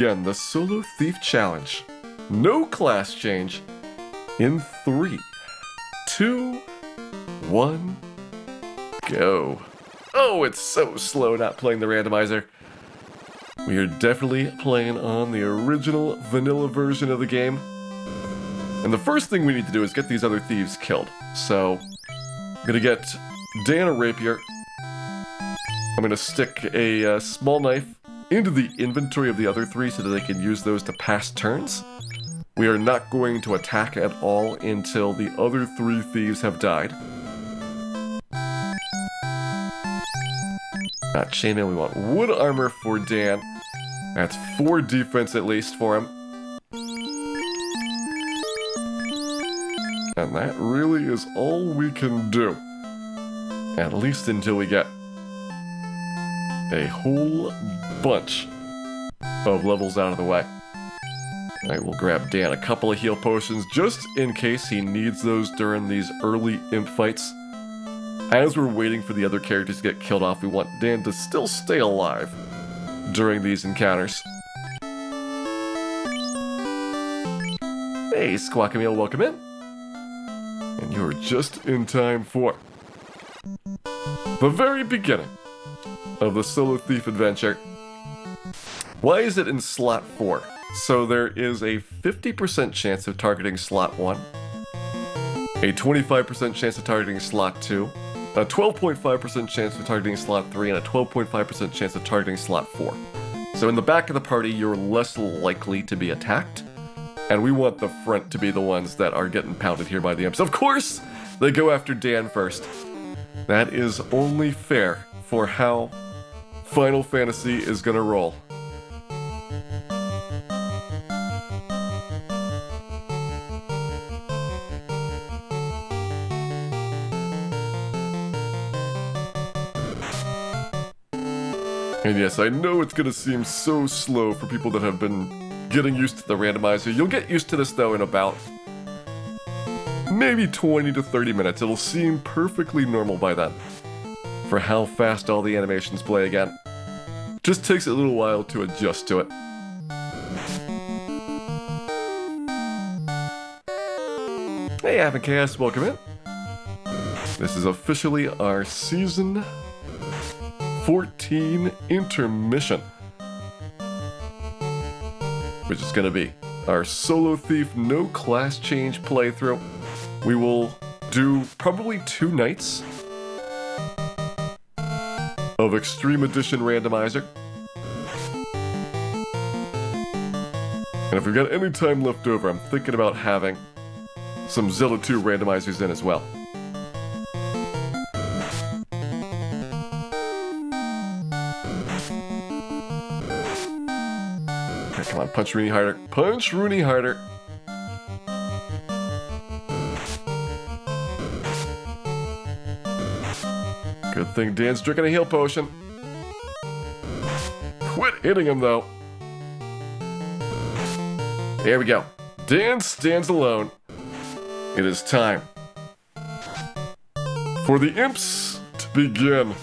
Again, the Solo Thief Challenge. No class change. In 3, 2, 1, go. Oh, it's so slow not playing the randomizer. We are definitely playing on the original vanilla version of the game. And the first thing we need to do is get these other thieves killed. So, I'm gonna get Dan a rapier. I'm gonna stick a small knife into the inventory of the other 3 so that they can use those to pass turns. We are not going to attack at all until the other 3 thieves have died. Not chainmail, we want wood armor for Dan. That's 4 defense at least for him. And that really is all we can do. At least until we get a whole bunch of levels out of the way. I will grab Dan a couple of heal potions just in case he needs those during these early imp fights. As we're waiting for the other characters to get killed off, we want Dan to still stay alive during these encounters. Hey, Squawkameel, welcome in. And you're just in time for the very beginning of the Solo Thief adventure. Why is it in slot 4? So there is a 50% chance of targeting slot 1, a 25% chance of targeting slot 2, a 12.5% chance of targeting slot 3, and a 12.5% chance of targeting slot 4. So in the back of the party, you're less likely to be attacked, and we want the front to be the ones that are getting pounded here by the imps. Of course, they go after Dan first. That is only fair for how Final Fantasy is gonna roll. And yes, I know it's gonna seem so slow for people that have been getting used to the randomizer. You'll get used to this though in about maybe 20 to 30 minutes. It'll seem perfectly normal by then for how fast all the animations play again. Just takes a little while to adjust to it. Hey, Avon Chaos, welcome in. This is officially our Season 14 intermission, which is going to be our Solo Thief no class change playthrough. We will do probably 2 nights of Extreme Edition Randomizer. And if we've got any time left over, I'm thinking about having some Zelda 2 randomizers in as well. Okay, come on, punch Rooney harder. Punch Rooney harder. Good thing Dan's drinking a heal potion. Quit hitting him, though. There we go. Dan stands alone. It is time for the imps to begin.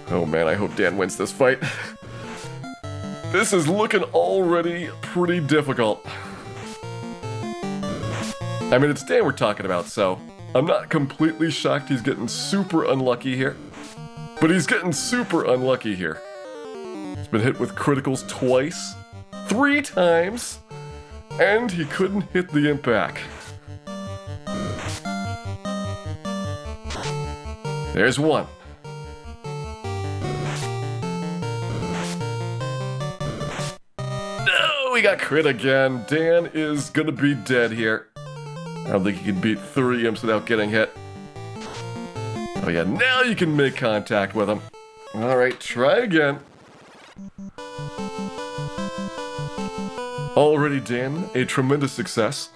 Oh man, I hope Dan wins this fight. This is looking already pretty difficult. I mean, it's Dan we're talking about, so I'm not completely shocked he's getting super unlucky here. But he's getting super unlucky here. He's been hit with criticals twice, 3 times, and he couldn't hit the imp back. There's 1. No, we got crit again. Dan is gonna be dead here. I don't think he can beat 3 imps without getting hit. Oh yeah, now you can make contact with him. Alright, try again. Already, Dan, a tremendous success.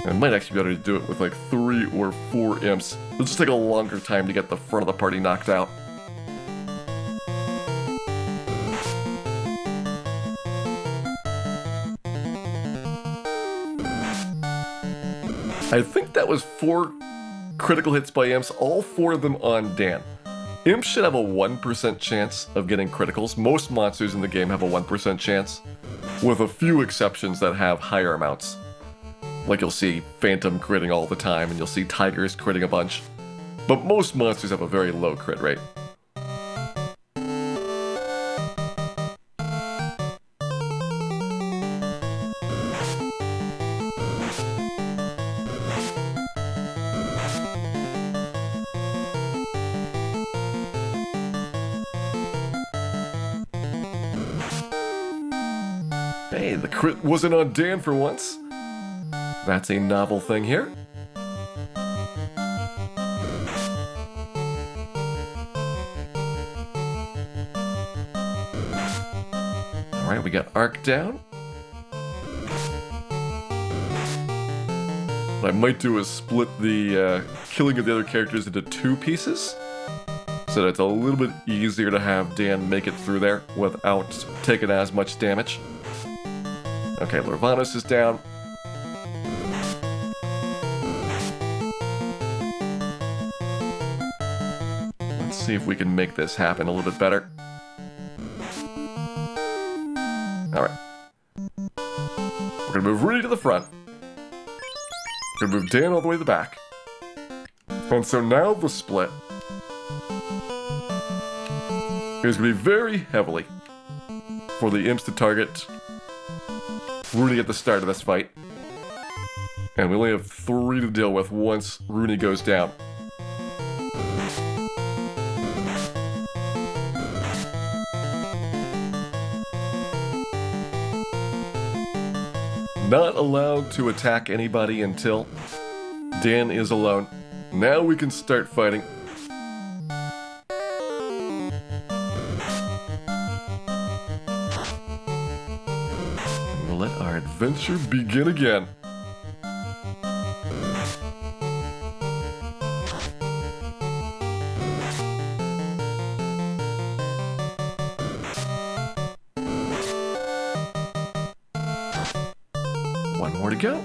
I might actually be able to do it with like 3 or 4 imps. It'll just take a longer time to get the front of the party knocked out. I think that was 4 critical hits by imps, all 4 of them on Dan. Imps should have a 1% chance of getting criticals. Most monsters in the game have a 1% chance, with a few exceptions that have higher amounts. Like you'll see Phantom critting all the time, and you'll see Tigers critting a bunch. But most monsters have a very low crit rate. Hey, the crit wasn't on Dan for once. That's a novel thing here. Alright, we got Arc down. What I might do is split the killing of the other characters into 2 pieces, so that it's a little bit easier to have Dan make it through there without taking as much damage. Okay, Lurvanos is down. Let's see if we can make this happen a little bit better. Alright. We're gonna move Rudy to the front. We're gonna move Dan all the way to the back. And so now the split is gonna be very heavily for the imps to target Rooney at the start of this fight. And we only have 3 to deal with once Rooney goes down. Not allowed to attack anybody until Dan is alone. Now we can start fighting. Let our adventure begin again. One more to go.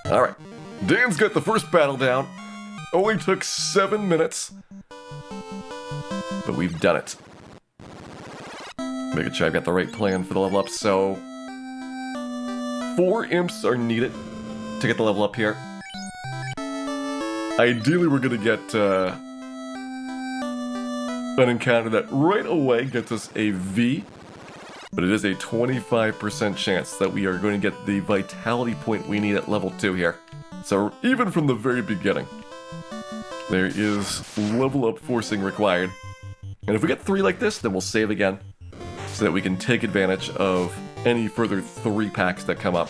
Alright, Dan's got the first battle down. Only took 7 minutes, but we've done it. Making sure I've got the right plan for the level up. So 4 imps are needed to get the level up here. Ideally, we're going to get an encounter that right away gets us a V, but it is a 25% chance that we are going to get the vitality point we need at level 2 here. So even from the very beginning, there is level up forcing required. And if we get 3 like this, then we'll save again, so that we can take advantage of any further 3 packs that come up.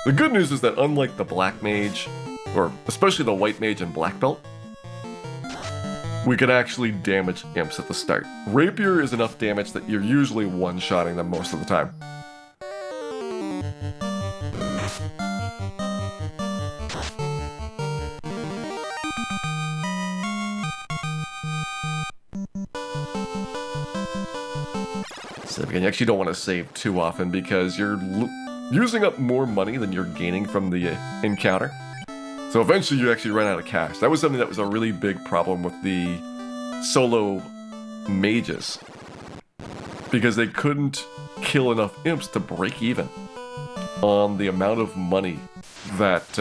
The good news is that unlike the Black Mage, or especially the White Mage and Black Belt, we can actually damage imps at the start. Rapier is enough damage that you're usually one-shotting them most of the time. So again, you actually don't want to save too often because you're using up more money than you're gaining from the encounter. So eventually you actually run out of cash. That was something that was a really big problem with the solo mages, because they couldn't kill enough imps to break even on the amount of money that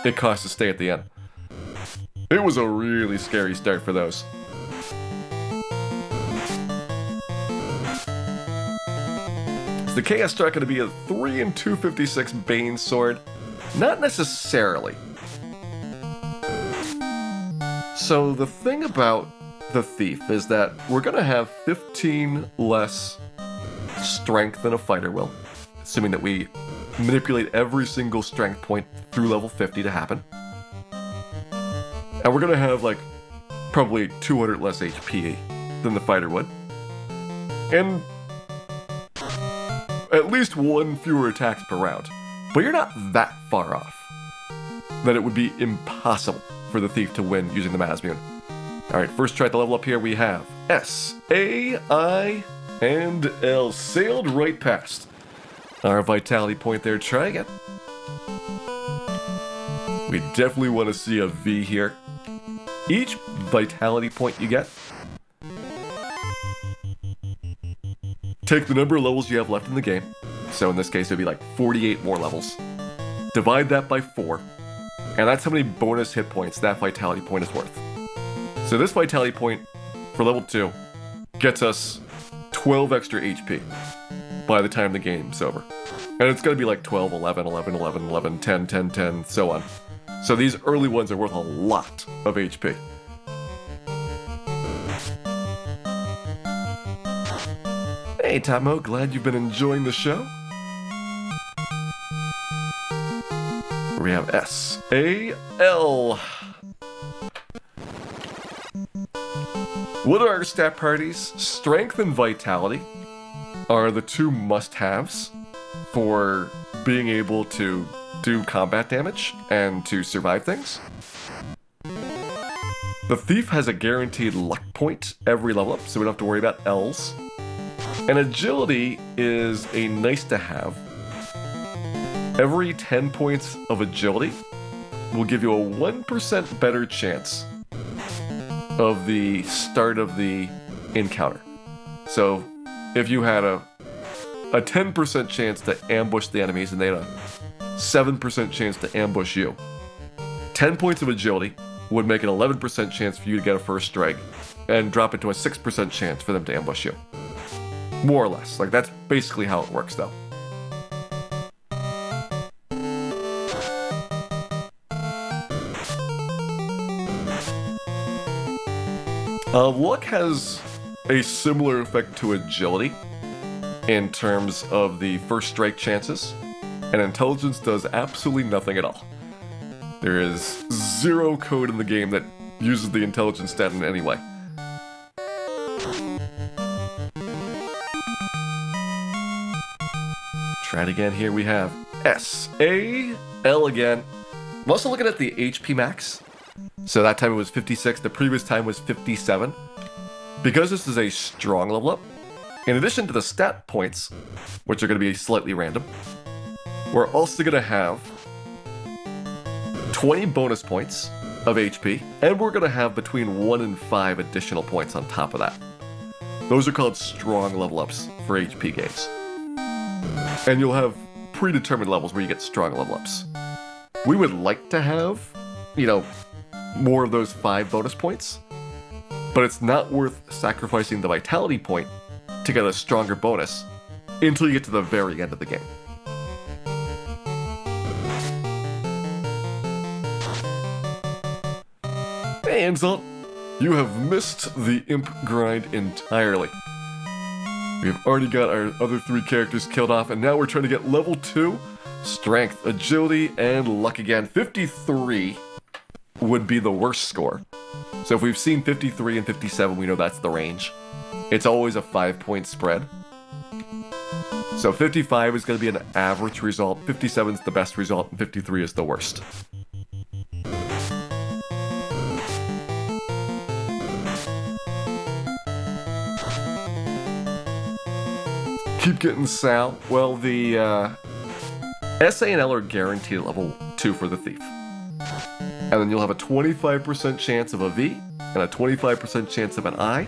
it costs to stay at the end. It was a really scary start for those. Is the Chaos Strike going to be a 3 and 256 Bane Sword? Not necessarily. So the thing about the Thief is that we're going to have 15 less strength than a fighter will, assuming that we manipulate every single strength point through level 50 to happen. And we're going to have like probably 200 less HP than the fighter would. And at least 1 fewer attacks per round. But you're not that far off that it would be impossible for the Thief to win using the Masmune. Alright, first try to level up here we have S, A, I, and L. Sailed right past. our vitality point there. Try again. We definitely want to see a V here. Each vitality point you get, take the number of levels you have left in the game. So in this case, it would be like 48 more levels. Divide that by 4. And that's how many bonus hit points that vitality point is worth. So this vitality point for level 2 gets us 12 extra HP by the time the game's over. And it's going to be like 12, 11, 11, 11, 11, 10, 10, 10, so on. So these early ones are worth a lot of HP. Hey Tamo, glad you've been enjoying the show. We have S-A-L. What are our stat parties? Strength and vitality are the two must-haves for being able to do combat damage and to survive things. The Thief has a guaranteed luck point every level up, so we don't have to worry about L's. And agility is a nice to have. Every 10 points of agility will give you a 1% better chance of the start of the encounter. So if you had a 10% chance to ambush the enemies and they had a 7% chance to ambush you, 10 points of agility would make an 11% chance for you to get a first strike and drop it to a 6% chance for them to ambush you. More or less. Like, that's basically how it works, though. Luck has a similar effect to agility in terms of the first strike chances, and intelligence does absolutely nothing at all. There is zero code in the game that uses the intelligence stat in any way. Try it again. Here we have S-A-L again. I'm also looking at the HP max. So that time it was 56, the previous time was 57. Because this is a strong level up, in addition to the stat points, which are going to be slightly random, we're also going to have 20 bonus points of HP, and we're going to have between 1 and 5 additional points on top of that. Those are called strong level ups for HP games. And you'll have predetermined levels where you get strong level ups. We would like to have, more of those 5 bonus points, but it's not worth sacrificing the vitality point to get a stronger bonus until you get to the very end of the game. Hey Insult, you have missed the imp grind entirely. We have already got our other 3 characters killed off, and now we're trying to get level 2, strength, agility, and luck again. 53 would be the worst score. So if we've seen 53 and 57, we know that's the range. It's always a 5-point spread. So 55 is going to be an average result, 57 is the best result, and 53 is the worst. Keep getting Sal. Well, the SA and L are guaranteed level 2 for the Thief. And then you'll have a 25% chance of a V and a 25% chance of an I.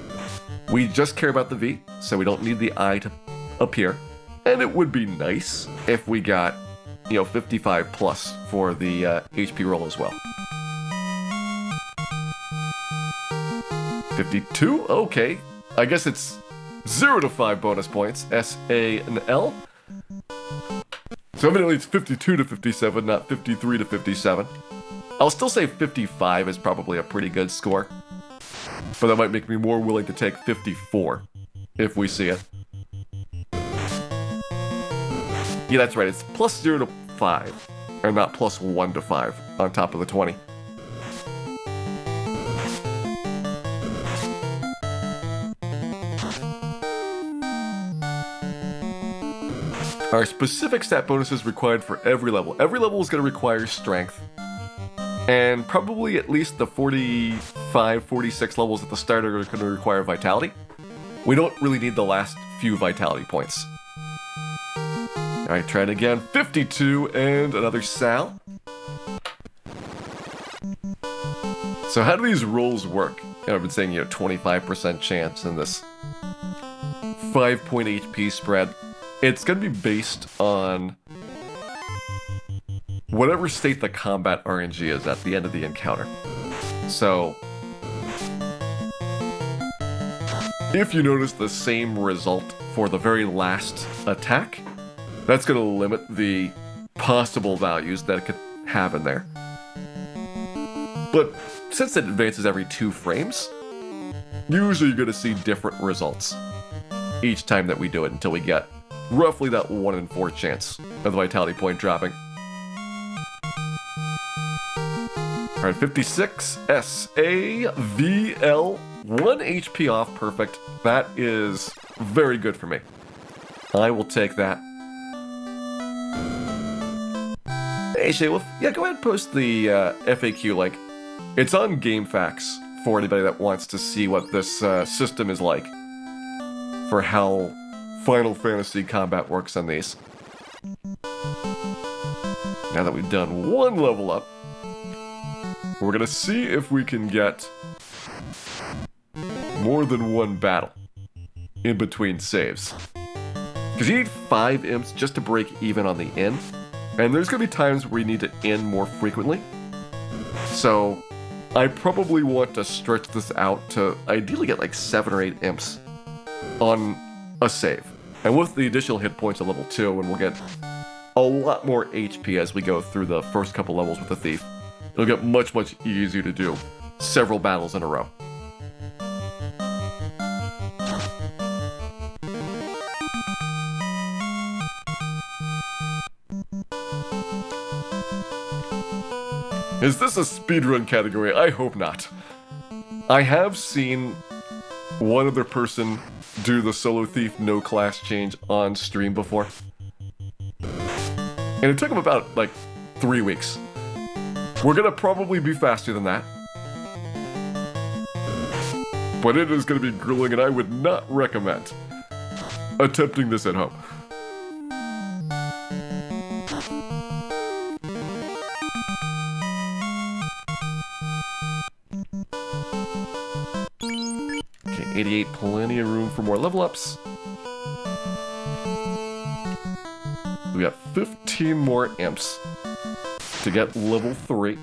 We just care about the V, so we don't need the I to appear. And it would be nice if we got, 55 plus for the HP roll as well. 52? Okay. I guess it's 0 to 5 bonus points, S, A, and L. So evidently it's 52 to 57, not 53 to 57. I'll still say 55 is probably a pretty good score, but that might make me more willing to take 54 if we see it. Yeah, that's right, it's plus 0 to 5, and not plus 1 to 5 on top of the 20. Our specific stat bonuses required for every level. Every level is going to require strength, and probably at least the 45, 46 levels at the start are going to require vitality. We don't really need the last few vitality points. Alright, try it again. 52 and another Sal. So how do these rolls work? I've been saying, 25% chance in this 5-point HP spread. It's going to be based on whatever state the combat RNG is at the end of the encounter. So, if you notice the same result for the very last attack, that's going to limit the possible values that it could have in there. But since it advances every 2 frames, usually you're going to see different results each time that we do it until we get roughly that 1 in 4 chance of the vitality point dropping. Alright, 56, S-A-V-L, 1 HP off, perfect. That is very good for me. I will take that. Hey, Shay, well, yeah, go ahead and post the FAQ link. It's on GameFAQs for anybody that wants to see what this system is like for how Final Fantasy combat works on these. Now that we've done 1 level up, we're gonna see if we can get more than 1 battle in between saves. Because you need 5 imps just to break even on the in, and there's gonna be times where you need to in more frequently. So I probably want to stretch this out to ideally get like 7 or 8 imps on a save. And with the additional hit points at level 2, and we'll get a lot more HP as we go through the first couple levels with the Thief, it'll get much, much easier to do several battles in a row. Is this a speedrun category? I hope not. I have seen one other person do the Solo Thief no class change on stream before. And it took him about, 3 weeks. We're gonna probably be faster than that. But it is gonna be grueling, and I would not recommend attempting this at home. Okay, 88, plenty of room for more level ups. We got 15 more imps to get level 3.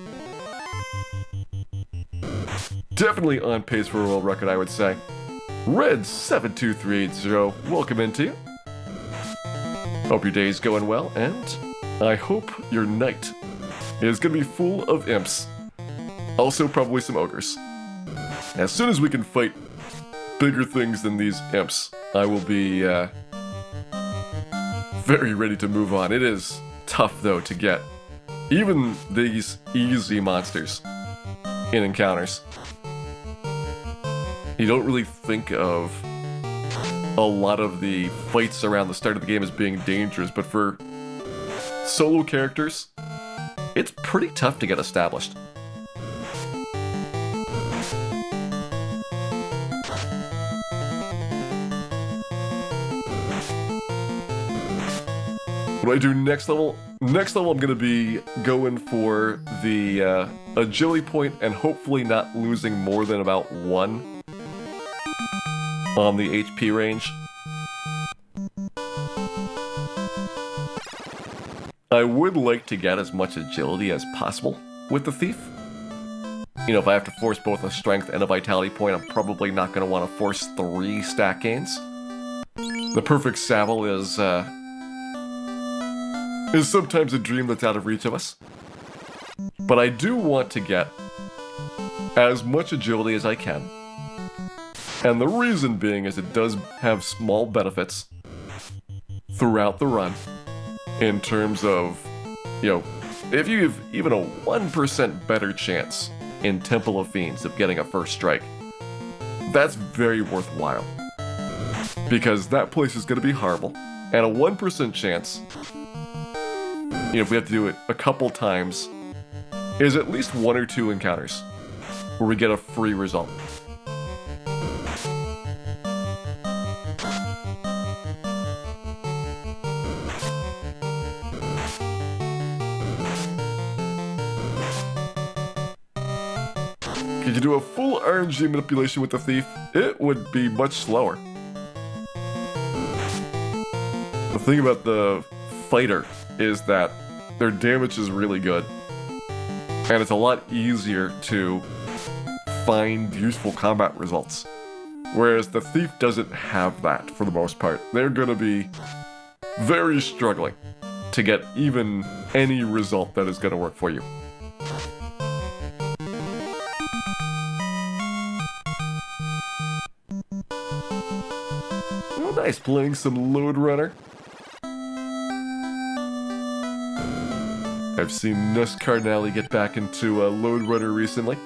Definitely on pace for a world record, I would say. Red72380, welcome into you. Hope your day's going well, and I hope your night is gonna be full of imps. Also, probably some ogres. As soon as we can fight bigger things than these imps, I will be very ready to move on. It is tough, though, to get even these easy monsters in encounters. You don't really think of a lot of the fights around the start of the game as being dangerous, but for solo characters, it's pretty tough to get established. What do I do next level? Next level, I'm going to be going for the agility point and hopefully not losing more than about 1 on the HP range. I would like to get as much agility as possible with the Thief. If I have to force both a strength and a vitality point, I'm probably not going to want to force 3 stat gains. The perfect Savile is sometimes a dream that's out of reach of us. But I do want to get as much agility as I can. And the reason being is it does have small benefits throughout the run in terms of, if you have even a 1% better chance in Temple of Fiends of getting a first strike, that's very worthwhile. Because that place is going to be horrible, and a 1% chance, if we have to do it a couple times, is at least 1 or 2 encounters where we get a free result. If you do a full RNG manipulation with the Thief, it would be much slower. The thing about the Fighter is that their damage is really good, and it's a lot easier to find useful combat results. Whereas the Thief doesn't have that for the most part. They're gonna be very struggling to get even any result that is gonna work for you. Oh, nice, playing some Load Runner. I've seen Nuss Cardinale get back into Load Runner recently.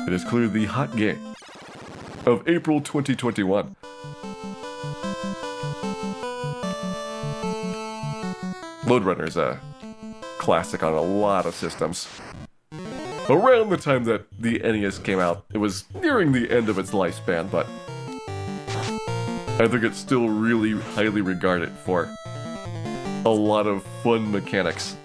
It is clearly the hot game of April 2021. Load Runner is a classic on a lot of systems. Around the time that the NES came out, it was nearing the end of its lifespan, but I think it's still really highly regarded for a lot of fun mechanics.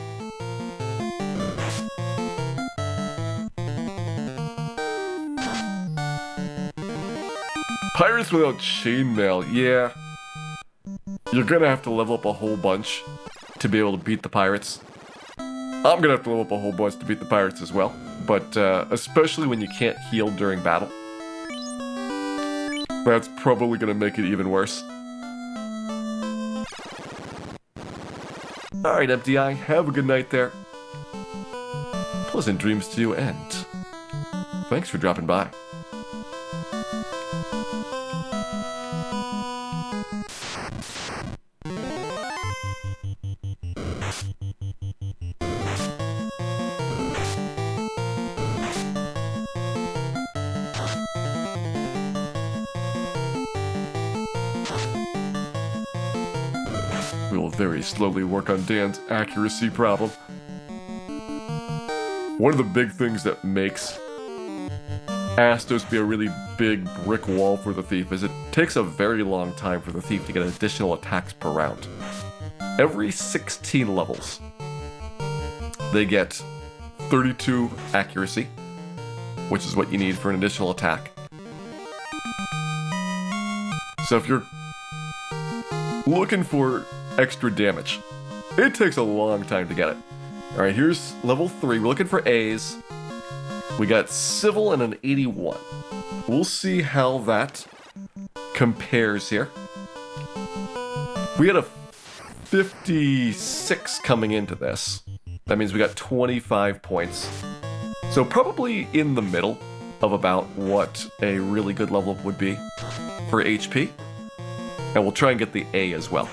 Pirates without chainmail, yeah. You're gonna have to level up a whole bunch to be able to beat the pirates. I'm gonna have to level up a whole bunch to beat the pirates as well, but especially when you can't heal during battle. That's probably gonna make it even worse. Alright, Empty Eye, have a good night there. Pleasant dreams to you, and thanks for dropping by. We will very slowly work on Dan's accuracy problem. One of the big things that makes Astos be a really big brick wall for the Thief is it takes a very long time for the Thief to get additional attacks per round. Every 16 levels, they get 32 accuracy, which is what you need for an additional attack. So if you're looking for extra damage, it takes a long time to get it. Alright, here's level 3. We're looking for A's. We got Civil and an 81. We'll see how that compares here. We had a 56 coming into this. That means we got 25 points. So probably in the middle of about what a really good level up would be for HP. And we'll try and get the A as well.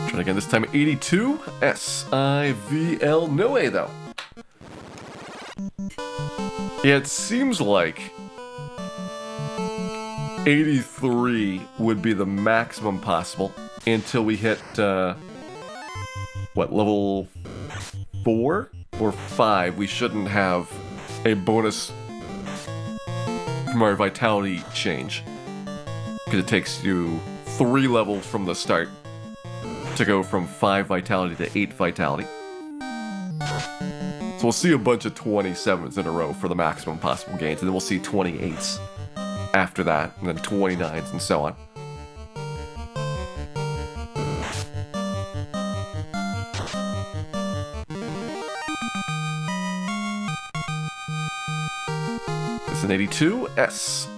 Try again, this time 82. S-I-V-L. No A though. Yeah, it seems like 83 would be the maximum possible until we hit, what, level 4 or 5? We shouldn't have a bonus from our vitality change, because it takes you 3 levels from the start to go from 5 vitality to 8 vitality. So we'll see a bunch of 27s in a row for the maximum possible gains, and then we'll see 28s after that, and then 29s, and so on. It's an 82. S-I-V-L.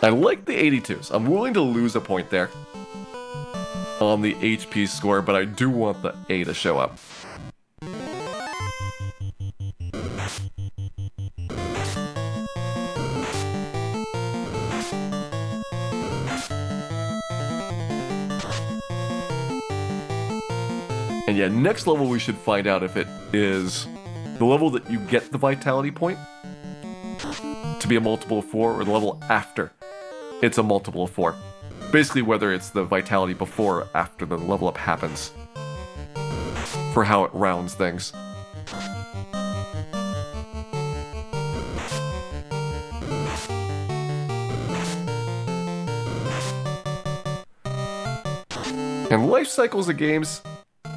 I like the 82s. I'm willing to lose a point there on the HP score, but I do want the A to show up. And yeah, next level we should find out if it is the level that you get the vitality point to be a multiple of 4, or the level after it's a multiple of 4. Basically, whether it's the vitality before or after the level up happens, for how it rounds things. And life cycles of games,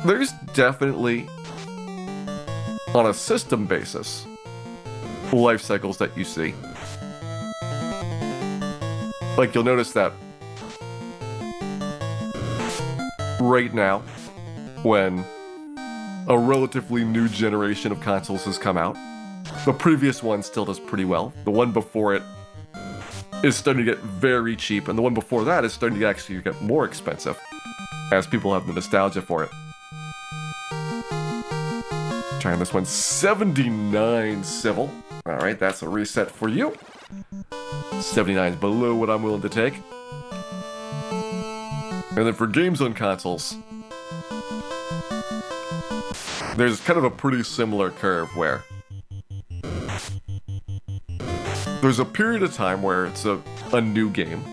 there's definitely, on a system basis, life cycles that you see. Like, you'll notice that right now, when a relatively new generation of consoles has come out, the previous one still does pretty well. The one before it is starting to get very cheap, and the one before that is starting to actually get more expensive, as people have the nostalgia for it. Trying this one, 79 civil. Alright, that's a reset for you. 79 is below what I'm willing to take. And then for games on consoles, there's kind of a pretty similar curve where there's a period of time where it's a new game,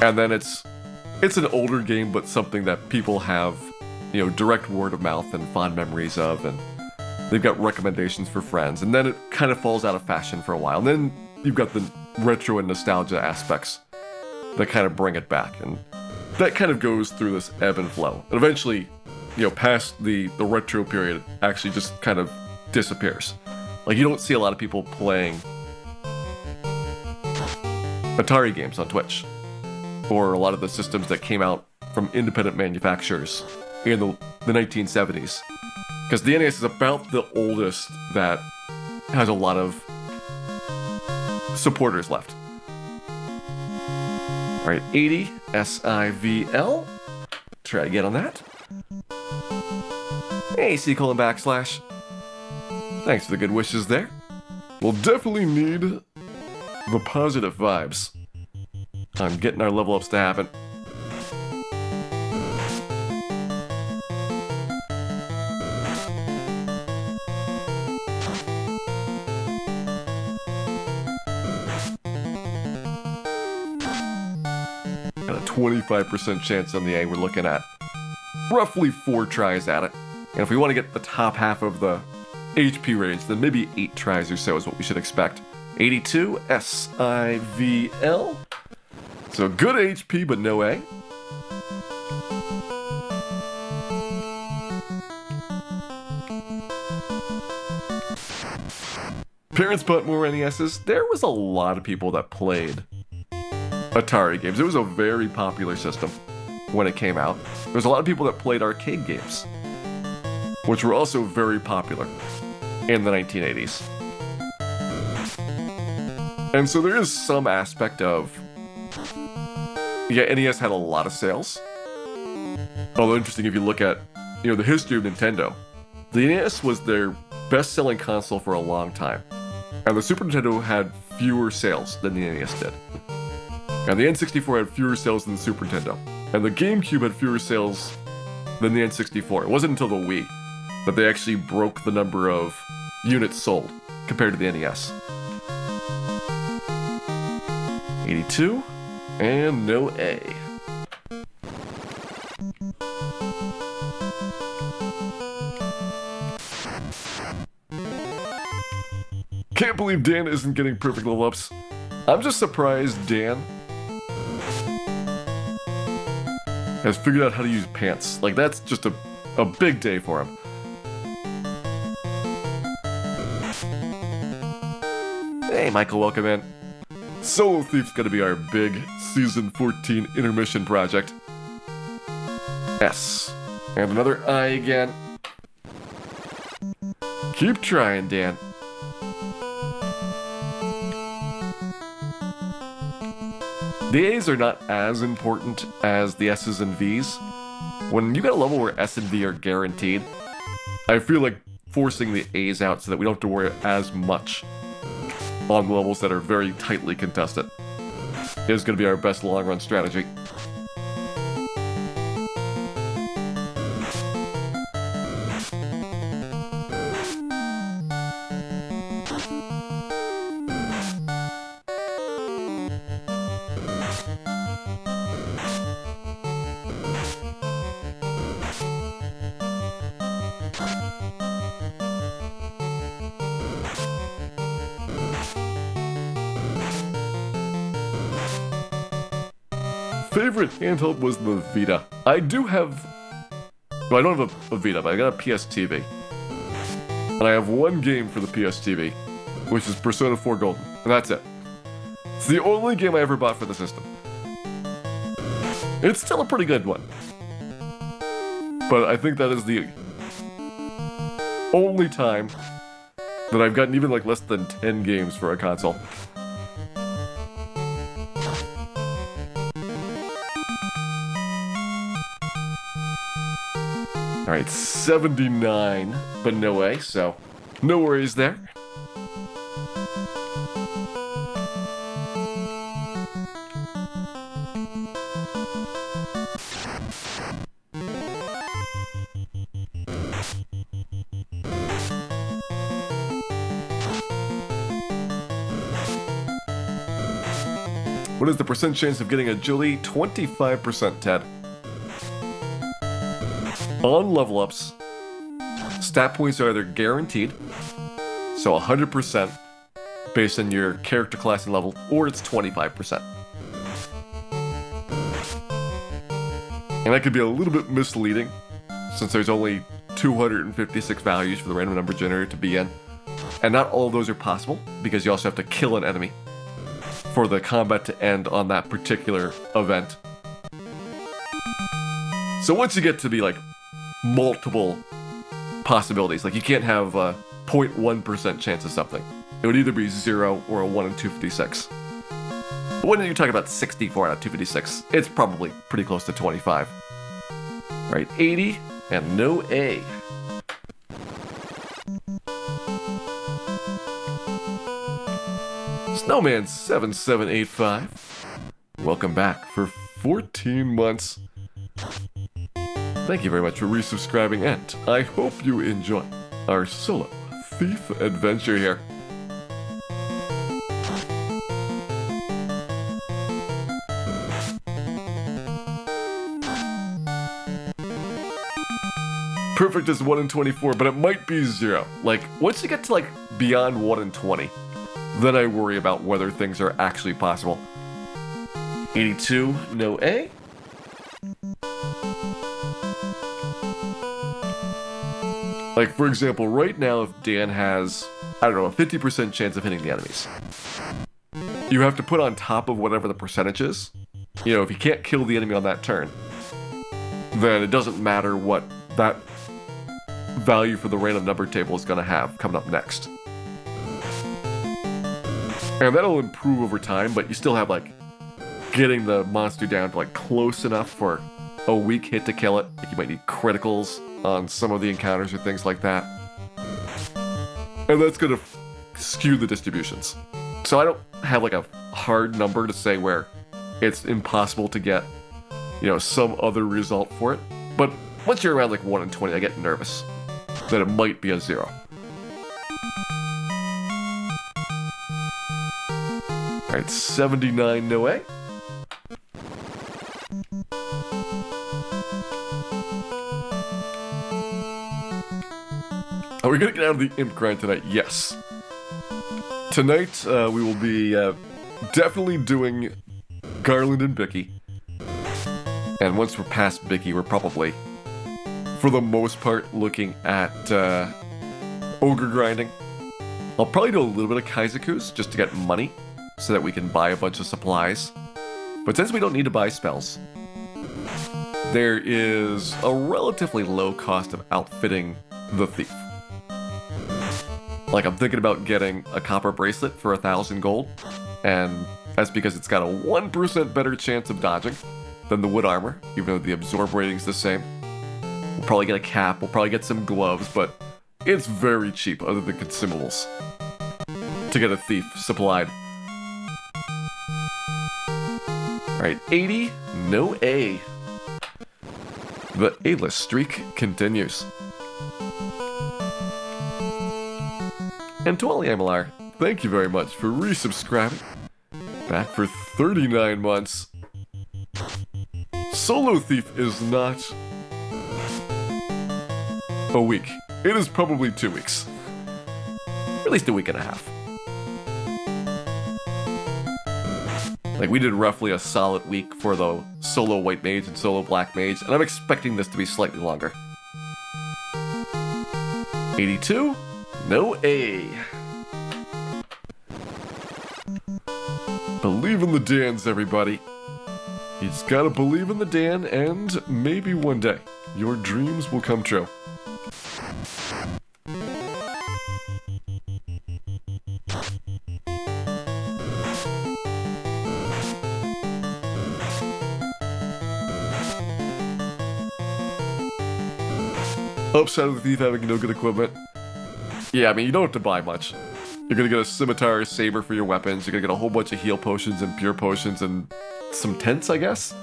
and then it's an older game, but something that people have, you know, direct word of mouth and fond memories of, and they've got recommendations for friends, and then it kind of falls out of fashion for a while, and then you've got the retro and nostalgia aspects that kind of bring it back, and that kind of goes through this ebb and flow, and eventually, you know, past the retro period actually just kind of disappears. Like, you don't see a lot of people playing Atari games on Twitch, or a lot of the systems that came out from independent manufacturers in the 1970s. Because the NES is about the oldest that has a lot of supporters left. Alright, 80 SIVL. Try again on that. Hey, C:// Thanks for the good wishes there. We'll definitely need the positive vibes on getting our level ups to happen. Got a 25% chance on the A. We're looking at roughly 4 tries at it. And if we want to get the top half of the HP range, then maybe 8 tries or so is what we should expect. 82 SIVL. So good HP, but no A. Parents bought more NESs. There was a lot of people that played Atari games. It was a very popular system when it came out. There was a lot of people that played arcade games, which were also very popular in the 1980s. And so there is some aspect of, yeah, NES had a lot of sales. Although interesting, if you look at, you know, the history of Nintendo, the NES was their best-selling console for a long time. And the Super Nintendo had fewer sales than the NES did. And the N64 had fewer sales than the Super Nintendo. And the GameCube had fewer sales than the N64. It wasn't until the Wii that they actually broke the number of units sold compared to the NES. 82, and no A. Can't believe Dan isn't getting perfect level ups. I'm just surprised Dan has figured out how to use pants. Like, that's just a big day for him. Hey, Michael, welcome in. Solo Thief's gonna be our big Season 14 intermission project. S. And another I again. Keep trying, Dan. The A's are not as important as the S's and V's. When you got a level where S and V are guaranteed, I feel like forcing the A's out so that we don't have to worry as much on levels that are very tightly contested is going to be our best long-run strategy. favorite handheld was the Vita. I do have... Well, I don't have a Vita, but I got a PS TV. And I have one game for the PS TV, which is Persona 4 Golden. And that's it. It's the only game I ever bought for the system. It's still a pretty good one. But I think that is the only time that I've gotten even like less than 10 games for a console. Alright, 79, but no way, so no worries there. What is the percent chance of getting agility? 25%, Ted. On level ups, stat points are either guaranteed, so 100% based on your character class and level, or it's 25%. And that could be a little bit misleading, since there's only 256 values for the random number generator to be in. And not all of those are possible, because you also have to kill an enemy for the combat to end on that particular event. So once you get to be like multiple possibilities, like you can't have a 0.1% chance of something. It would either be 0 or a 1 in 256. But when you're talking about 64 out of 256, it's probably pretty close to 25. Alright, 80 and no A. Snowman7785, welcome back for 14 months. Thank you very much for resubscribing, and I hope you enjoy our solo thief adventure here. Perfect is 1 in 24, but it might be 0. Like, once you get to like beyond 1 in 20, then I worry about whether things are actually possible. 82, no A. Like, for example, right now if Dan has, I don't know, a 50% chance of hitting the enemies, you have to put on top of whatever the percentage is. You know, if you can't kill the enemy on that turn, then it doesn't matter what that value for the random number table is going to have coming up next. And that'll improve over time, but you still have, like, getting the monster down to, like, close enough for a weak hit to kill it. Like, you might need criticals on some of the encounters or things like that. And that's going to skew the distributions. So I don't have, like, a hard number to say where it's impossible to get, you know, some other result for it. But once you're around, like, 1 in 20, I get nervous that it might be a 0. Alright, 79, no A. Are we gonna get out of the imp grind tonight? Yes. Tonight, we will be definitely doing Garland and Bicky. And once we're past Bicky, we're probably, for the most part, looking at ogre grinding. I'll probably do a little bit of Kaizaku's just to get money, so that we can buy a bunch of supplies. But since we don't need to buy spells, there is a relatively low cost of outfitting the thief. Like, I'm thinking about getting a copper bracelet for 1,000 gold, and that's because it's got a 1% better chance of dodging than the wood armor, even though the absorb rating's the same. We'll probably get a cap, we'll probably get some gloves, but it's very cheap other than consumables to get a thief supplied. Alright, 80, no A. The A-list streak continues. And to Ollie Amalar, thank you very much for resubscribing. Back for 39 months. Solo Thief is not a week. It is probably 2 weeks. Or at least a week and a half. Like, we did roughly a solid week for the solo white mage and solo black mage, and I'm expecting this to be slightly longer. 82? No A. Believe in the Dans, everybody. You just gotta believe in the Dan, and maybe one day, your dreams will come true. Upside of the thief having no good equipment. Yeah, I mean, you don't have to buy much. You're gonna get a scimitar, a saber for your weapons, you're gonna get a whole bunch of heal potions and pure potions and some tents, I guess?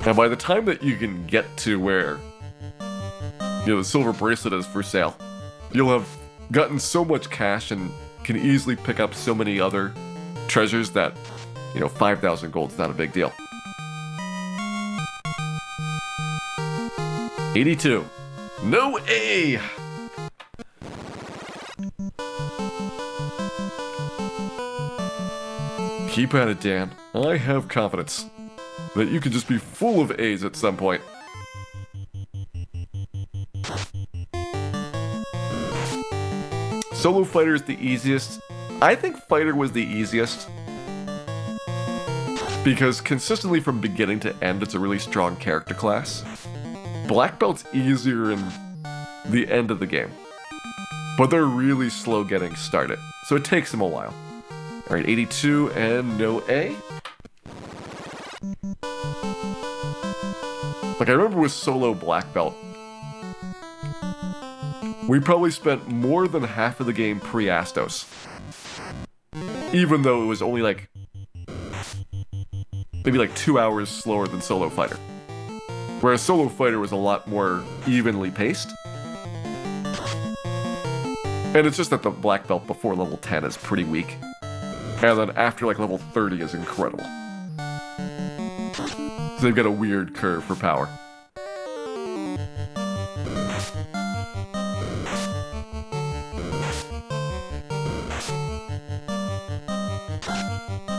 And by the time that you can get to where, you know, the silver bracelet is for sale, you'll have gotten so much cash and can easily pick up so many other treasures that, you know, 5,000 gold is not a big deal. 82. No A! Keep at it, Dan. I have confidence that you can just be full of A's at some point. Solo Fighter is the easiest. I think Fighter was the easiest because consistently from beginning to end, it's a really strong character class. Black Belt's easier in the end of the game, but they're really slow getting started, so it takes them a while. Alright, 82 and no A. Like, I remember with solo Black Belt, we probably spent more than half of the game pre-Astos. Even though it was only like, maybe like 2 hours slower than Solo Fighter. Whereas Solo Fighter was a lot more evenly paced. And it's just that the Black Belt before level 10 is pretty weak. And then after like level 30 is incredible. So they've got a weird curve for power.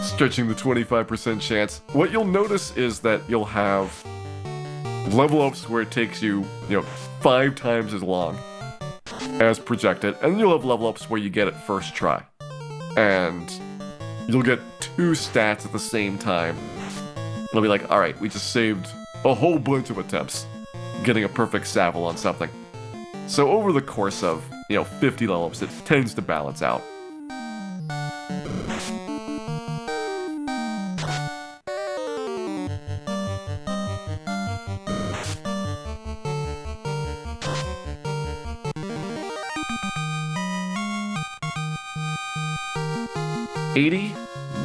Stretching the 25% chance. What you'll notice is that you'll have level ups where it takes you, 5 times as long as projected, and then you'll have level ups where you get it first try. And you'll get 2 stats at the same time. It'll be like, alright, we just saved a whole bunch of attempts getting a perfect Savile on something. So over the course of, 50 level ups, it tends to balance out.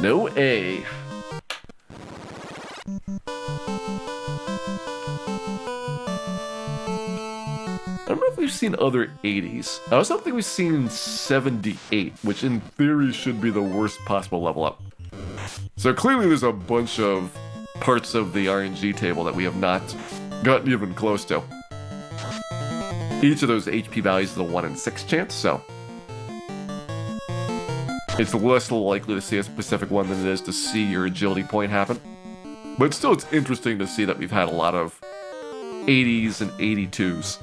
No A. I don't know if we've seen other 80s. I also don't think we've seen 78, which in theory should be the worst possible level up. So clearly there's a bunch of parts of the RNG table that we have not gotten even close to. Each of those HP values is a 1 in 6 chance, so it's less likely to see a specific one than it is to see your agility point happen. But still, it's interesting to see that we've had a lot of 80s and 82s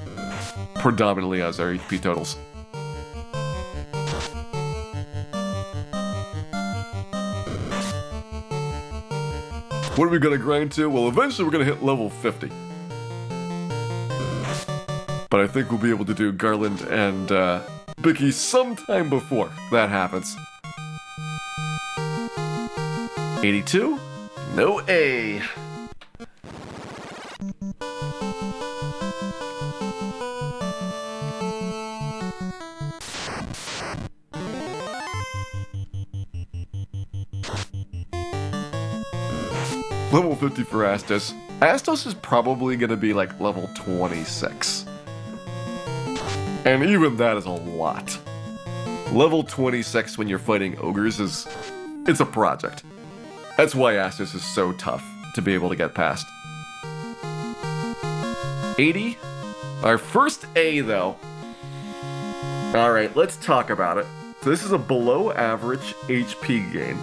predominantly as our HP totals. What are we going to grind to? Well, eventually we're going to hit level 50. But I think we'll be able to do Garland and Bicky sometime before that happens. 82? No A. Level 50 for Astos. Astos is probably going to be like level 26. And even that is a lot. Level 26 when you're fighting ogres it's a project. That's why Astos is so tough to be able to get past. 80? Our first A, though. Alright, let's talk about it. So this is a below average HP gain.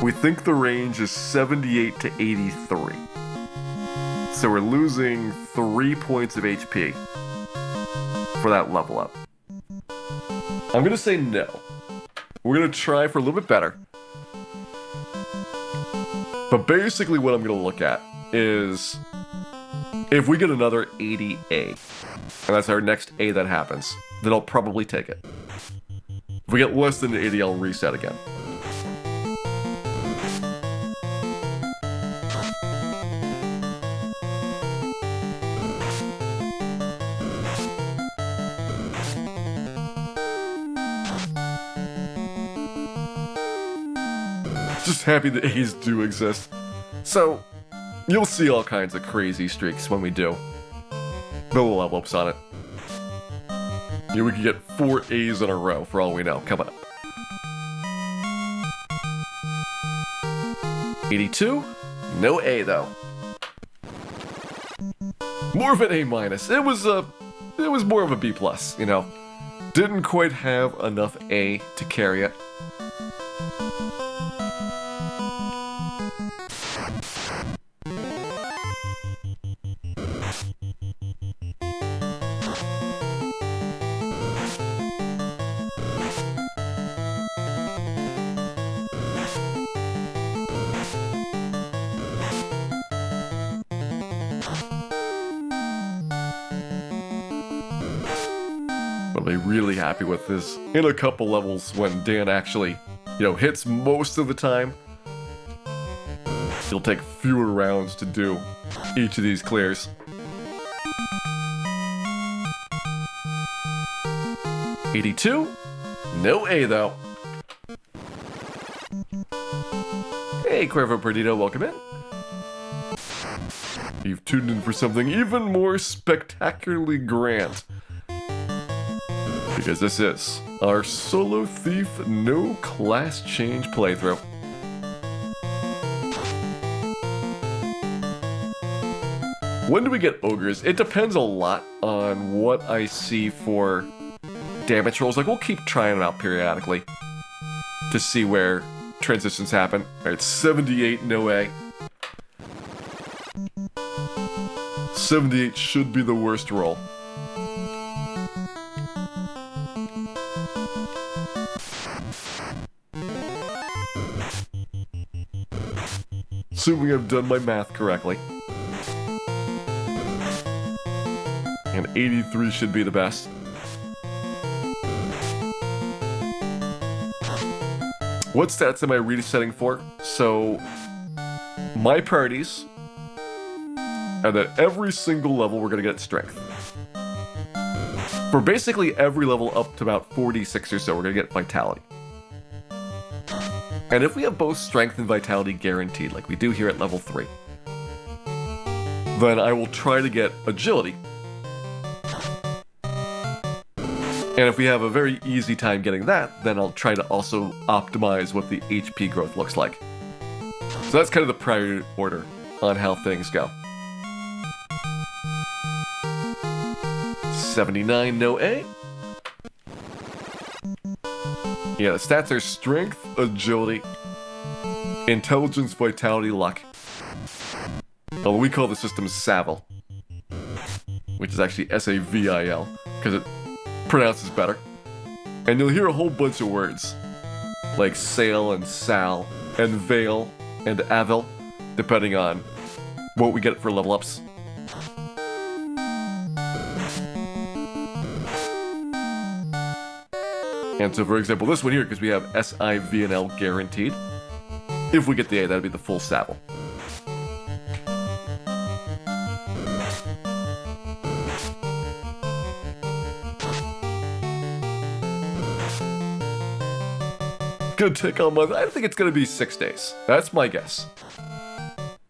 We think the range is 78 to 83. So we're losing 3 points of HP for that level up. I'm gonna say no. We're gonna try for a little bit better. But basically what I'm gonna look at is if we get another 80A, and that's our next A that happens, then I'll probably take it. If we get less than an 80, I'll reset again. Just happy that A's do exist. So, you'll see all kinds of crazy streaks when we do. But we'll level ups on it. Yeah, we could get 4 A's in a row for all we know. Come on. 82? No A though. More of an A minus. It was more of a B plus, you know. Didn't quite have enough A to carry it. What I'll be really happy with is in a couple levels when Dan actually, hits most of the time. It'll take fewer rounds to do each of these clears. 82? No A though. Hey, Cuervo Perdido, welcome in. You've tuned in for something even more spectacularly grand. Because this is our Solo Thief no class change playthrough. When do we get ogres? It depends a lot on what I see for damage rolls. Like, we'll keep trying it out periodically to see where transitions happen. Alright, 78, no A. 78 should be the worst roll. Assuming I've done my math correctly. And 83 should be the best. What stats am I resetting for? So, my priorities are that every single level we're going to get strength. For basically every level up to about 46 or so, we're going to get vitality. And if we have both strength and vitality guaranteed, like we do here at level 3, then I will try to get agility. And if we have a very easy time getting that, then I'll try to also optimize what the HP growth looks like. So that's kind of the priority order on how things go. 79, no A. Yeah, the stats are strength, agility, intelligence, vitality, luck. Although we call the system Savil, which is actually S-A-V-I-L, because it pronounces better. And you'll hear a whole bunch of words, like sail and sal, and veil and avil, depending on what we get for level ups. And so, for example, this one here, because we have S-I-V and L guaranteed, if we get the A, that'd be the full Savil. Gonna take a month. I think it's gonna be 6 days. That's my guess.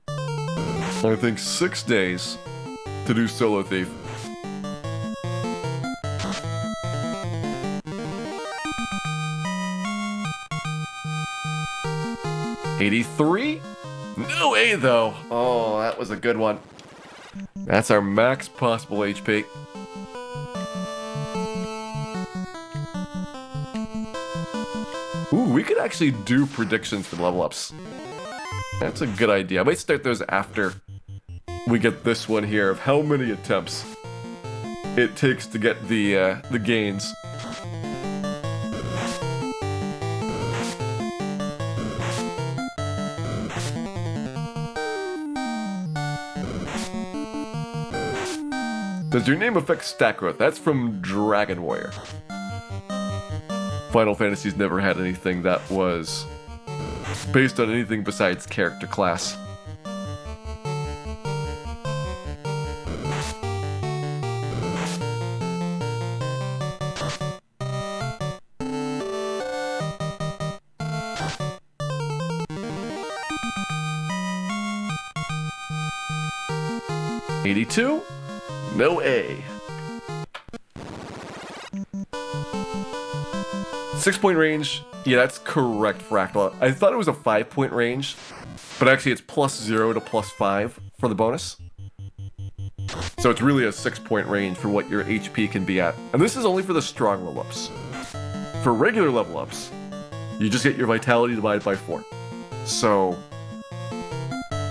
I think 6 days to do Solo Thief. $83? No A though. Oh, that was a good one. That's our max possible HP. Ooh, we could actually do predictions for level ups. That's a good idea. I might start those after we get this one here of how many attempts it takes to get the gains. Does your name affect stat growth? That's from Dragon Warrior. Final Fantasy's never had anything that was based on anything besides character class. $82? No A. 6-point range. Yeah, that's correct, Fractal. I thought it was a 5-point range, but actually it's +0 to +5 for the bonus. So it's really a 6-point range for what your HP can be at. And this is only for the strong level ups. For regular level ups, you just get your vitality divided by 4. So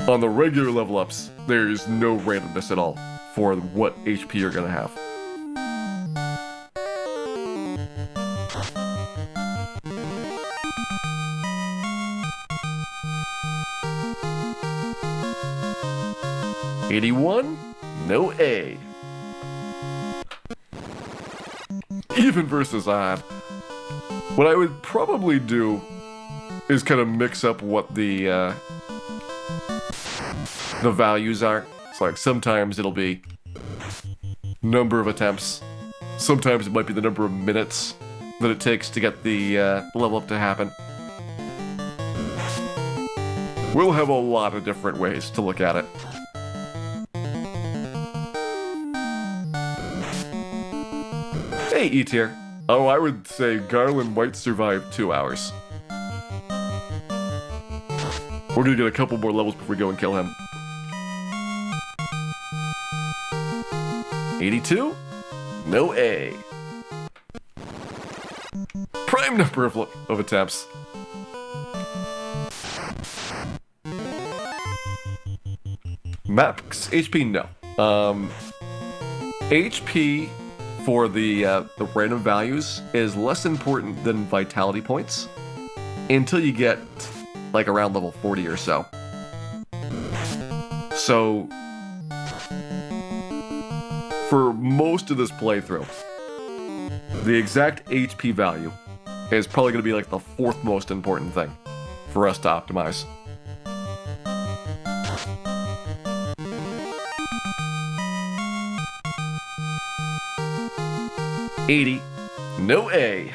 on the regular level ups, there's no randomness at all for what HP you're gonna have. $81? No A. Even versus odd. What I would probably do is kind of mix up what the values are. So like sometimes it'll be number of attempts. Sometimes it might be the number of minutes that it takes to get the level up to happen. We'll have a lot of different ways to look at it. Hey, E-tier. Oh, I would say Garland might survive 2 hours. We're gonna get a couple more levels before we go and kill him. 82? No A. Prime number of attempts. Max HP? No. HP for the random values is less important than vitality points until you get like around level 40 or so. So for most of this playthrough, the exact HP value is probably going to be like the 4th most important thing for us to optimize. $80. No A.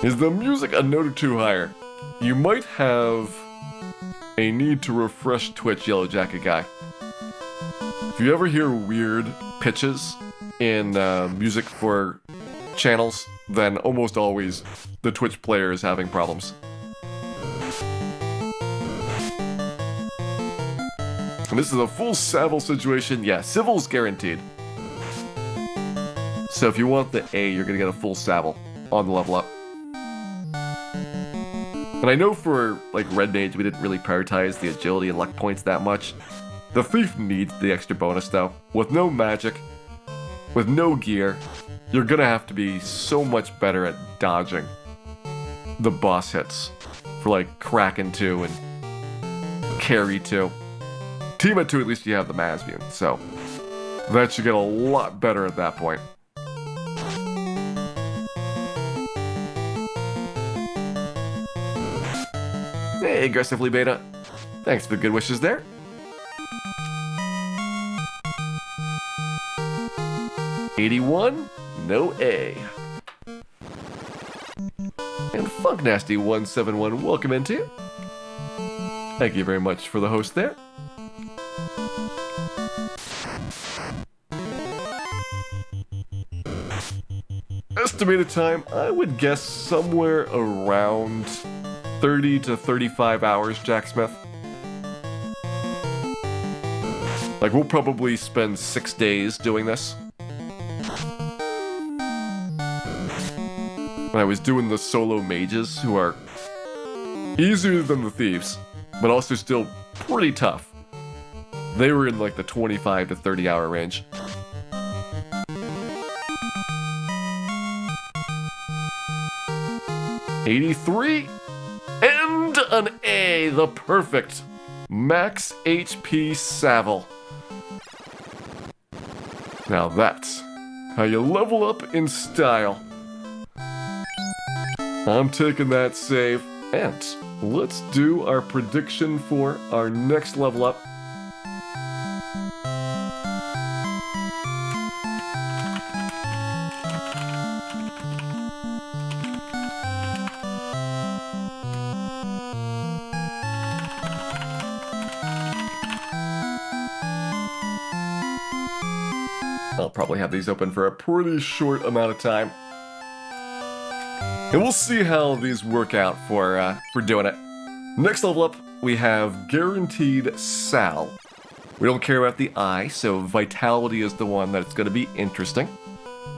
Is the music a note or two higher? You might have a need to refresh Twitch, Yellow Jacket Guy. If you ever hear weird pitches in music for channels, then almost always the Twitch player is having problems. And this is a full Savile situation. Yeah, Civil's guaranteed. So if you want the A, you're gonna get a full Savile on the level up. And I know for like Red Mage, we didn't really prioritize the agility and luck points that much. The Thief needs the extra bonus though. With no magic, with no gear, you're gonna have to be so much better at dodging the boss hits for like Kraken 2 and Carry 2. Team at 2, at least you have the Masvian, so that should get a lot better at that point. Hey, Aggressively Beta. Thanks for the good wishes there. $81? No A. And Funk Nasty 171, welcome into you. Thank you very much for the host there. Estimated time, I would guess somewhere around 30 to 35 hours, Jack Smith. Like, we'll probably spend 6 days doing this. when I was doing the solo mages, who are easier than the thieves, but also still pretty tough. They were in like the 25 to 30 hour range. $83 and an A, the perfect max HP Savile. Now that's how you level up in style. I'm taking that save, and let's do our prediction for our next level up. I'll probably have these open for a pretty short amount of time. And we'll see how these work out for doing it. Next level up, we have Guaranteed Sal. We don't care about the I, so Vitality is the one that's going to be interesting.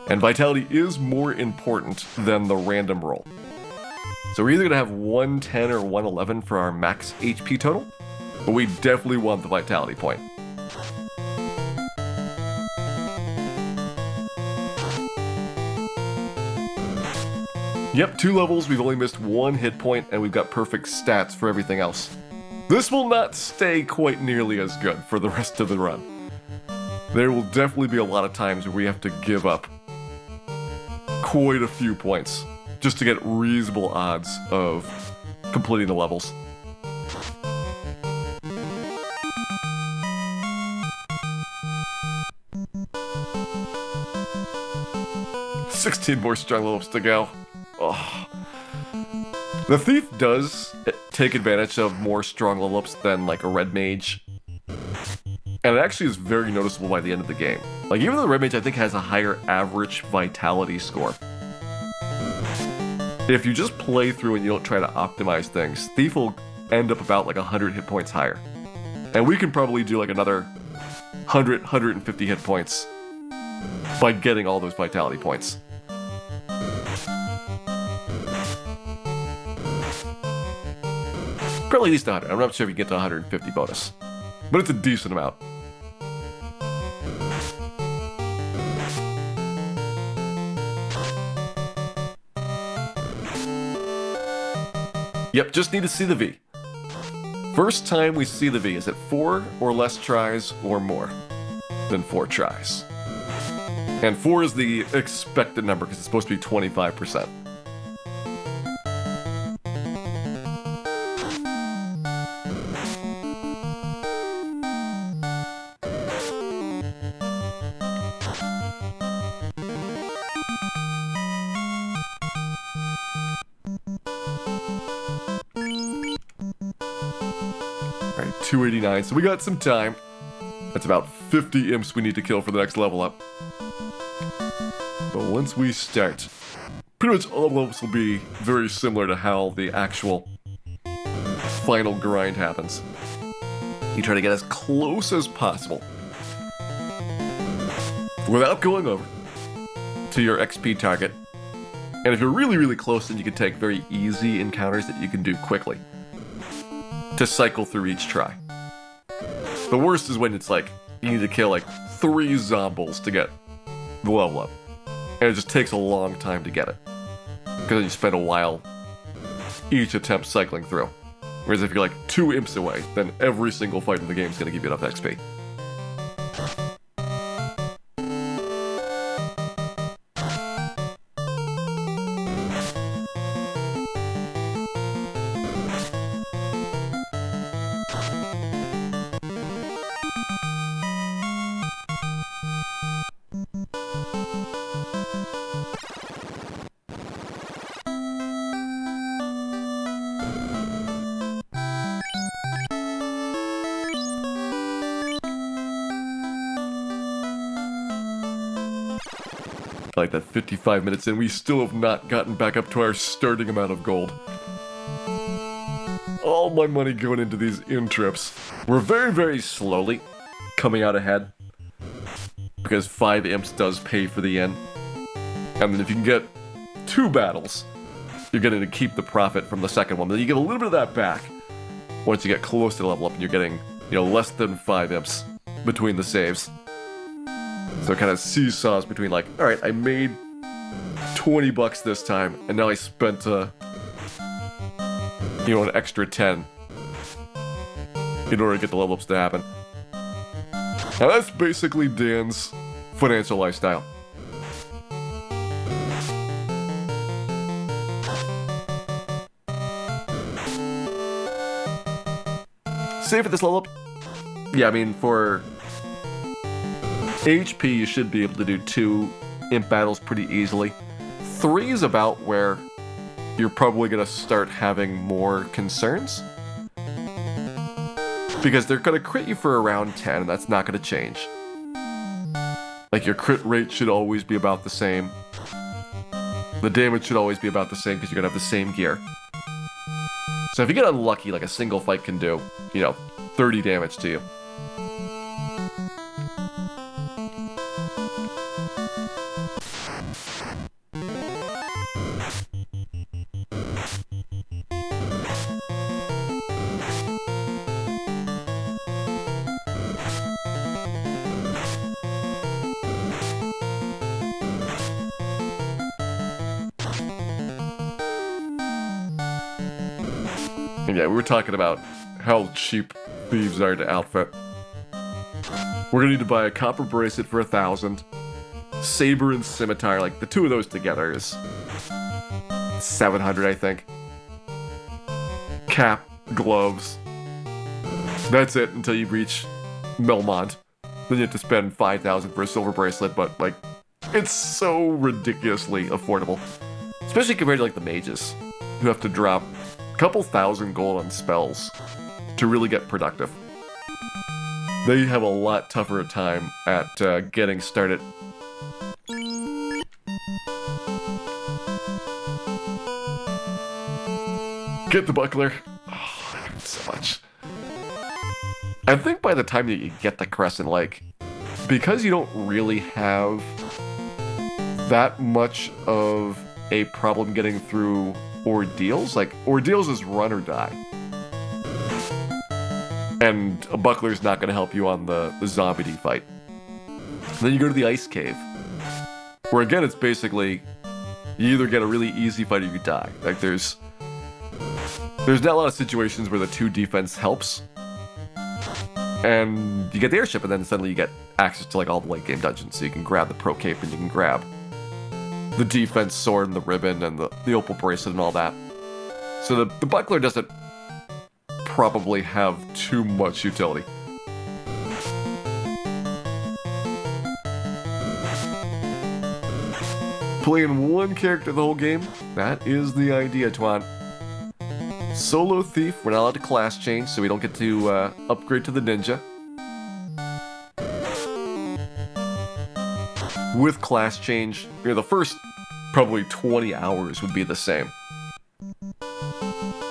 And Vitality is more important than the random roll. So we're either going to have 110 or 111 for our max HP total, but we definitely want the Vitality point. Yep, 2 levels, we've only missed 1 hit point, and we've got perfect stats for everything else. This will not stay quite nearly as good for the rest of the run. There will definitely be a lot of times where we have to give up quite a few points just to get reasonable odds of completing the levels. $16 more strong levels to go. Oh. The Thief does take advantage of more strong level ups than like a Red Mage. And it actually is very noticeable by the end of the game. Like even though the Red Mage I think has a higher average Vitality score. If you just play through and you don't try to optimize things, Thief will end up about like 100 hit points higher. And we can probably do like another 100, 150 hit points by getting all those Vitality points. Probably at least 100. I'm not sure if you get to 150 bonus. But it's a decent amount. Yep, just need to see the V. First time we see the V is at 4 or less tries or more than 4 tries. And 4 is the expected number because it's supposed to be 25%. Alright, 289, so we got some time. That's about 50 imps we need to kill for the next level up. But once we start, pretty much all levels will be very similar to how the actual final grind happens. You try to get as close as possible without going over to your XP target. And if you're really, really close, then you can take very easy encounters that you can do quickly to cycle through each try. The worst is when it's like, you need to kill like 3 zombies to get the level up. And it just takes a long time to get it. Because then you spend a while each attempt cycling through. Whereas if you're like 2 imps away, then every single fight in the game is going to give you enough XP. Like that 55 minutes in, we still have not gotten back up to our starting amount of gold. All my money going into these inn trips. We're very, very slowly coming out ahead. Because 5 imps does pay for the inn. And then if you can get 2 battles, you're getting to keep the profit from the second one. But then you get a little bit of that back once you get close to the level up, and you're getting, you know, less than 5 imps between the saves. So it kind of seesaws between like, all right, I made 20 bucks this time, and now I spent, you know, an extra 10 in order to get the level ups to happen. Now that's basically Dan's financial lifestyle. Save at this level up? Yeah, I mean, for HP, you should be able to do 2 imp battles pretty easily. 3 is about where you're probably going to start having more concerns. Because they're going to crit you for around 10, and that's not going to change. Like, your crit rate should always be about the same. The damage should always be about the same because you're going to have the same gear. So if you get unlucky, like a single fight can do, you know, 30 damage to you. And yeah, we were talking about how cheap thieves are to outfit. We're gonna need to buy a copper bracelet for 1,000. Saber and scimitar, like the 2 of those together is 700, I think. Cap, gloves. That's it until you reach Melmond. Then you have to spend 5,000 for a silver bracelet, but like, it's so ridiculously affordable. Especially compared to like the mages, who have to drop couple thousand gold on spells to really get productive. They have a lot tougher time at getting started. Get the buckler. Oh, I hate it so much. I think by the time that you get the Crescent, like, because you don't really have that much of a problem getting through ordeals, like, ordeals is run or die. And a buckler's not going to help you on the zombie fight. And then you go to the ice cave, where again it's basically, you either get a really easy fight or you die. Like, there's not a lot of situations where the 2 defense helps. And you get the airship, and then suddenly you get access to like all the late game dungeons, so you can grab the pro cape and you can grab the defense sword and the ribbon and the opal bracelet and all that. So the buckler doesn't probably have too much utility. Playing 1 character the whole game, that is the idea, Twan. Solo thief, we're not allowed to class change, so we don't get to upgrade to the ninja. With class change, you know, the first probably 20 hours would be the same.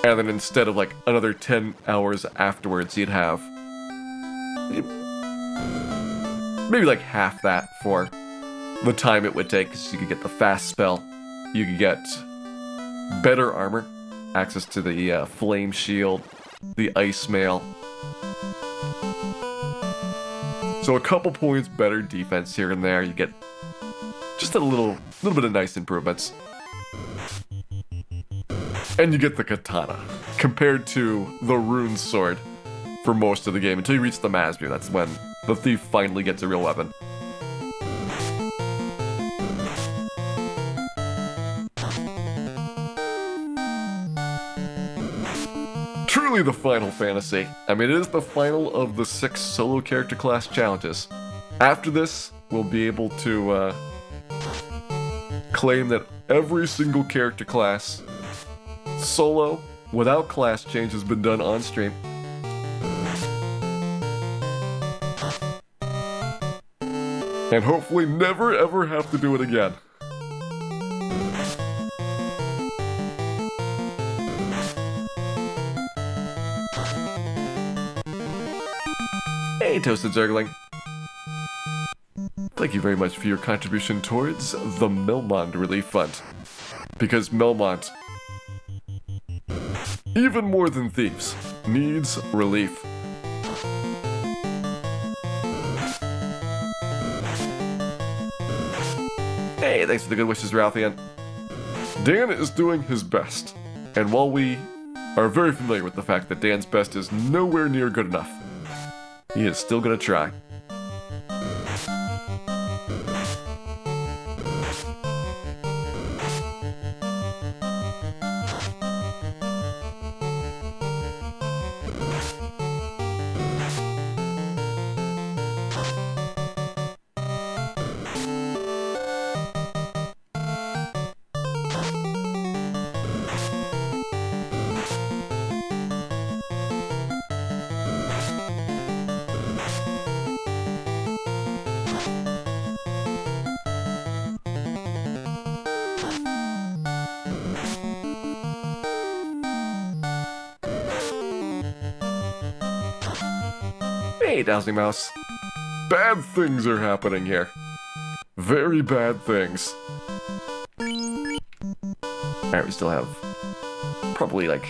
And then instead of like another 10 hours afterwards, you'd have maybe like half that for the time it would take, because you could get the fast spell, you could get better armor, access to the flame shield, the ice mail. So a couple points better defense here and there, you get just a little bit of nice improvements. And you get the katana, compared to the rune sword for most of the game, until you reach the Masbu. That's when the thief finally gets a real weapon. Truly the Final Fantasy. I mean, it is the final of the 6 solo character class challenges. After this, we'll be able to claim that every single character class solo without class change has been done on stream. And hopefully never ever have to do it again. Hey, Toasted Zergling. Thank you very much for your contribution towards the Milmond Relief Fund. Because Melmont, even more than thieves, needs relief. Hey, thanks for the good wishes, Ralphian. Dan is doing his best, and while we are very familiar with the fact that Dan's best is nowhere near good enough, he is still gonna try. Hey, Dowsing Mouse. Bad things are happening here. Very bad things. Alright, we still have probably like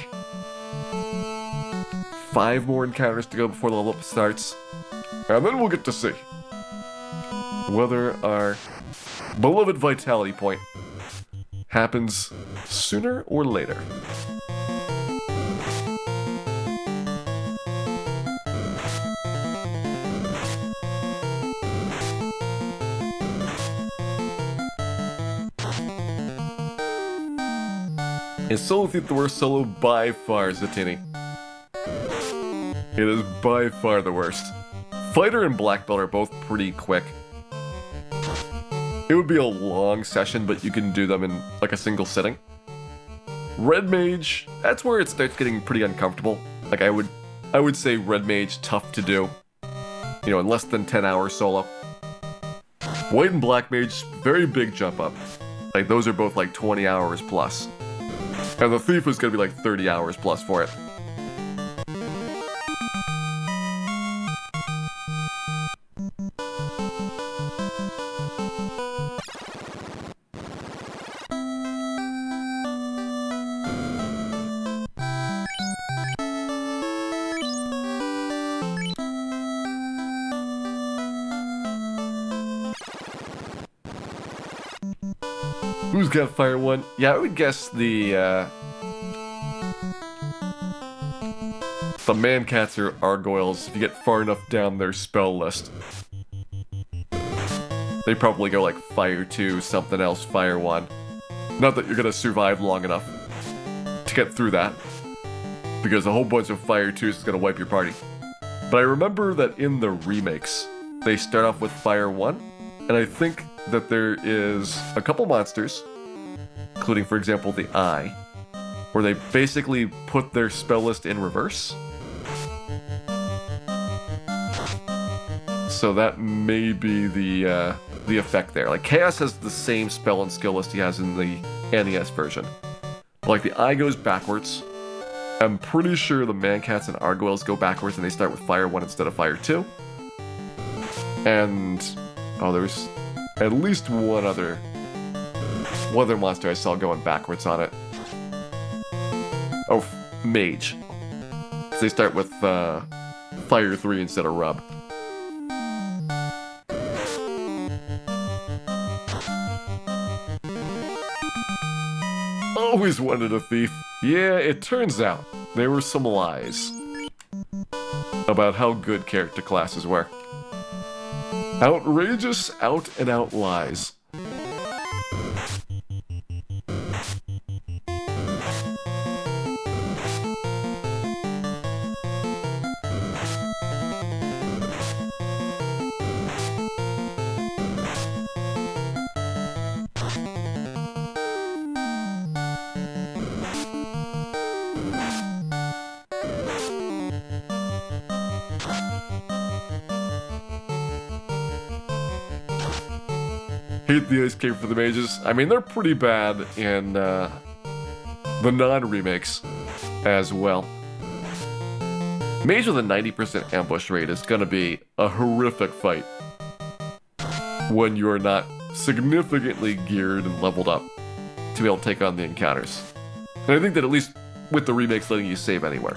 5 more encounters to go before the level up starts. And then we'll get to see whether our beloved Vitality Point happens sooner or later. Is Solo Thief the worst solo? By far, Zatini. It is by far the worst. Fighter and Black Belt are both pretty quick. It would be a long session, but you can do them in like a single sitting. Red Mage, that's where it starts getting pretty uncomfortable. Like I would say Red Mage tough to do. You know, in less than 10 hours solo. White and Black Mage, very big jump up. Like those are both like 20 hours plus. And the Thief is gonna be like 30 hours plus for it. Who's got Fire 1? Yeah, I would guess the Mancats or Argoyles, if you get far enough down their spell list. They probably go like Fire 2, something else, Fire 1. Not that you're gonna survive long enough to get through that, because a whole bunch of Fire 2s is gonna wipe your party. But I remember that in the remakes, they start off with Fire 1, and I think that there is a couple monsters, including, for example, the Eye, where they basically put their spell list in reverse. So that may be the effect there. Like, Chaos has the same spell and skill list he has in the NES version. But, like, the Eye goes backwards. I'm pretty sure the Mancats and Argoyles go backwards and they start with Fire 1 instead of Fire 2. And... oh, there's at least one other monster I saw going backwards on it. Oh, Mage. So they start with Fire 3 instead of Rub. Always wanted a thief. Yeah, it turns out there were some lies about how good character classes were. Outrageous, out-and-out lies. Hate the Ice Cave for the Mages. I mean, they're pretty bad in the non-remakes as well. Mage with a 90% ambush rate is gonna be a horrific fight when you're not significantly geared and leveled up to be able to take on the encounters. And I think that at least with the remakes letting you save anywhere,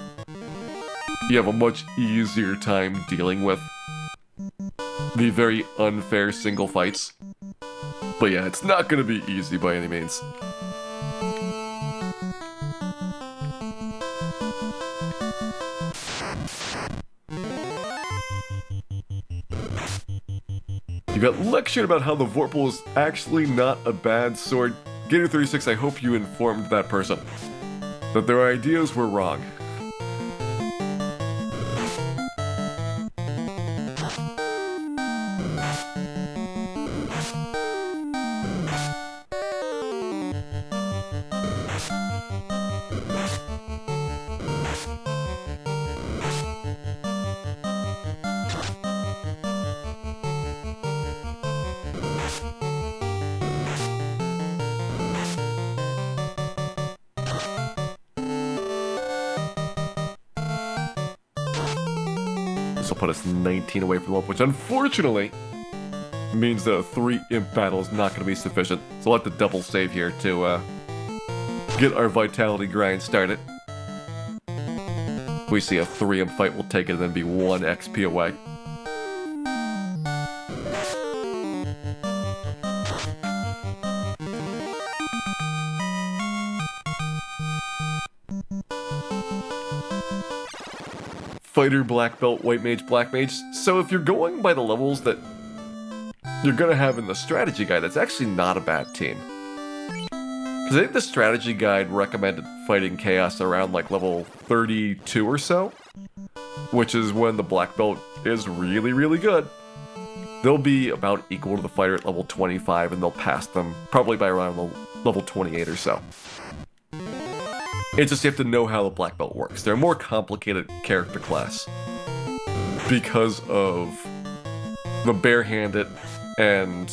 you have a much easier time dealing with the very unfair single fights. But yeah, it's not going to be easy by any means. You got lectured about how the Vorpal is actually not a bad sword. Gator36, I hope you informed that person that their ideas were wrong. This will put us 19 away from the which unfortunately means that a 3 imp battle is not going to be sufficient. So we'll have to double save here to get our vitality grind started. If we see a 3 imp fight, we'll take it and then be 1 XP away. Fighter, black belt, white mage, black mage. So if you're going by the levels that you're gonna have in the strategy guide, that's actually not a bad team. Because I think the strategy guide recommended fighting chaos around like level 32 or so, which is when the black belt is really, really good. They'll be about equal to the fighter at level 25, and they'll pass them probably by around level 28 or so. It's just you have to know how the black belt works. They're a more complicated character class because of the barehanded and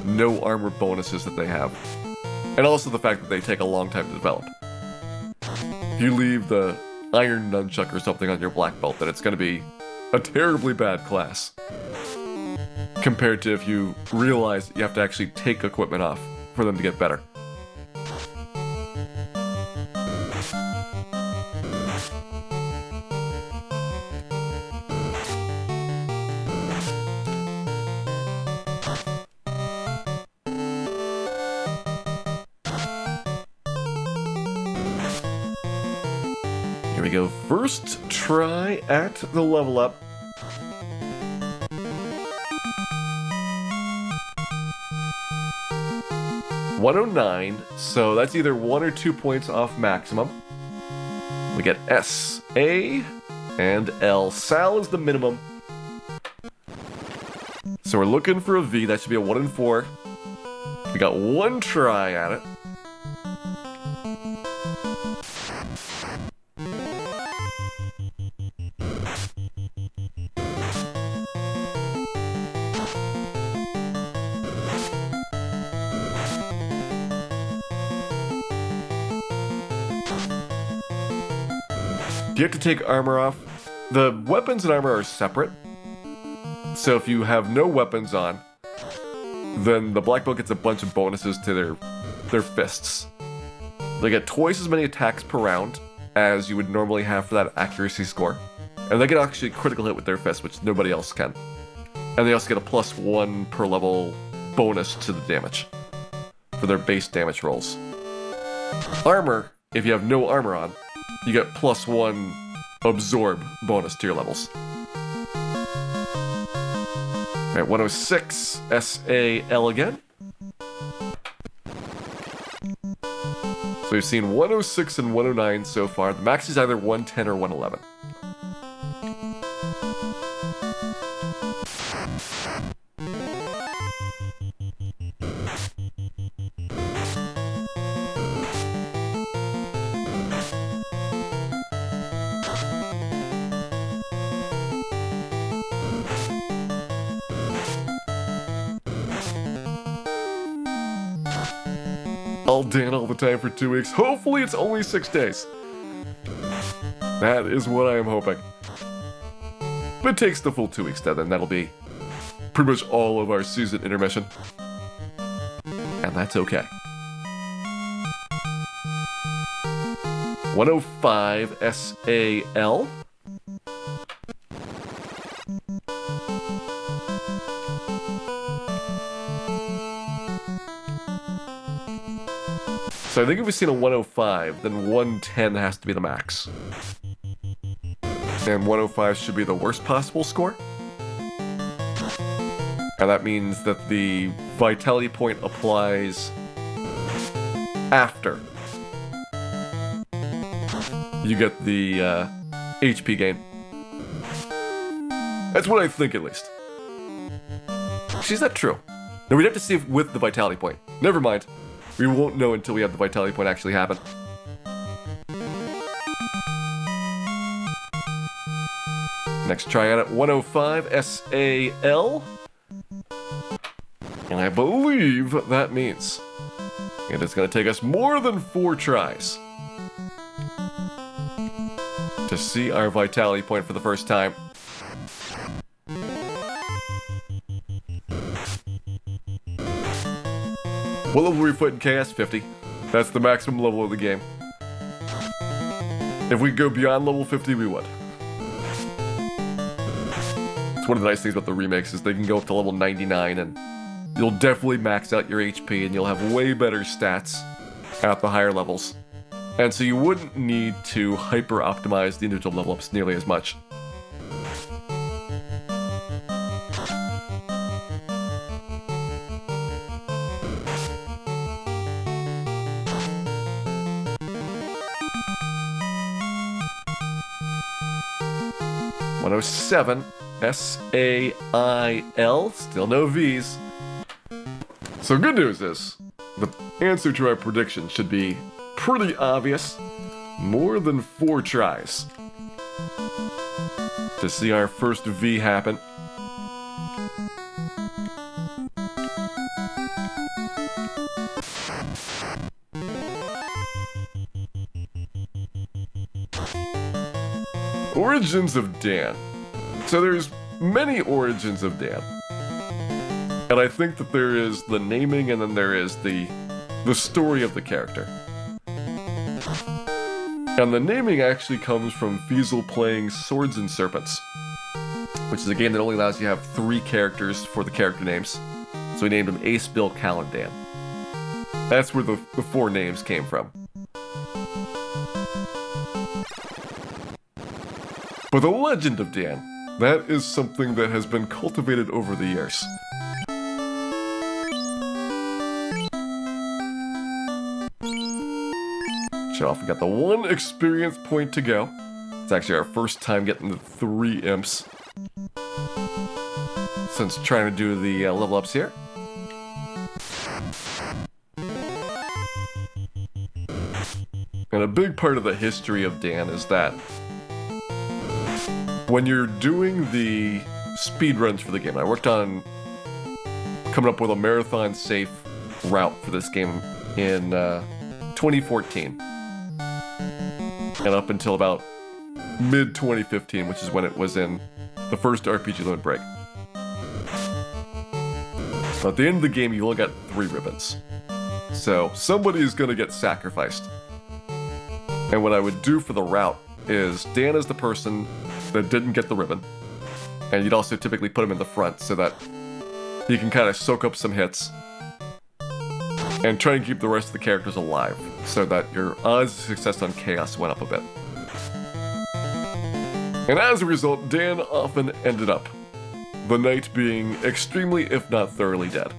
no armor bonuses that they have. And also the fact that they take a long time to develop. If you leave the iron nunchuck or something on your black belt, then it's going to be a terribly bad class. Compared to if you realize that you have to actually take equipment off for them to get better. Here we go. First try at the level up. $109, so that's either 1 or 2 points off maximum. We get S, A, and L. Sal is the minimum. So we're looking for a V. That should be a 1 and 4. We got 1 try at it. You have to take armor off. The weapons and armor are separate. So if you have no weapons on, then the black belt gets a bunch of bonuses to their fists. They get twice as many attacks per round as you would normally have for that accuracy score. And they get actually a critical hit with their fists, which nobody else can. And they also get a +1 per level bonus to the damage for their base damage rolls. Armor, if you have no armor on, you get +1 absorb bonus to your levels. Alright, 106, S-A-L again. So we've seen 106 and 109 so far. The max is either 110 or 111. All day and all the time for 2 weeks. Hopefully it's only 6 days. That is what I am hoping. But it takes the full 2 weeks then, and that'll be pretty much all of our season intermission. And that's okay. 105 SAL. So I think if we've seen a 105, then 110 has to be the max. And 105 should be the worst possible score. And that means that the vitality point applies after you get the HP gain. That's what I think, at least. Is that true? No, we'd have to see if with the vitality point. Never mind. We won't know until we have the vitality point actually happen. Next try at it, 105 SAL. And I believe that means it is going to take us more than 4 tries to see our vitality point for the first time. What level were we put in KS? 50. That's the maximum level of the game. If we go beyond level 50, we would. It's one of the nice things about the remakes is they can go up to level 99 and you'll definitely max out your HP and you'll have way better stats at the higher levels. And so you wouldn't need to hyper-optimize the individual level-ups nearly as much. .107 SAIL, still no V's. So good news is, the answer to our prediction should be pretty obvious. More than 4 tries to see our first V happen. Origins of Dan. So there's many origins of Dan. And I think that there is the naming and then there is the story of the character. And the naming actually comes from Fiesel playing Swords and Serpents, which is a game that only allows you to have 3 characters for the character names. So he named him Ace, Bill, Cal, and Dan. That's where the 4 names came from. But the legend of Dan, that is something that has been cultivated over the years. Show off, we got the 1 experience point to go. It's actually our first time getting the 3 imps since trying to do the level ups here. And a big part of the history of Dan is that when you're doing the speed runs for the game, I worked on coming up with a marathon safe route for this game in 2014. And up until about mid-2015, which is when it was in the first RPG limit break. So at the end of the game, you only got 3 ribbons. So somebody is going to get sacrificed. And what I would do for the route is Dan is the person that didn't get the ribbon. And you'd also typically put him in the front so that he can kind of soak up some hits. And try and keep the rest of the characters alive, so that your odds of success on Chaos went up a bit. And as a result, Dan often ended up the knight being extremely, if not thoroughly, dead.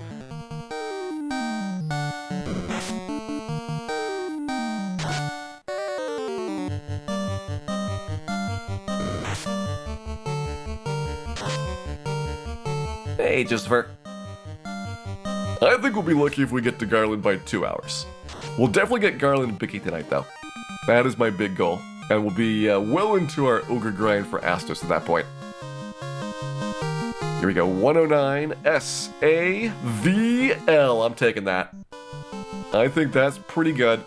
Hey, Christopher. I think we'll be lucky if we get to Garland by 2 hours. We'll definitely get Garland and Bicky tonight, though. That is my big goal. And we'll be well into our ogre grind for Astos at that point. Here we go, 109 SAVL. I'm taking that. I think that's pretty good.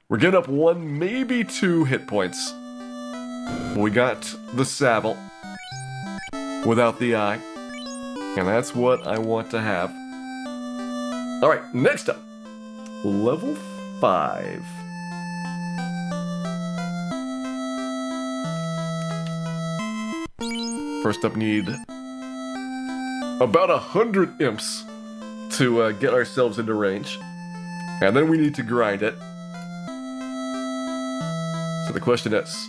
We're getting up 1, maybe 2 hit points. We got the Savile without the eye. And that's what I want to have. Alright, next up. Level 5. First up, need about 100 imps to get ourselves into range. And then we need to grind it. So the question is...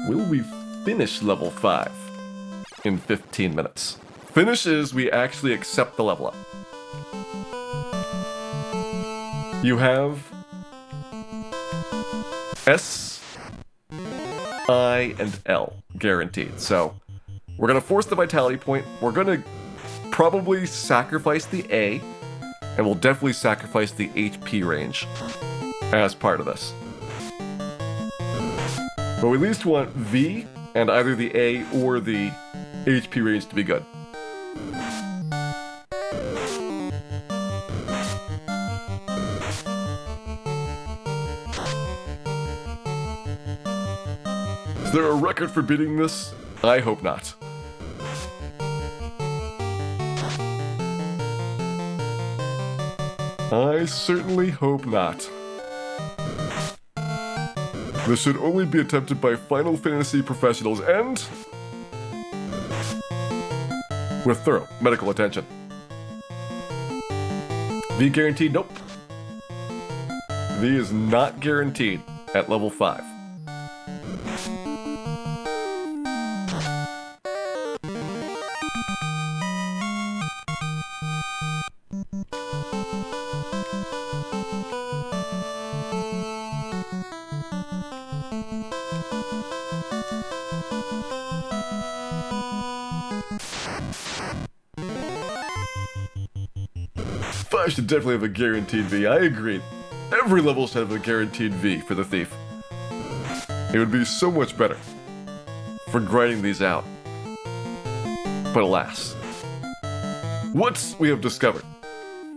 will we finish level 5 in 15 minutes? Finish is we actually accept the level up. You have S, I, and L guaranteed. So we're going to force the vitality point. We're going to probably sacrifice the A, and we'll definitely sacrifice the HP range as part of this. But we at least want V and either the A or the HP range to be good. Is there a record for beating this? I hope not. I certainly hope not. This should only be attempted by Final Fantasy professionals and with thorough medical attention. V guaranteed? Nope. V is not guaranteed at level 5. I should definitely have a guaranteed V. I agree. Every level should have a guaranteed V for the thief. It would be so much better for grinding these out. But alas, what we have discovered,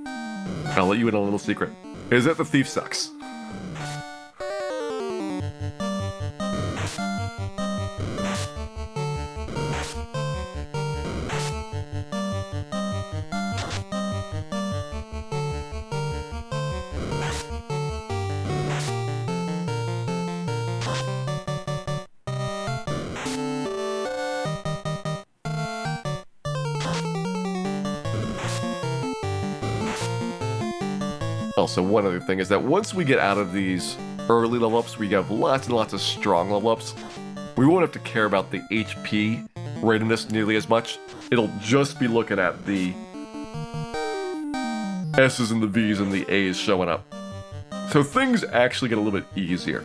I'll let you in on a little secret, is that the thief sucks. Also, one other thing is that once we get out of these early level ups, we have lots and lots of strong level ups. We won't have to care about the HP readiness nearly as much. It'll just be looking at the S's and the V's and the A's showing up. So things actually get a little bit easier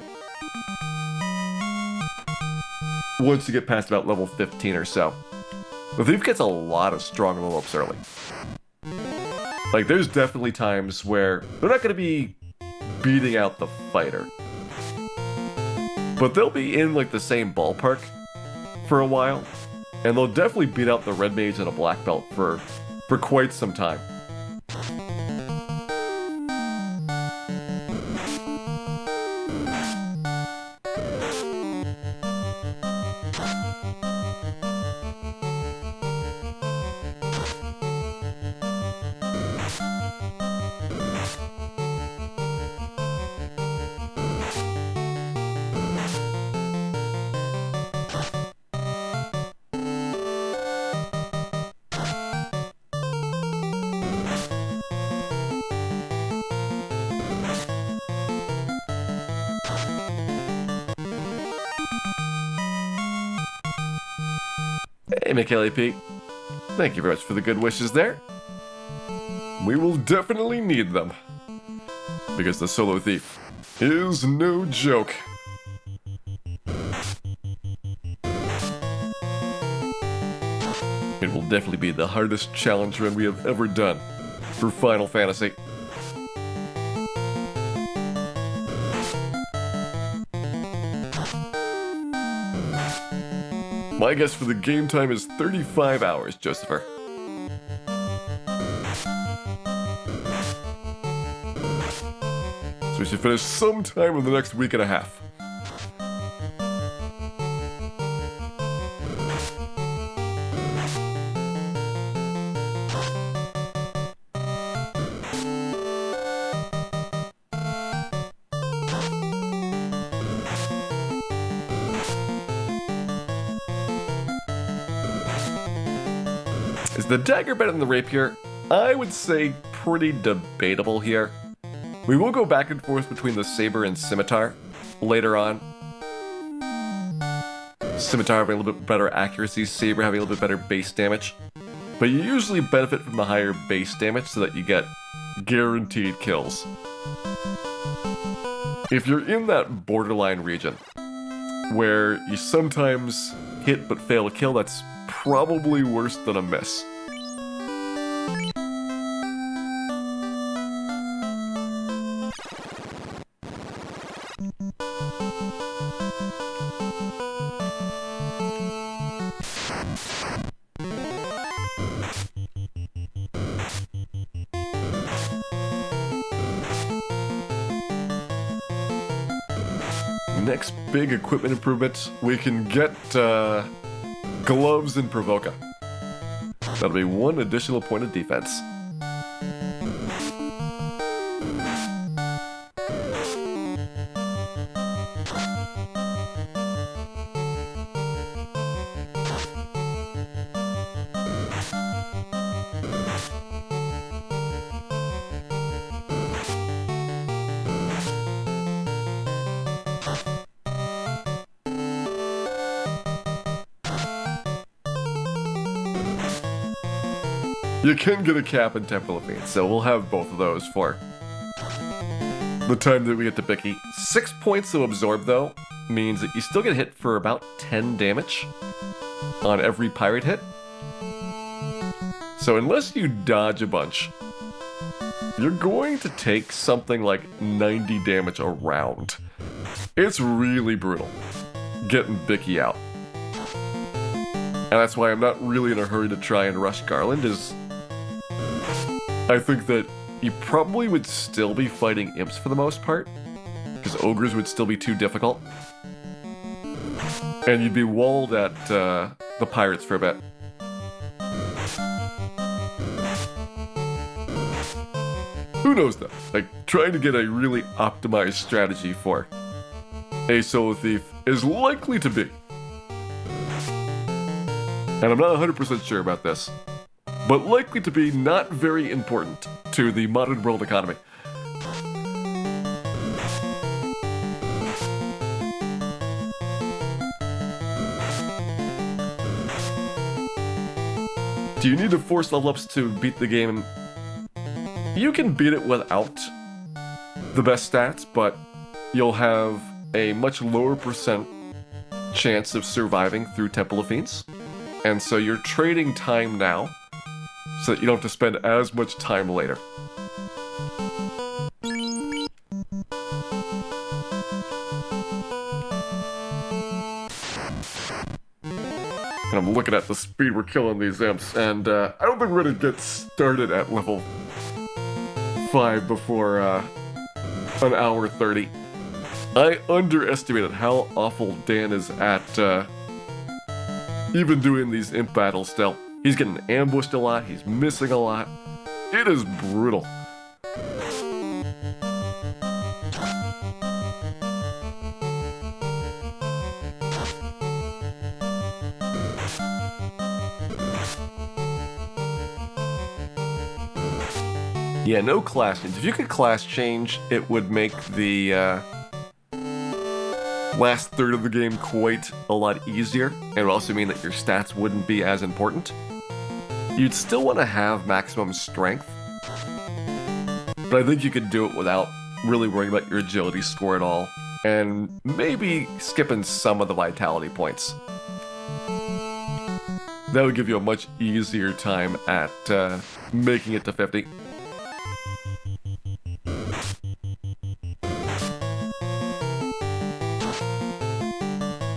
once you get past about level 15 or so. The thief gets a lot of strong level ups early. Like, there's definitely times where they're not going to be beating out the fighter, but they'll be in, like, the same ballpark for a while, and they'll definitely beat out the red mage and a black belt for quite some time. Hey, Michaeli P. Thank you very much for the good wishes there. We will definitely need them, because the solo thief is no joke. It will definitely be the hardest challenge run we have ever done for Final Fantasy. My guess for the game time is 35 hours, Josepher. So we should finish sometime in the next week and a half. Is the dagger better than the rapier? I would say pretty debatable here. We will go back and forth between the saber and scimitar later on. Scimitar having a little bit better accuracy, saber having a little bit better base damage. But you usually benefit from the higher base damage so that you get guaranteed kills. If you're in that borderline region, where you sometimes hit but fail to kill, that's probably worse than a miss. Next big equipment improvement, we can get gloves in Provoca. That'll be one additional point of defense. You can get a cap in Temple of Fiends, so we'll have both of those for the time that we get to Bicky. 6 points of Absorb, though, means that you still get hit for about 10 damage on every pirate hit. So unless you dodge a bunch, you're going to take something like 90 damage a round. It's really brutal getting Bicky out. And that's why I'm not really in a hurry to try and rush Garland, is I think that you probably would still be fighting imps for the most part, because ogres would still be too difficult. And you'd be walled at the pirates for a bit. Who knows though? Like, trying to get a really optimized strategy for a solo thief is likely to be. And I'm not 100% sure about this, but likely to be not very important to the modern world economy. Do you need to force level ups to beat the game? You can beat it without the best stats, but you'll have a much lower percent chance of surviving through Temple of Fiends. And so you're trading time now so that you don't have to spend as much time later. And I'm looking at the speed we're killing these imps, and I don't think we're gonna get started at level 5 before an hour 30. I underestimated how awful Dan is at even doing these imp battles still. He's getting ambushed a lot, he's missing a lot. It is brutal. Yeah, no class change. If you could class change, it would make the last third of the game quite a lot easier. And it would also mean that your stats wouldn't be as important. You'd still want to have maximum strength, but I think you could do it without really worrying about your agility score at all, and maybe skipping some of the vitality points. That would give you a much easier time at making it to 50.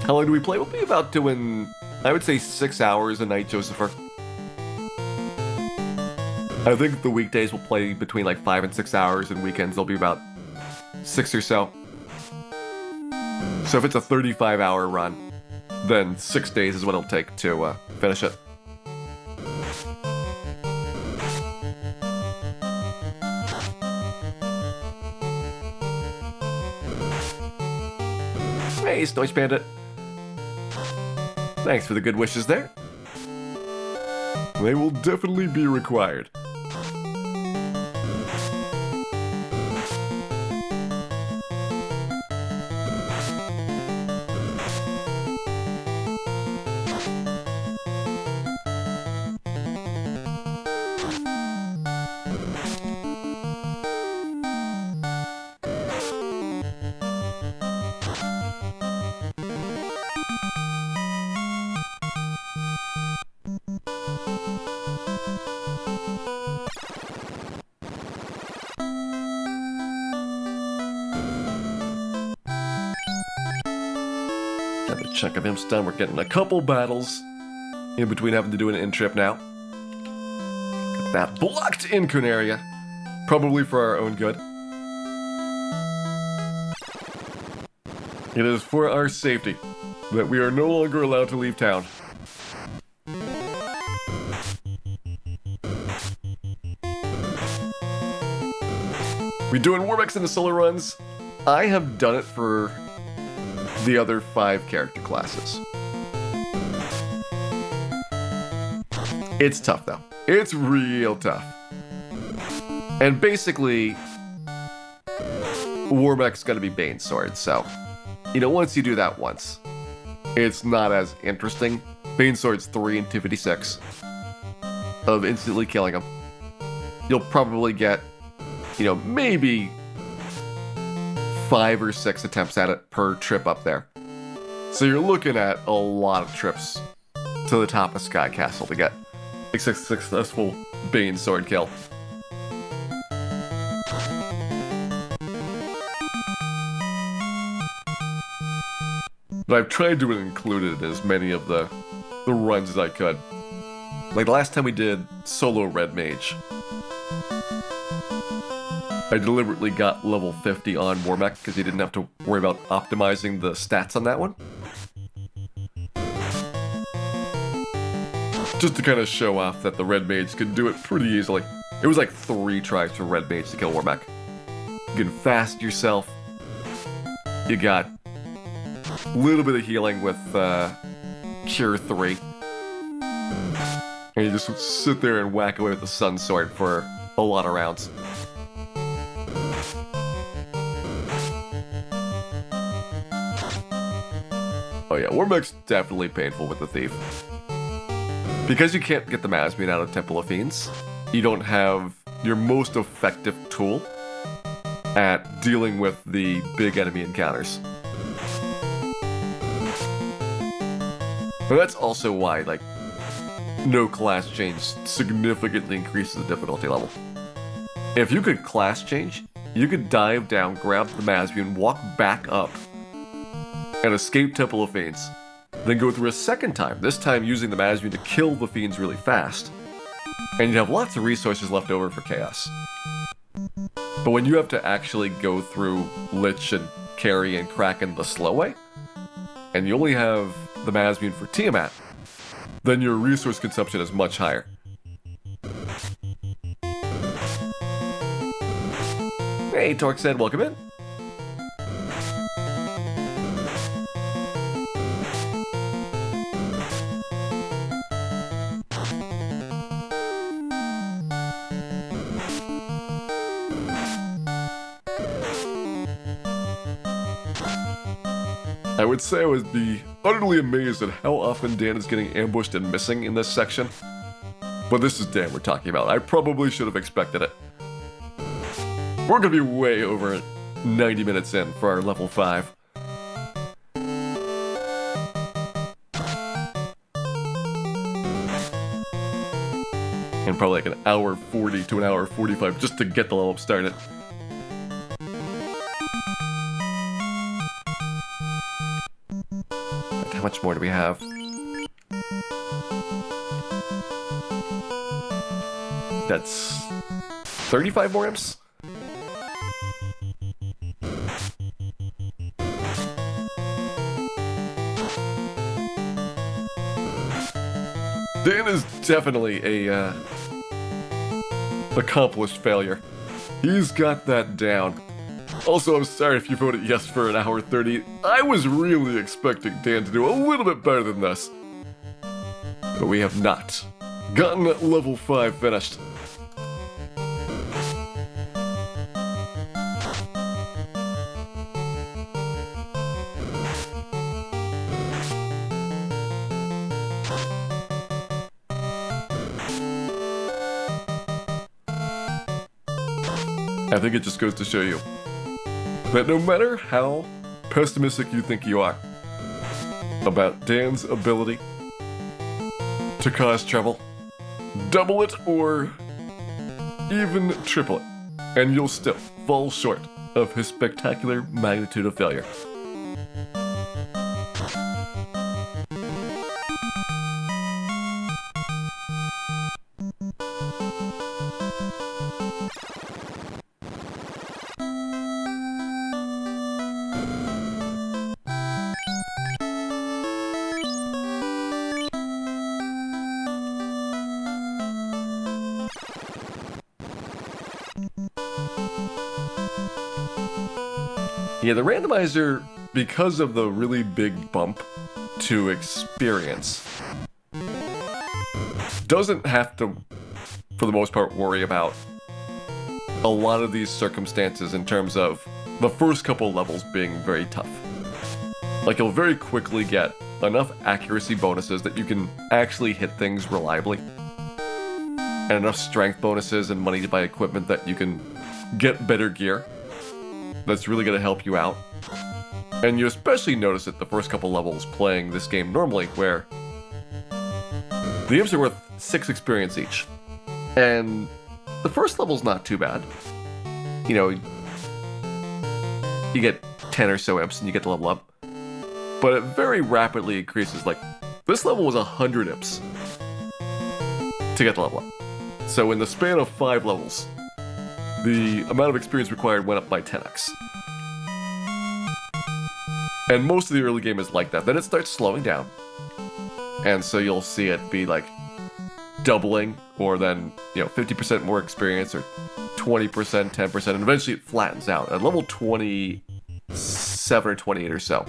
How long do we play? We'll be about doing, I would say, 6 hours a night, Josepher. I think the weekdays will play between like 5 and 6 hours, and weekends they'll be about 6 or so. So if it's a 35-hour run, then 6 days is what it'll take to finish it. Hey, Snoice Bandit. Thanks for the good wishes there. They will definitely be required. Another chunk of imps done. We're getting a couple battles in between having to do an in trip now. Got that blocked in area, probably for our own good. It is for our safety that we are no longer allowed to leave town. We doing Warbex in the solo runs? I have done it for the other 5 character classes. It's tough though. It's real tough. And basically, Warbeck's gotta be Bane Sword, so once you do that once, it's not as interesting. Bane Sword's 3 and 256 of instantly killing him. You'll probably get, maybe 5 or 6 attempts at it per trip up there. So you're looking at a lot of trips to the top of Sky Castle to get a successful Bane Sword kill. But I've tried to include it in as many of the runs as I could. Like the last time we did solo Red Mage, I deliberately got level 50 on Warbeck because you didn't have to worry about optimizing the stats on that one. Just to kind of show off that the Red Mage could do it pretty easily. It was like 3 tries for Red Mage to kill Warbeck. You can fast yourself. You got a little bit of healing with Cure 3. And you just sit there and whack away with the Sun Sword for a lot of rounds. Oh yeah, Warbeck's definitely painful with the Thief. Because you can't get the Masmune out of Temple of Fiends, you don't have your most effective tool at dealing with the big enemy encounters. And that's also why, no class change significantly increases the difficulty level. If you could class change, you could dive down, grab the Masmune, walk back up, and escape Temple of Fiends. Then go through a second time, this time using the Masmune to kill the Fiends really fast. And you'd have lots of resources left over for Chaos. But when you have to actually go through Lich and Carry and Kraken the slow way, and you only have the Masmune for Tiamat, then your resource consumption is much higher. Hey, Torxed, welcome in. I would say I would be utterly amazed at how often Dan is getting ambushed and missing in this section. But this is Dan we're talking about. I probably should have expected it. We're gonna be way over 90 minutes in for our level 5. And probably like an hour 40 to an hour 45 just to get the level up started. How much more do we have? That's 35 more imps? Dan is definitely a accomplished failure. He's got that down. Also, I'm sorry if you voted yes for an hour 30. I was really expecting Dan to do a little bit better than this. But we have not gotten level 5 finished. I think it just goes to show you that no matter how pessimistic you think you are about Dan's ability to cause trouble, double it or even triple it, and you'll still fall short of his spectacular magnitude of failure. Yeah, the randomizer, because of the really big bump to experience, doesn't have to, for the most part, worry about a lot of these circumstances in terms of the first couple levels being very tough. Like, you'll very quickly get enough accuracy bonuses that you can actually hit things reliably, and enough strength bonuses and money to buy equipment that you can get better gear. That's really going to help you out. And you especially notice it the first couple levels playing this game normally, where the imps are worth 6 experience each. And the first level's not too bad. You know, you get 10 or so imps and you get to level up. But it very rapidly increases. Like, this level was 100 imps to get to level up. So in the span of 5 levels, the amount of experience required went up by 10x. And most of the early game is like that. Then it starts slowing down. And so you'll see it be like doubling, or then, 50% more experience, or 20%, 10%, and eventually it flattens out. At level 27 or 28 or so,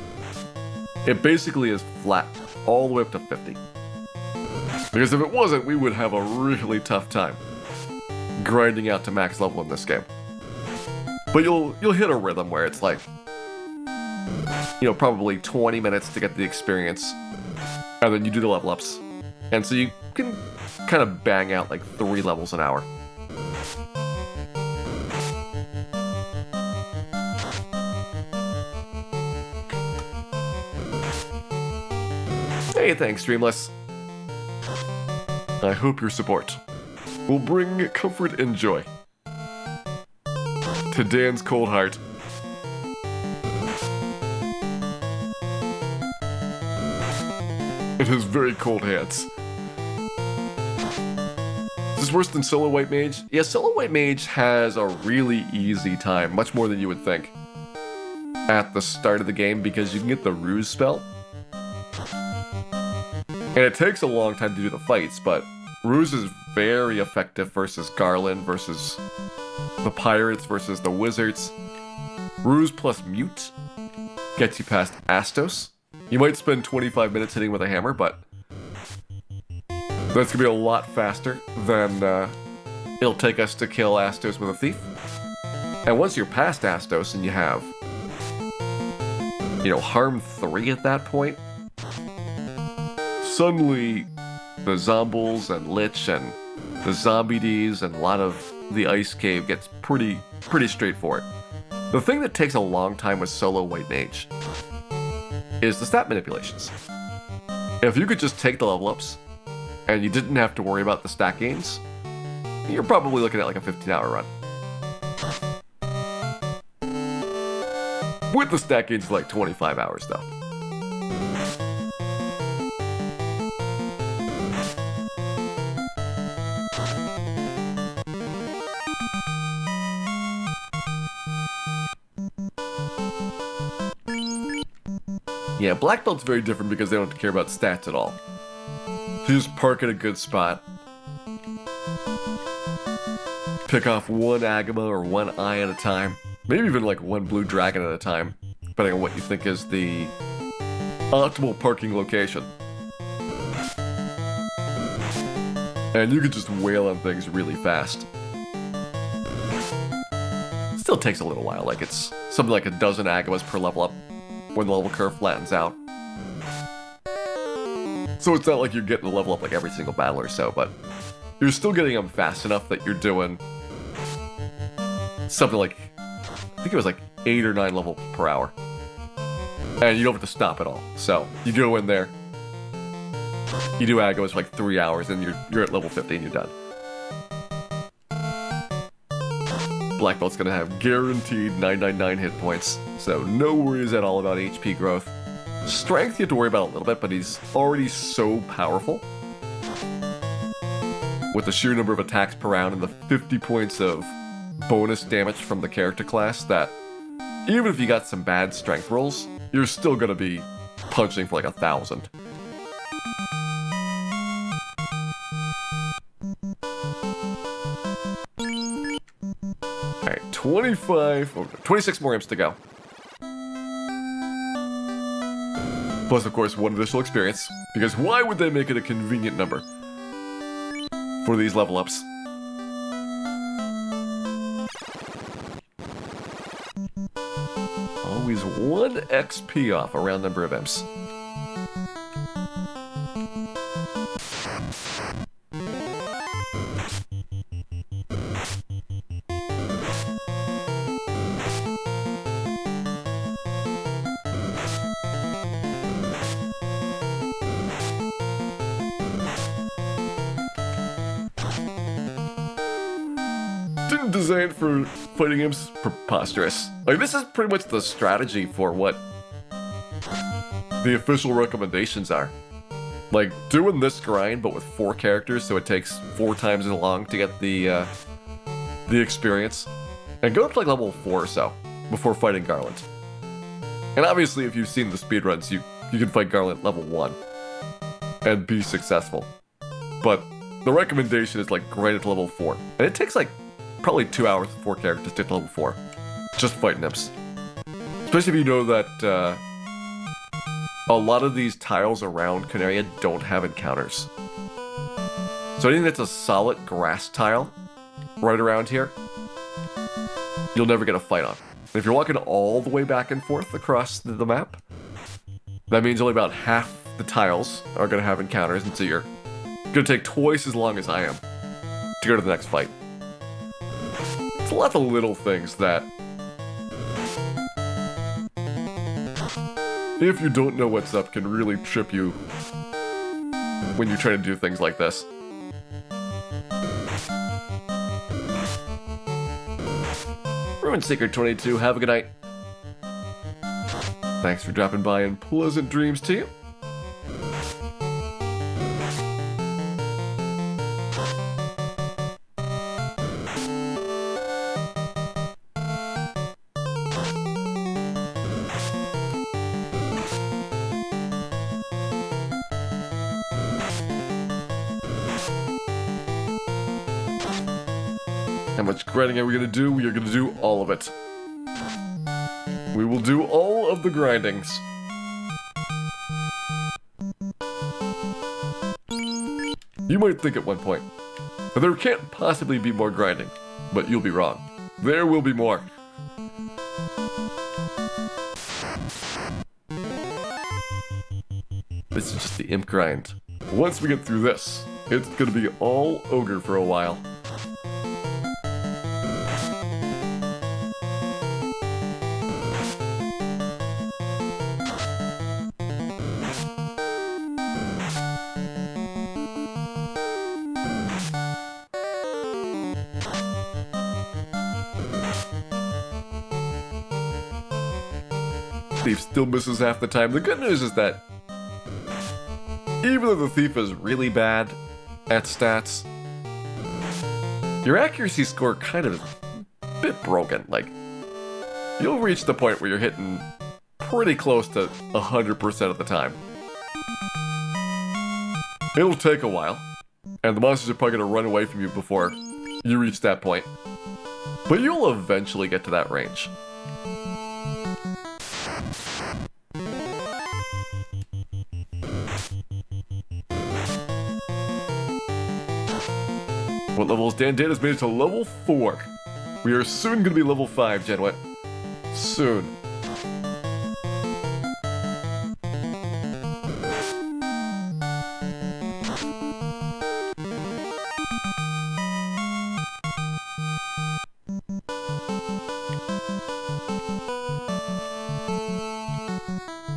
it basically is flat all the way up to 50. Because if it wasn't, we would have a really tough time grinding out to max level in this game. But you'll hit a rhythm where it's like, probably 20 minutes to get the experience, and then you do the level ups. And so you can kind of bang out like 3 levels an hour. Hey, thanks, Streamless. I hope your support will bring comfort and joy to Dan's cold heart. In his very cold hands. Is this worse than Solo White Mage? Yeah, Solo White Mage has a really easy time, much more than you would think, at the start of the game, because you can get the Ruse spell. And it takes a long time to do the fights, but Ruse is very effective versus Garland, versus the Pirates, versus the Wizards. Ruse plus Mute gets you past Astos. You might spend 25 minutes hitting with a hammer, but that's going to be a lot faster than it'll take us to kill Astos with a thief. And once you're past Astos and you have, Harm 3 at that point, suddenly the Zombles and Lich and the Zombie Ds and a lot of the Ice Cave gets pretty straightforward. The thing that takes a long time with Solo White Mage is the stat manipulations. If you could just take the level ups and you didn't have to worry about the stat gains, you're probably looking at like a 15-hour run. With the stat gains, like 25 hours though. Yeah, Black Belt's very different because they don't care about stats at all. You just park at a good spot, pick off one Agama or one Eye at a time, maybe even like one Blue Dragon at a time, depending on what you think is the optimal parking location. And you can just wail on things really fast. Still takes a little while, like it's something like a dozen Agamas per level up when the level curve flattens out. So it's not like you're getting a level up like every single battle or so, but you're still getting them fast enough that you're doing something like, I think it was like 8 or 9 levels per hour. And you don't have to stop at all. So you go in there, you do Agamas for like 3 hours, and you're at level 50 and you're done. Black Belt's gonna have guaranteed 999 hit points, so no worries at all about HP growth. Strength you have to worry about a little bit, but he's already so powerful. With the sheer number of attacks per round and the 50 points of bonus damage from the character class, that even if you got some bad strength rolls, you're still gonna be punching for like 1,000. Alright, 26 more imps to go. Plus, of course, one additional experience, because why would they make it a convenient number for these level ups? Always 1 XP off a round number of imps. Designed for fighting imps, preposterous. Like, this is pretty much the strategy for what the official recommendations are. Like, doing this grind, but with 4 characters, so it takes 4 times as long to get the experience. And go up to like level 4 or so before fighting Garland. And obviously, if you've seen the speedruns, you can fight Garland level 1 and be successful. But the recommendation is like grind it to level 4. And it takes like probably 2 hours with 4 characters to get to level 4. Just fighting imps. Especially if you know that a lot of these tiles around Canaria don't have encounters. So anything that's a solid grass tile right around here, you'll never get a fight on. And if you're walking all the way back and forth across the map, that means only about half the tiles are going to have encounters, and so you're going to take twice as long as I am to go to the next fight. It's a lot of little things that, if you don't know what's up, can really trip you when you're trying to do things like this. Ruin Seeker 22, have a good night. Thanks for dropping by, and pleasant dreams to you. How much grinding are we going to do? We are going to do all of it. We will do all of the grindings. You might think at one point, there can't possibly be more grinding, but you'll be wrong. There will be more. This is just the imp grind. Once we get through this, it's going to be all ogre for a while. Thief still misses half the time. The good news is that even though the thief is really bad at stats, your accuracy score kind of is a bit broken. Like, you'll reach the point where you're hitting pretty close to 100% of the time. It'll take a while, and the monsters are probably going to run away from you before you reach that point. But you'll eventually get to that range. What level is Dan? Dan has made it to level 4. We are soon going to be level 5, Genwet. Soon.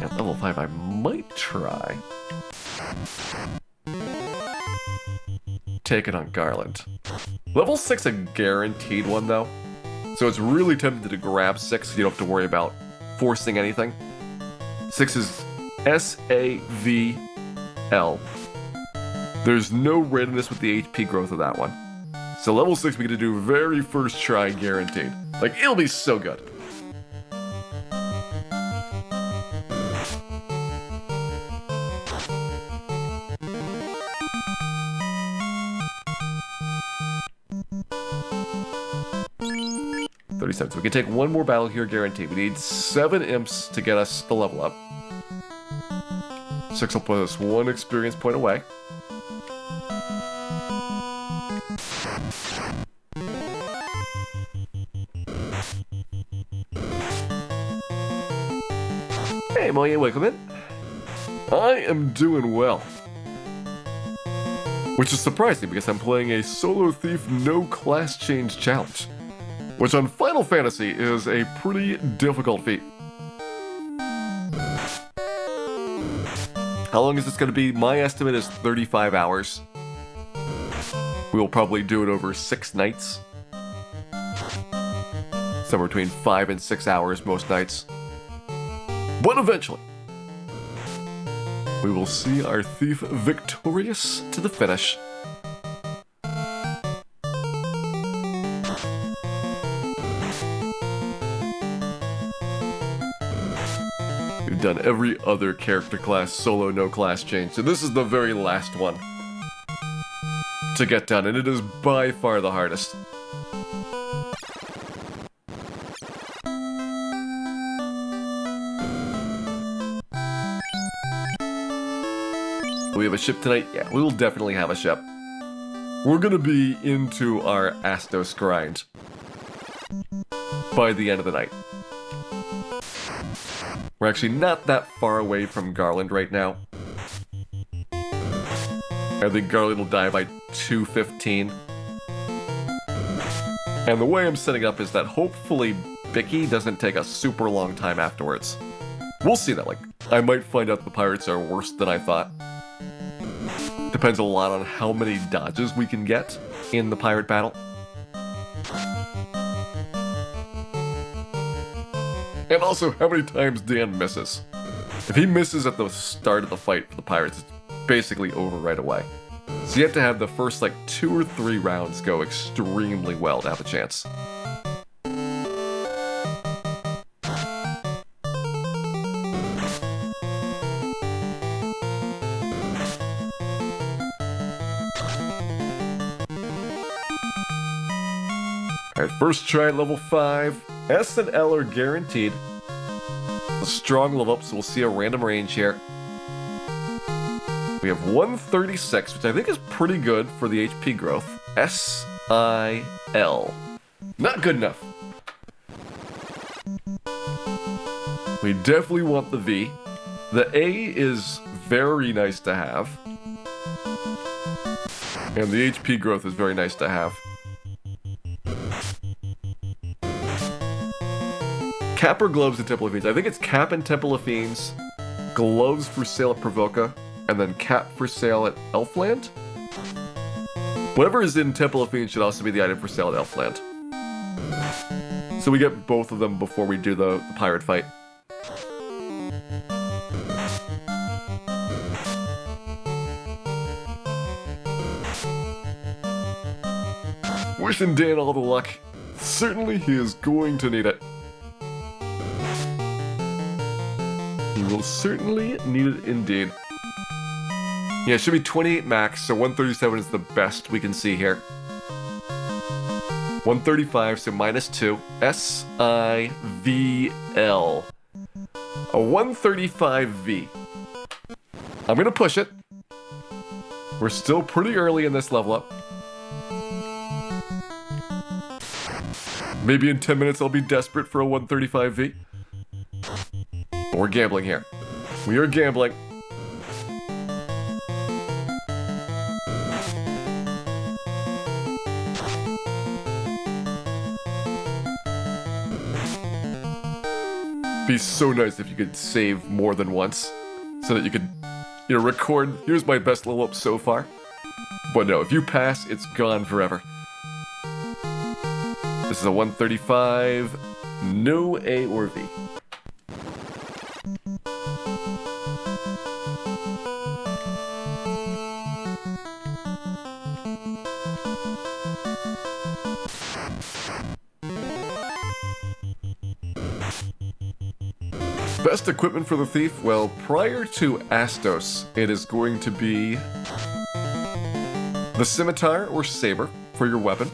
At level 5, I might try. Take it on Garland. Level 6 a guaranteed one though. So it's really tempted to grab 6 so you don't have to worry about forcing anything. 6 is S-A-V-L. There's no randomness with the HP growth of that one. So level 6 we get to do very first try guaranteed. Like, it'll be so good. So we can take one more battle here guaranteed. We need 7 imps to get us the level up. 6 will put us 1 experience point away. Hey, Moye, welcome in. I am doing well. Which is surprising because I'm playing a Solo Thief no class change challenge. Which on Final Fantasy is a pretty difficult feat. How long is this going to be? My estimate is 35 hours. We will probably do it over 6 nights. Somewhere between 5 and 6 hours most nights. But eventually, we will see our thief victorious to the finish. We've done every other character class solo no class change, so this is the very last one to get done, and it is by far the hardest. Do we have a ship tonight? Yeah, we will definitely have a ship. We're gonna be into our Astos grind by the end of the night. We're actually not that far away from Garland right now. I think Garland will die by 2:15. And the way I'm setting up is that hopefully Bicky doesn't take a super long time afterwards. We'll see that, like, I might find out the pirates are worse than I thought. Depends a lot on how many dodges we can get in the pirate battle. And also, how many times Dan misses. If he misses at the start of the fight for the pirates, it's basically over right away. So you have to have the first, like, 2 or 3 rounds go extremely well to have a chance. Alright, first try at level 5. S and L are guaranteed. A strong level up, so we'll see a random range here. We have 136, which I think is pretty good for the HP growth. S-I-L. Not good enough. We definitely want the V. The A is very nice to have. And the HP growth is very nice to have. Cap or gloves in Temple of Fiends? I think it's cap in Temple of Fiends, gloves for sale at Provoca, and then cap for sale at Elfland? Whatever is in Temple of Fiends should also be the item for sale at Elfland. So we get both of them before we do the pirate fight. Wishing Dan all the luck. Certainly he is going to need it. He will certainly need it indeed. Yeah, it should be 28 max, so 137 is the best we can see here. 135, so -2. S-I-V-L. A 135V. I'm gonna push it. We're still pretty early in this level up. Maybe in 10 minutes I'll be desperate for a 135V. But we're gambling here. We are gambling. Be so nice if you could save more than once, so that you could, record, here's my best level up so far. But no, if you pass, it's gone forever. This is a 135, no A or V. Best equipment for the thief? Well, prior to Astos, it is going to be the scimitar or saber for your weapon,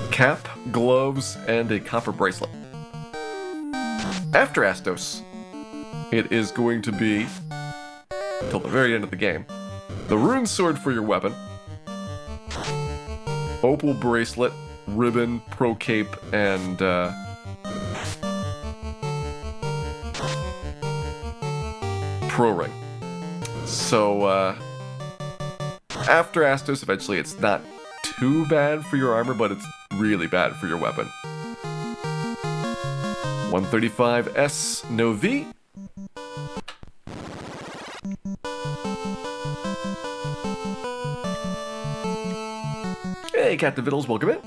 cap, gloves, and a copper bracelet. After Astos, it is going to be, till the very end of the game, the rune sword for your weapon, opal bracelet, ribbon, pro cape, and pro ring. So, after Astos, eventually it's not too bad for your armor, but it's really bad for your weapon. 135S, no V. Hey, Captain Vittles, welcome in.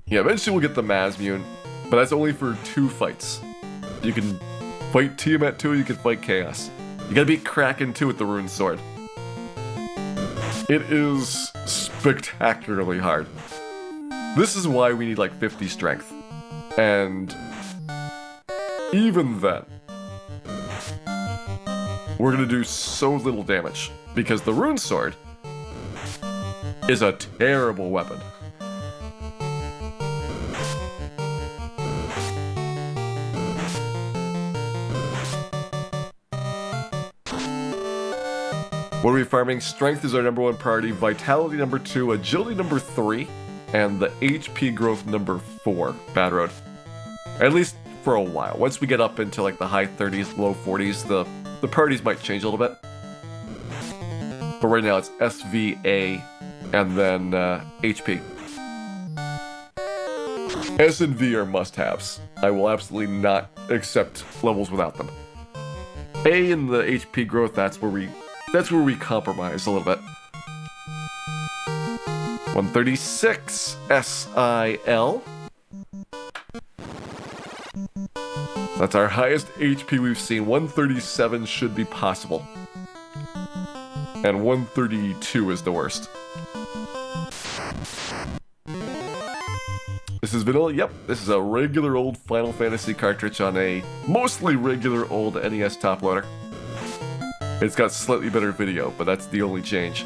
Yeah, eventually we'll get the Mazmune, but that's only for 2 fights. You can fight Tiamat 2, you can fight Chaos. You gotta beat Kraken 2 with the Rune Sword. It is spectacularly hard. This is why we need like 50 strength. And even then, we're gonna do so little damage, because the Rune Sword is a terrible weapon. What are we farming? Strength is our number 1 priority, vitality number 2, agility number 3, and the HP growth number 4, Bad Road. At least for a while. Once we get up into like the high 30s, low 40s, the priorities might change a little bit. But right now it's SVA and then HP. S and V are must-haves. I will absolutely not accept levels without them. A and the HP growth, that's where we compromise a little bit. 136 SIL. That's our highest HP we've seen. 137 should be possible. And 132 is the worst. This is vanilla? Yep, this is a regular old Final Fantasy cartridge on a mostly regular old NES top loader. It's got slightly better video, but that's the only change.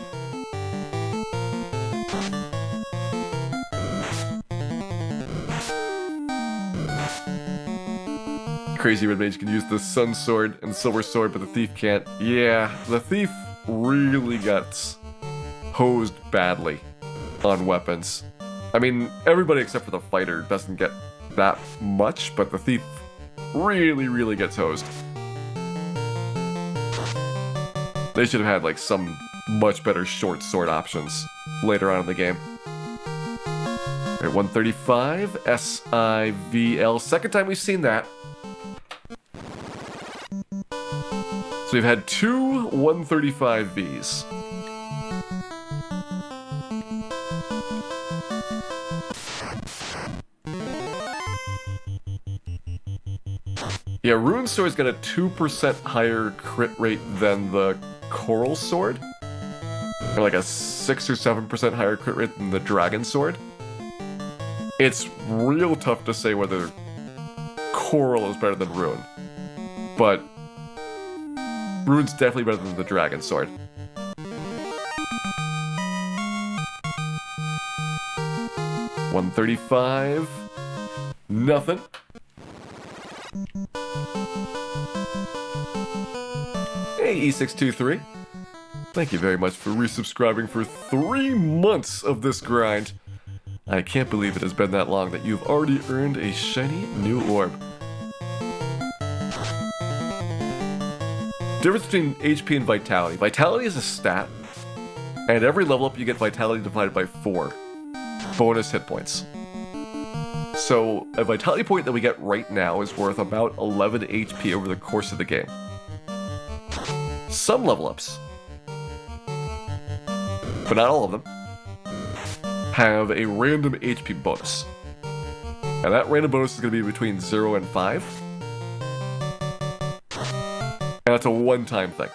Crazy Red Mage can use the Sun Sword and Silver Sword, but the Thief can't. Yeah, the Thief really gets hosed badly on weapons. I mean, everybody except for the Fighter doesn't get that much, but the Thief really gets hosed. They should have had, like, some much better short sword options later on in the game. Alright, 135, SIVL. Second time we've seen that. So we've had 2 135Vs. Yeah, Rune Sword's got a 2% higher crit rate than the Coral Sword. And like a 6 or 7% higher crit rate than the Dragon Sword. It's real tough to say whether Coral is better than Rune. But Rune's definitely better than the Dragon Sword. $135. Nothing. Hey, E623. Thank you very much for resubscribing for 3 months of this grind. I can't believe it has been that long that you've already earned a shiny new orb. Difference between HP and Vitality. Vitality is a stat, and every level up you get Vitality divided by 4 bonus hit points. So a Vitality point that we get right now is worth about 11 HP over the course of the game. Some level ups, but not all of them, have a random HP bonus. And that random bonus is going to be between 0 and 5. And that's a one-time thing.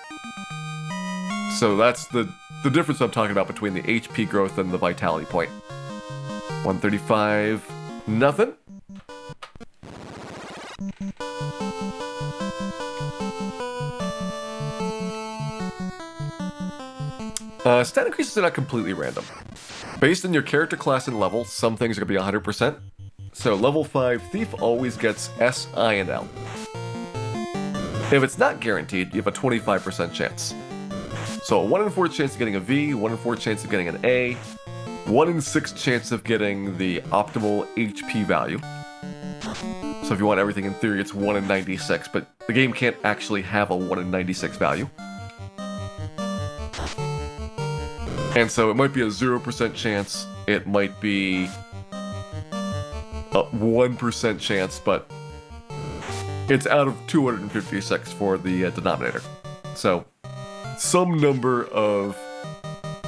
So that's the difference I'm talking about between the HP growth and the Vitality point. 135, nothing. Stat increases are not completely random. Based on your character class and level, some things are going to be 100%. So level 5 Thief always gets S, I, and L. If it's not guaranteed, you have a 25% chance. So a 1 in 4 chance of getting a V, 1 in 4 chance of getting an A, 1 in 6 chance of getting the optimal HP value. So if you want everything in theory, it's 1 in 96, but the game can't actually have a 1 in 96 value. And so it might be a 0% chance, it might be a 1% chance, but it's out of 256 for the denominator. So some number of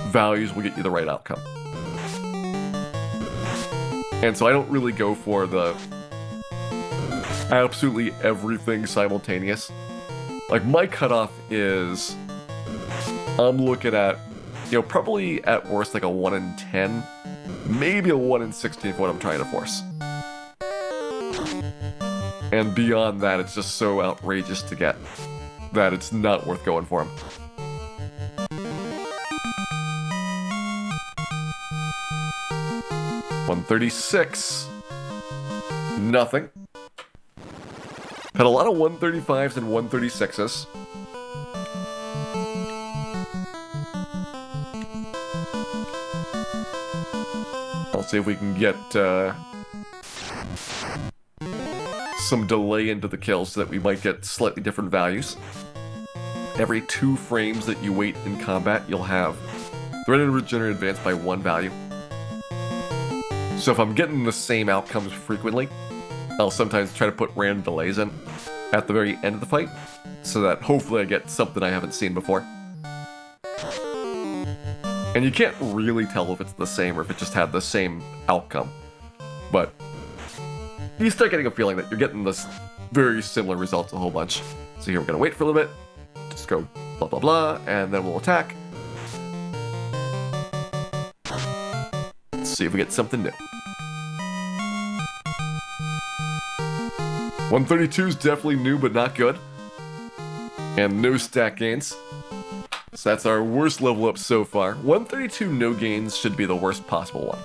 values will get you the right outcome. And so I don't really go for the absolutely everything simultaneous. Like my cutoff is, I'm looking at, probably at worst like a 1 in 10, maybe a 1 in 16 for what I'm trying to force. And beyond that, it's just so outrageous to get that it's not worth going for him. $136. Nothing. Had a lot of 135s and 136s. I'll see if we can get some delay into the kills so that we might get slightly different values. Every 2 frames that you wait in combat, you'll have the rate of regenerate advance by 1 value. So if I'm getting the same outcomes frequently, I'll sometimes try to put random delays in at the very end of the fight, so that hopefully I get something I haven't seen before. And you can't really tell if it's the same or if it just had the same outcome, but you start getting a feeling that you're getting this very similar results a whole bunch. So here we're gonna wait for a little bit, just go blah blah blah, and then we'll attack. Let's see if we get something new. 132 is definitely new, but not good. And no stat gains. So that's our worst level up so far. 132 no gains should be the worst possible one.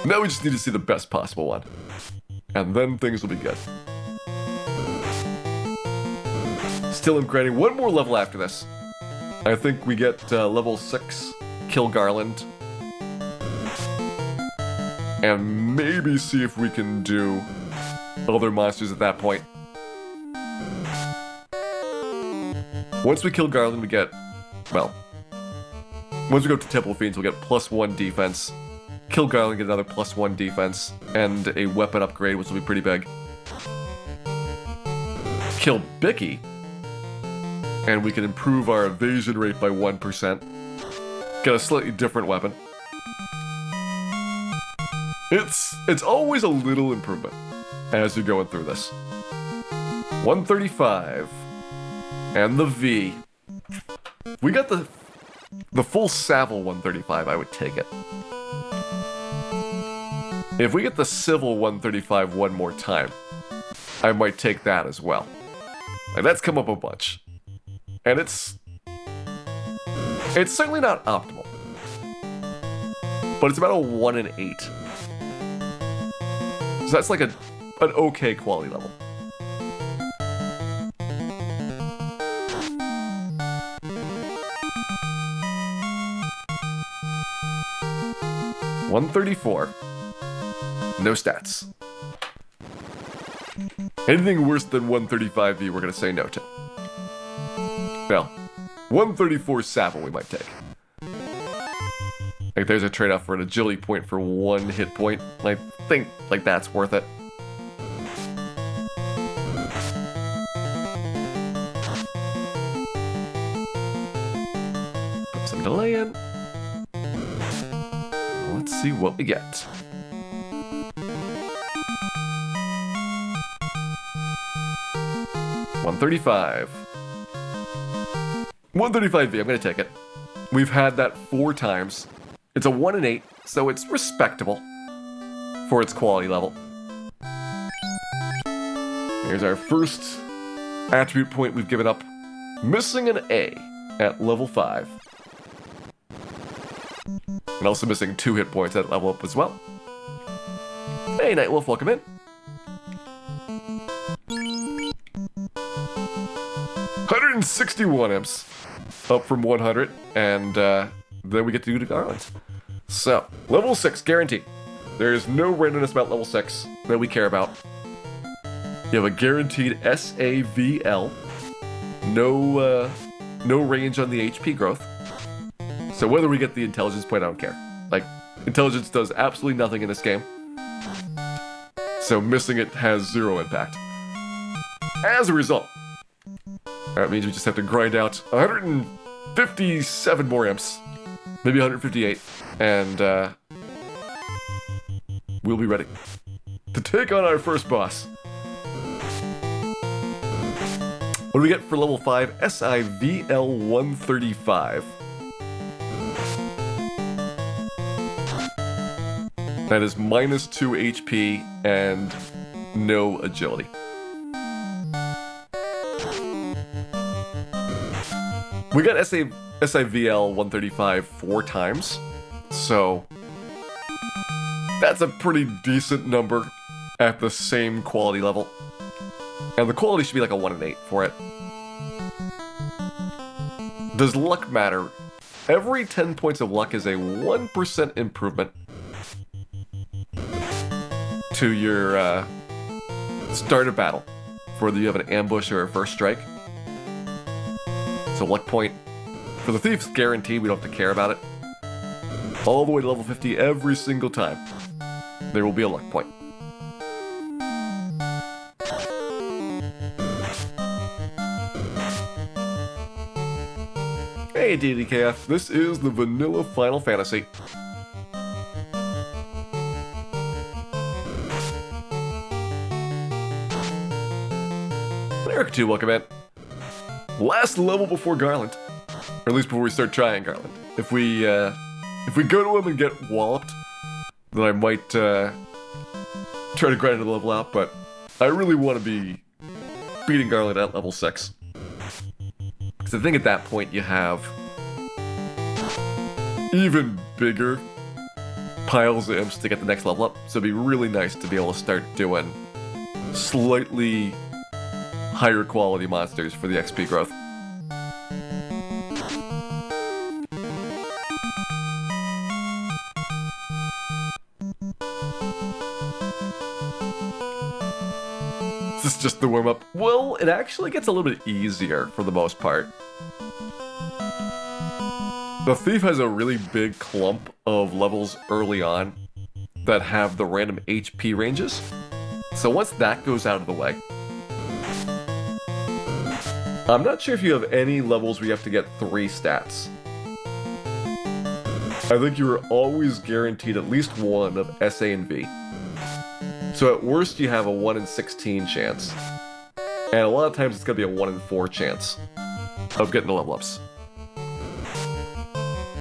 Now we just need to see the best possible one. And then things will be good. Still am grinding one more level after this. I think we get level 6, kill Garland. And maybe see if we can do other monsters at that point. Once we kill Garland, we get, well, once we go to Temple of Fiends, we'll get +1 defense. Kill Garland, get another +1 defense, and a weapon upgrade, which will be pretty big. Kill Bicky, and we can improve our evasion rate by 1%. Get a slightly different weapon. It's always a little improvement as you're going through this. 135. And the V. We got the full Savile 135, I would take it. If we get the Civil 135 one more time, I might take that as well. Like, that's come up a bunch. And it's certainly not optimal. But it's about a 1 in 8. So that's like an okay quality level. 134. No stats. Anything worse than 135V, we're gonna say no to. Well, 134 Sapple we might take. Like, there's a trade-off for an agility point for 1 hit point. I think, like, that's worth it. Put some delay in. Let's see what we get. $135. 135V, I'm gonna take it. We've had that 4 times. It's a 1 in 8, so it's respectable for its quality level. Here's our first attribute point we've given up. Missing an A at level 5. And also missing 2 hit points at level up as well. Hey, Nightwolf, welcome in. 161 imps. Up from 100, and then we get to do the Garland. So, level 6, guaranteed. There is no randomness about level 6 that we care about. You have a guaranteed SAVL. No range on the HP growth. So whether we get the intelligence point, I don't care. Like, intelligence does absolutely nothing in this game. So missing it has 0 impact. As a result, that means we just have to grind out 157 more imps. Maybe 158. And we'll be ready to take on our first boss. What do we get for level 5? SIVL 135. That is minus 2 HP and no agility. We got SIVL 135 4 times, so that's a pretty decent number at the same quality level. And the quality should be like a 1 in 8 for it. Does luck matter? Every 10 points of luck is a 1% improvement to your start of battle, whether you have an ambush or a first strike. So luck point for the thief's guaranteed, we don't have to care about it. All the way to level 50 every single time. There will be a luck point. Hey DDKF, this is the vanilla Final Fantasy. Eric 2, welcome in. Last level before Garland. Or at least before we start trying Garland. If we go to him and get walloped, then I might try to grind the level out, but I really want to be beating Garland at level 6. Because I think at that point you have even bigger piles of imps to get the next level up. So it'd be really nice to be able to start doing slightly higher quality monsters for the XP growth. This is just the warm-up. Well, it actually gets a little bit easier for the most part. The Thief has a really big clump of levels early on that have the random HP ranges. So once that goes out of the way, I'm not sure if you have any levels where you have to get 3 stats. I think you are always guaranteed at least 1 of SA and V. So at worst you have a 1 in 16 chance. And a lot of times it's going to be a 1 in 4 chance of getting the level ups.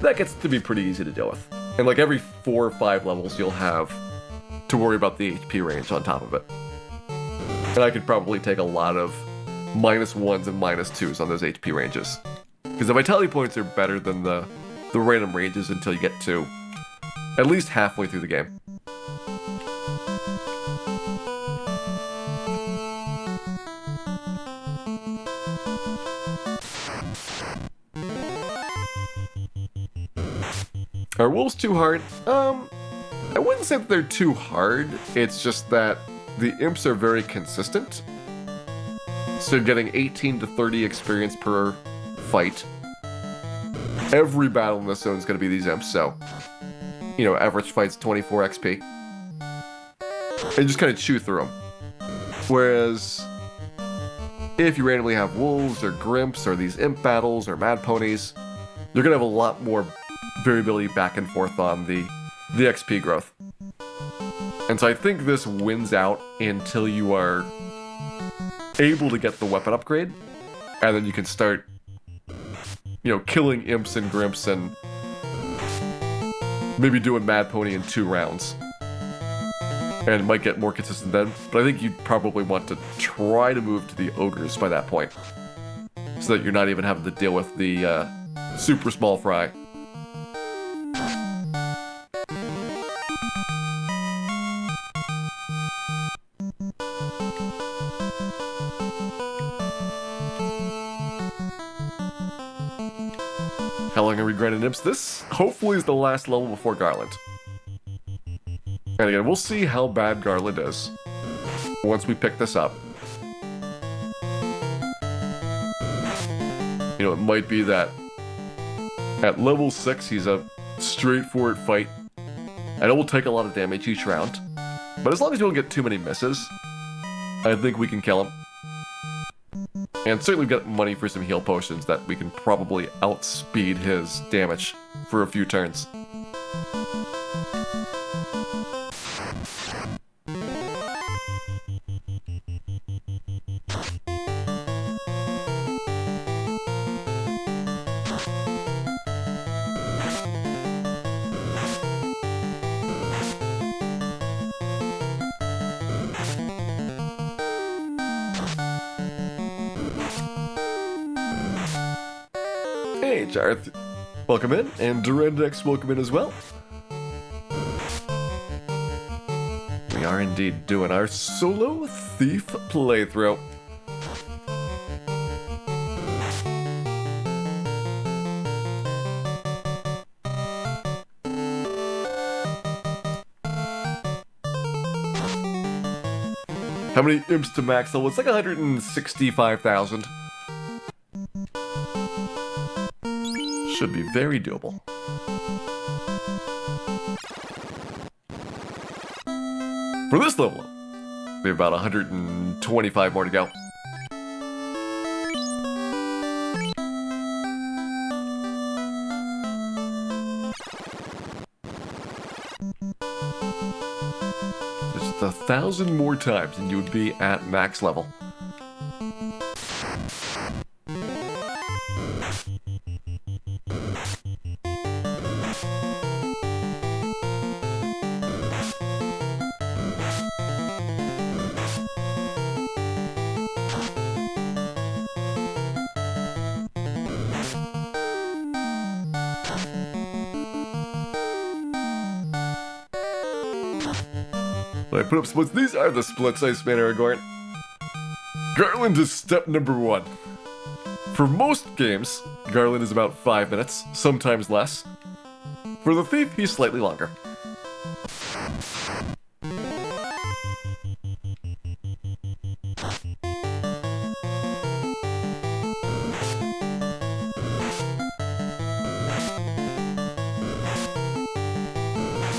That gets to be pretty easy to deal with. And like every 4 or 5 levels you'll have to worry about the HP range on top of it. And I could probably take a lot of -1s and -2s on those HP ranges. Because the vitality points are better than the random ranges until you get to at least halfway through the game. Are wolves too hard? wouldn't say that they're too hard, it's just that the imps are very consistent. So you're getting 18 to 30 experience per fight. Every battle in this zone is going to be these imps, so, you know, average fight's 24 XP. And just kind of chew through them. Whereas, if you randomly have wolves or grimps or these imp battles or mad ponies, you're going to have a lot more variability back and forth on the XP growth. And so I think this wins out until you are able to get the weapon upgrade, and then you can start, you know, killing imps and grimps and maybe doing Mad Pony in 2 rounds. And it might get more consistent then, but I think you'd probably want to try to move to the ogres by that point, so that you're not even having to deal with the super small fry. How long are we grinding imps? This hopefully is the last level before Garland. And again, we'll see how bad Garland is once we pick this up. You know, it might be that at level 6 he's a straightforward fight, and it will take a lot of damage each round. But as long as you don't get too many misses, I think we can kill him. And certainly we've got money for some heal potions that we can probably outspeed his damage for a few turns. Hey, Jareth, welcome in, and Durendex, welcome in as well. We are indeed doing our solo thief playthrough. How many imps to max level? It's like 165,000. Should be very doable. For this level, we have about 125 more to go. Just 1,000 more times and you would be at max level. I put up splits. These are the splits, Iceman Aragorn. Garland is step number 1. For most games, Garland is about 5 minutes, sometimes less. For the thief, he's slightly longer.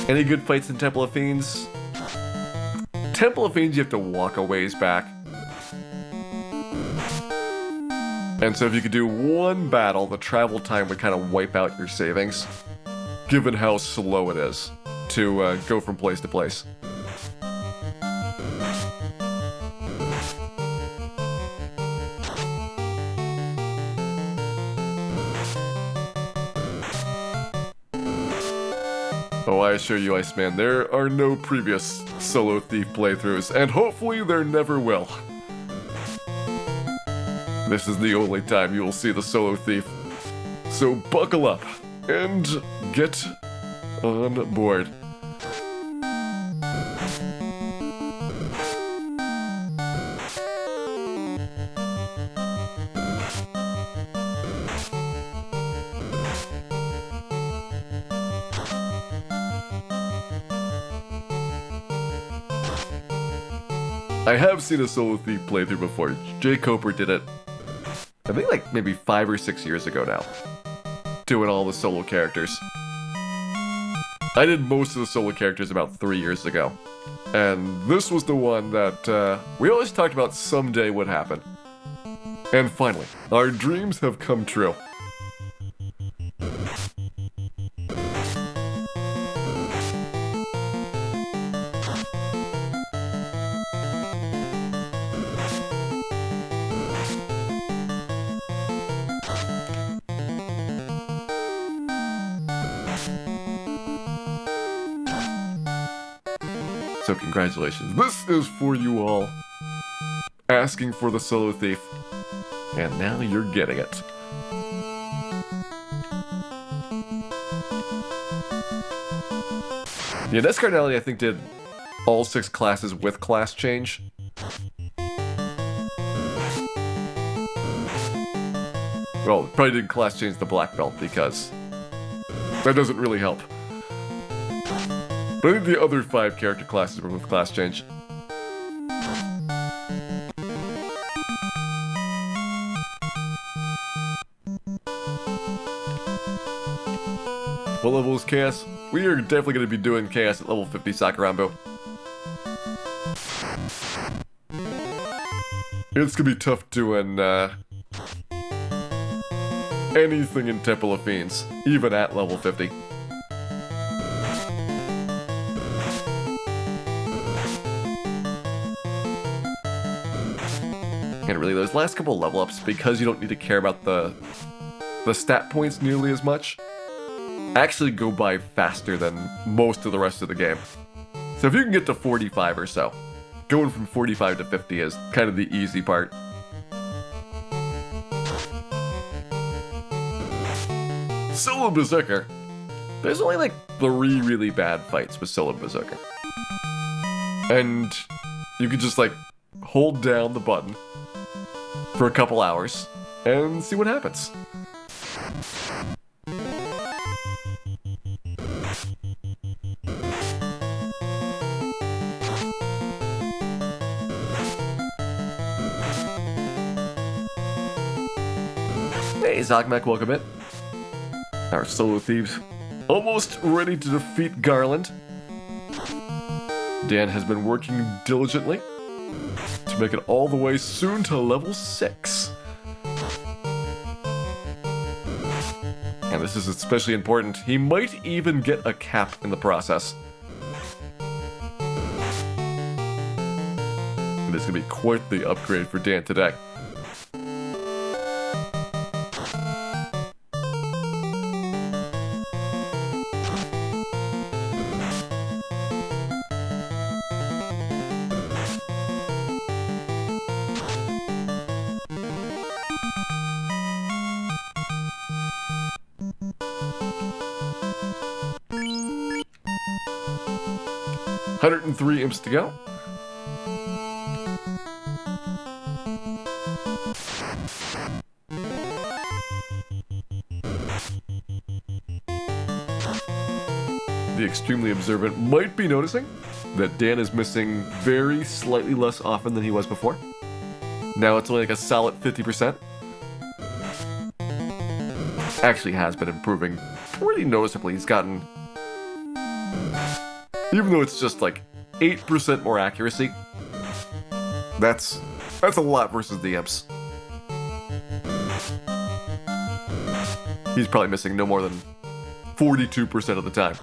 Any good fights in Temple of Fiends? Temple of Fiends, you have to walk a ways back. And so if you could do one battle, the travel time would kind of wipe out your savings, given how slow it is to go from place to place. Oh, I assure you, Iceman, there are no previous Solo Thief playthroughs, and hopefully there never will. This is the only time you will see the Solo Thief. So buckle up and get on board. I have seen a Solo Thief playthrough before. Jay Coper did it, I think like maybe 5 or 6 years ago now, doing all the solo characters. I did most of the solo characters about 3 years ago, and this was the one that we always talked about someday would happen. And finally, our dreams have come true. So congratulations, this is for you all, asking for the Solo Thief, and now you're getting it. The NES Cardinality, I think, did all 6 classes with class change. Well, probably didn't class change the black belt because that doesn't really help. But I think the other 5 character classes were with class change. What level is Chaos? We are definitely going to be doing Chaos at level 50 Sakurambo. It's going to be tough doing anything in Temple of Fiends, even at level 50. And really, those last couple level ups, because you don't need to care about the stat points nearly as much, actually go by faster than most of the rest of the game. So if you can get to 45 or so, going from 45 to 50 is kind of the easy part. Solo Berserker. There's only like 3 really bad fights with Solo Berserker. And you can just like hold down the button for a couple hours and see what happens. Hey, Zogmak, welcome in. Our Solo Thieves almost ready to defeat Garland. Dan has been working diligently to make it all the way soon to level 6. And this is especially important. He might even get a cap in the process. It is going to be quite the upgrade for Dan today. $103 imps to go. The extremely observant might be noticing that Dan is missing very slightly less often than he was before. Now it's only like a solid 50%. Actually has been improving pretty noticeably. He's gotten, even though it's just like 8% more accuracy, that's a lot versus the imps. He's probably missing no more than 42% of the time.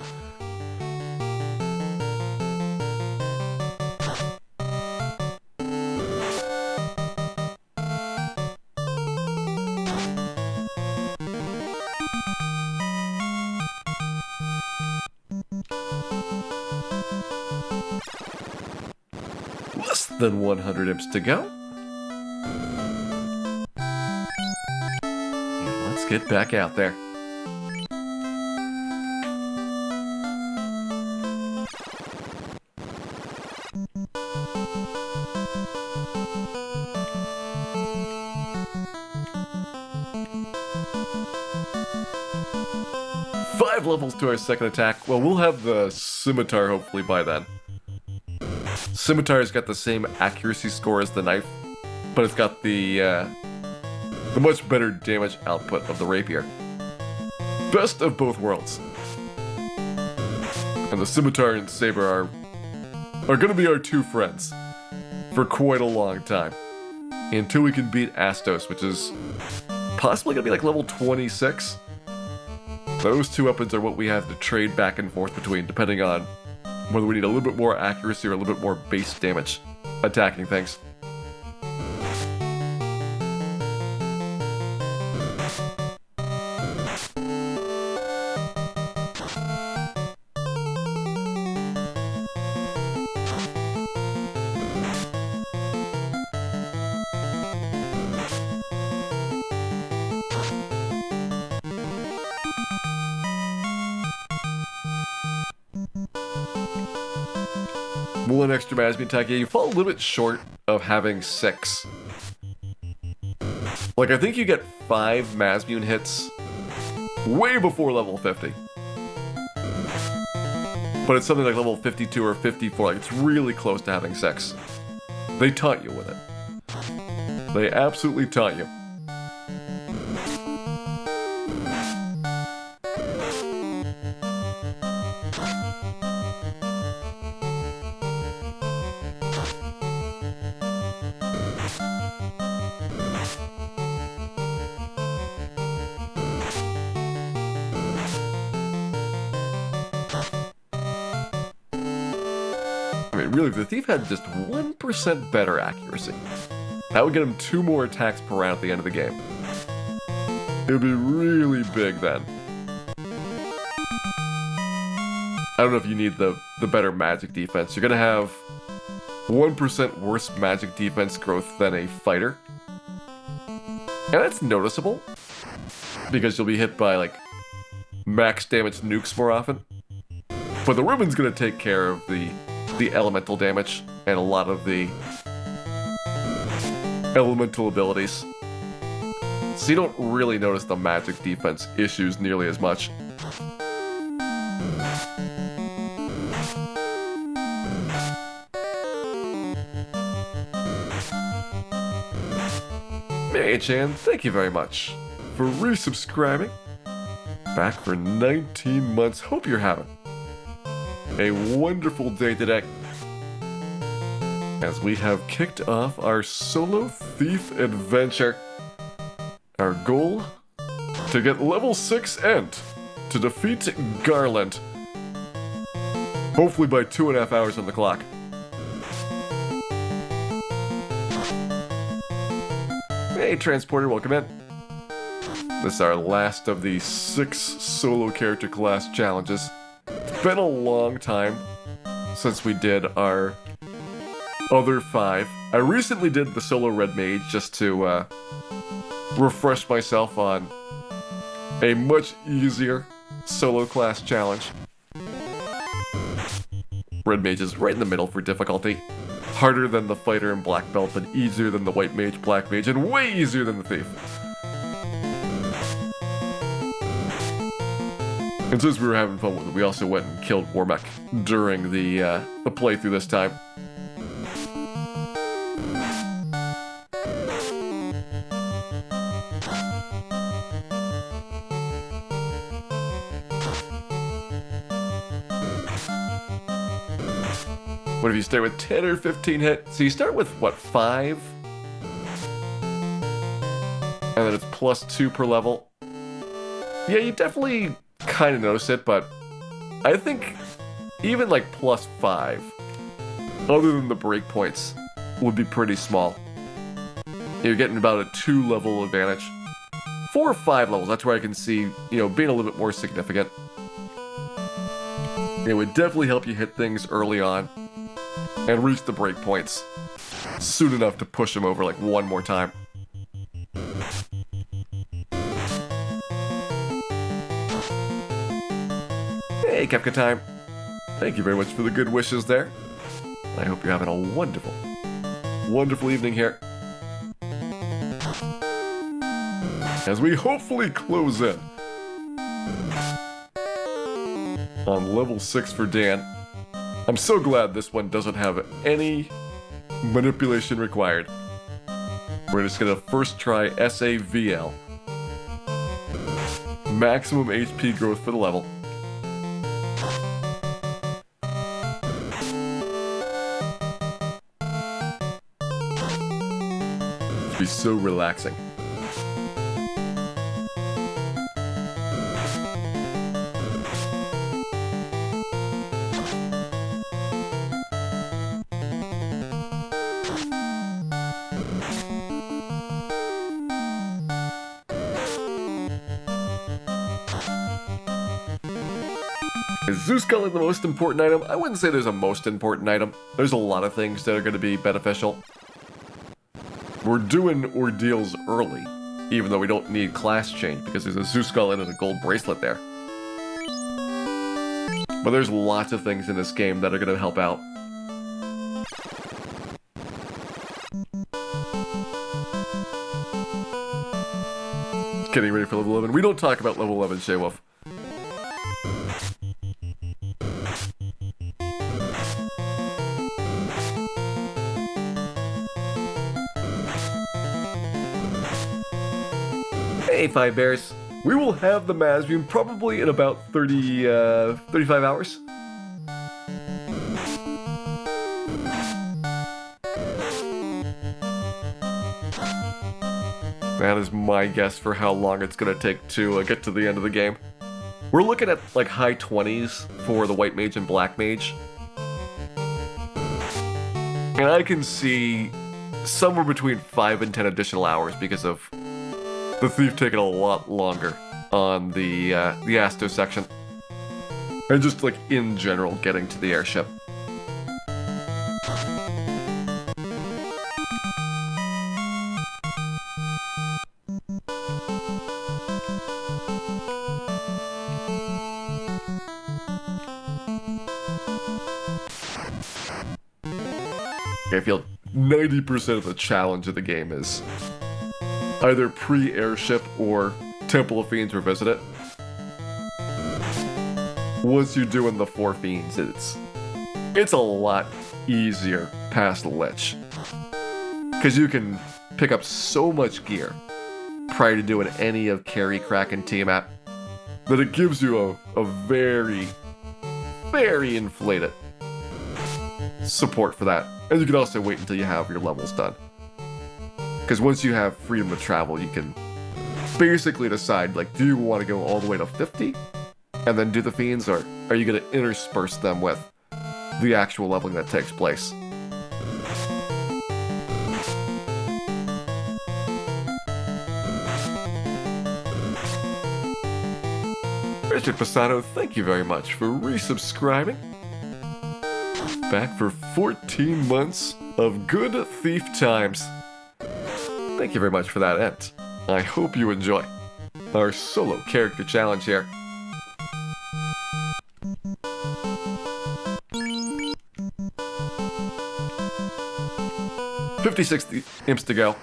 Less than 100 imps to go. And let's get back out there. Five levels to our second attack. Well, we'll have the scimitar hopefully by then. Scimitar's got the same accuracy score as the knife, but it's got the much better damage output of the rapier. Best of both worlds. And the scimitar and saber are gonna be our two friends for quite a long time. Until we can beat Astos, which is possibly gonna be like level 26. Those two weapons are what we have to trade back and forth between, depending on whether we need a little bit more accuracy or a little bit more base damage attacking things. One extra Masmy attack. Yeah, you fall a little bit short of having 6. Like, I think you get 5 Masmune hits way before level 50. But it's something like level 52 or 54. Like, it's really close to having 6. They taunt you with it. They absolutely taunt you. Really, if the thief had just 1% better accuracy, that would get him 2 more attacks per round at the end of the game. It would be really big then. I don't know if you need the better magic defense. You're gonna have 1% worse magic defense growth than a fighter. And that's noticeable, because you'll be hit by, like, max damage nukes more often. But the ribbon's gonna take care of the elemental damage and a lot of the elemental abilities. So you don't really notice the magic defense issues nearly as much. Mei-chan, thank you very much for resubscribing. Back for 19 months. Hope you're having a wonderful day today, as we have kicked off our solo thief adventure. Our goal, to get level 6 and to defeat Garland. Hopefully by 2.5 hours on the clock. Hey Transporter, welcome in. This is our last of the 6 solo character class challenges. It's been a long time since we did our other 5. I recently did the solo red mage just to refresh myself on a much easier solo class challenge. Red mage is right in the middle for difficulty. Harder than the fighter and black belt, but easier than the white mage, black mage, and way easier than the thief. And since we were having fun with it, we also went and killed Warmech during the playthrough this time. What if you start with 10 or 15 hit? So you start with, what, 5? And then it's +2 per level. Yeah, you definitely kind of notice it, but I think even like +5, other than the breakpoints, would be pretty small. You're getting about a 2-level advantage. 4 or 5 levels, that's where I can see, being a little bit more significant. It would definitely help you hit things early on and reach the breakpoints soon enough to push them over like one more time. Hey, Kefka Time. Thank you very much for the good wishes there. I hope you're having a wonderful, wonderful evening here. As we hopefully close in on level 6 for Dan. I'm so glad this one doesn't have any manipulation required. We're just gonna first try SAVL. Maximum HP growth for the level. It'd be so relaxing. Is Zeus Culling the most important item? I wouldn't say there's a most important item. There's a lot of things that are going to be beneficial. We're doing ordeals early, even though we don't need class change because there's a Zeus Skull and a gold bracelet there. But there's lots of things in this game that are going to help out. Getting ready for level 11. We don't talk about level 11, Shaywolf. Hey, Five Bears. We will have the Mazbeam probably in about 35 hours. That is my guess for how long it's going to take to get to the end of the game. We're looking at like high 20s for the White Mage and Black Mage. And I can see somewhere between 5 and 10 additional hours because of the Thief taking a lot longer on the Asto section. And just like in general getting to the airship. I feel 90% of the challenge of the game is either pre-airship or Temple of Fiends Revisited. Once you're doing the 4 Fiends, it's a lot easier past Lich. Because you can pick up so much gear prior to doing any of Carry, Crack, and Tiamat that it gives you a very, very inflated support for that. And you can also wait until you have your levels done. Because once you have freedom to travel, you can basically decide, like, do you want to go all the way to 50 and then do the Fiends, or are you going to intersperse them with the actual leveling that takes place? Richard Passano, thank you very much for resubscribing. Back for 14 months of good Thief times. Thank you very much for that, and I hope you enjoy our solo character challenge here. $56 imps to go.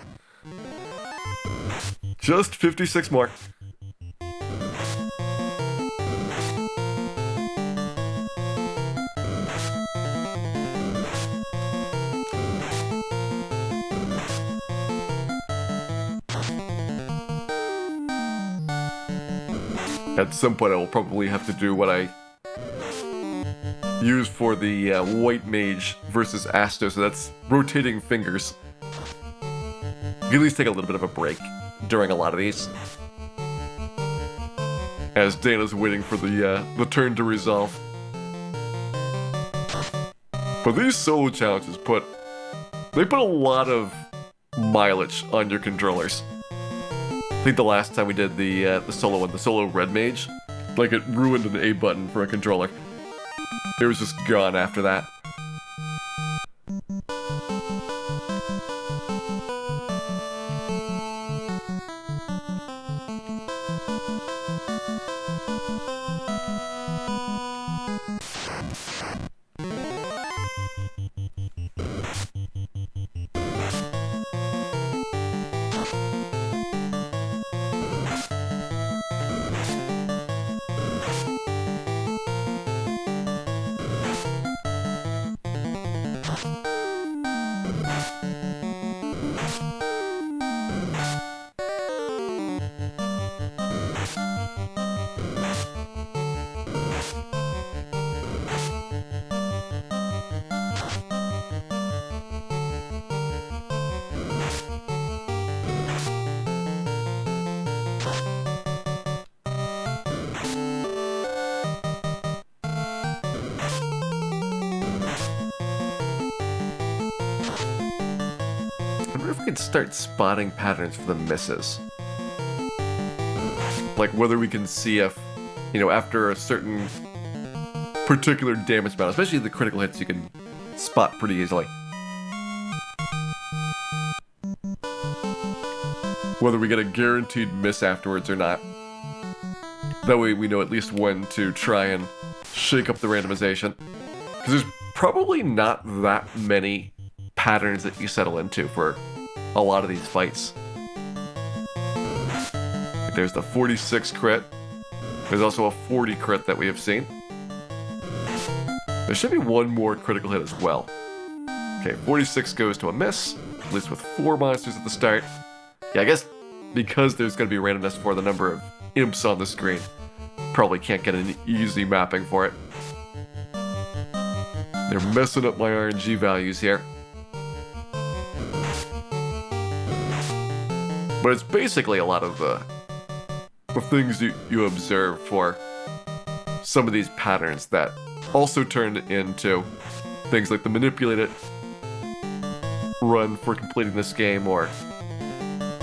Just 56 more. At some point I will probably have to do what I use for the White Mage versus Asto, so that's rotating fingers. You can at least take a little bit of a break during a lot of these. As Dana's waiting for the turn to resolve. But these solo challenges put a lot of mileage on your controllers. I think the last time we did the solo one, the solo Red Mage, like it ruined an A button for a controller. It was just gone after that. wonder if we could start spotting patterns for the misses. Like whether we can see if, you know, after a certain particular damage amount, especially the critical hits, you can spot pretty easily. Whether we get a guaranteed miss afterwards or not. That way we know at least when to try and shake up the randomization. Because there's probably not that many patterns that you settle into for a lot of these fights. There's the 46 crit. There's also a 40 crit that we have seen. There should be one more critical hit as well. Okay, 46 goes to a miss, at least with 4 monsters at the start. Yeah, I guess because there's going to be randomness for the number of imps on the screen, probably can't get an easy mapping for it. They're messing up my RNG values here. But it's basically a lot of the things you observe for some of these patterns that also turn into things like the manipulated run for completing this game, or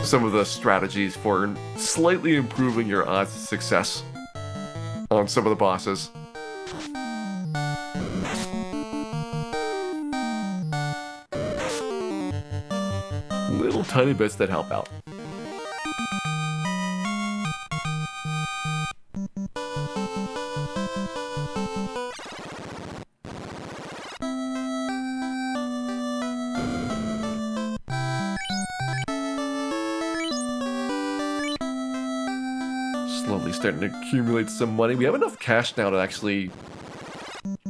some of the strategies for slightly improving your odds of success on some of the bosses. Little tiny bits that help out. Slowly starting to accumulate some money. We have enough cash now to actually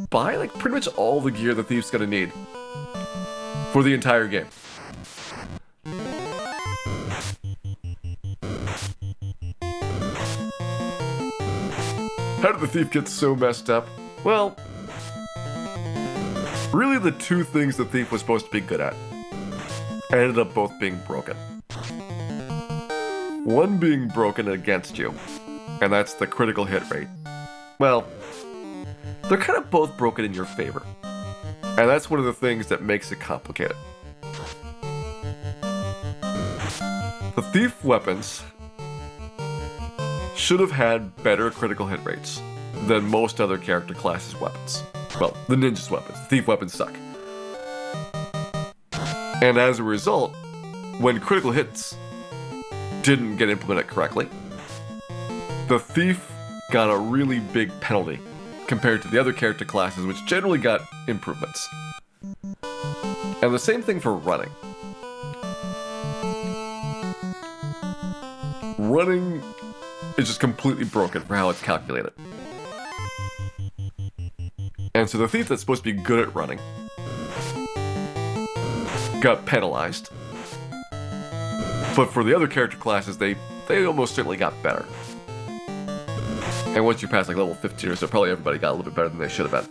buy like pretty much all the gear the thief's gonna need for the entire game. How did the thief get so messed up? Well, really the two things the thief was supposed to be good at ended up both being broken. One being broken against you, and that's the critical hit rate. Well, they're kind of both broken in your favor, and that's one of the things that makes it complicated. The thief weapons should have had better critical hit rates than most other character classes' weapons. Well, the ninja's weapons. The thief weapons suck. And as a result, when critical hits didn't get implemented correctly, the thief got a really big penalty compared to the other character classes, which generally got improvements. And the same thing for running. Running is just completely broken for how it's calculated. And so the thief that's supposed to be good at running got penalized. But for the other character classes, they almost certainly got better. And once you pass like level 15 or so, probably everybody got a little bit better than they should have been.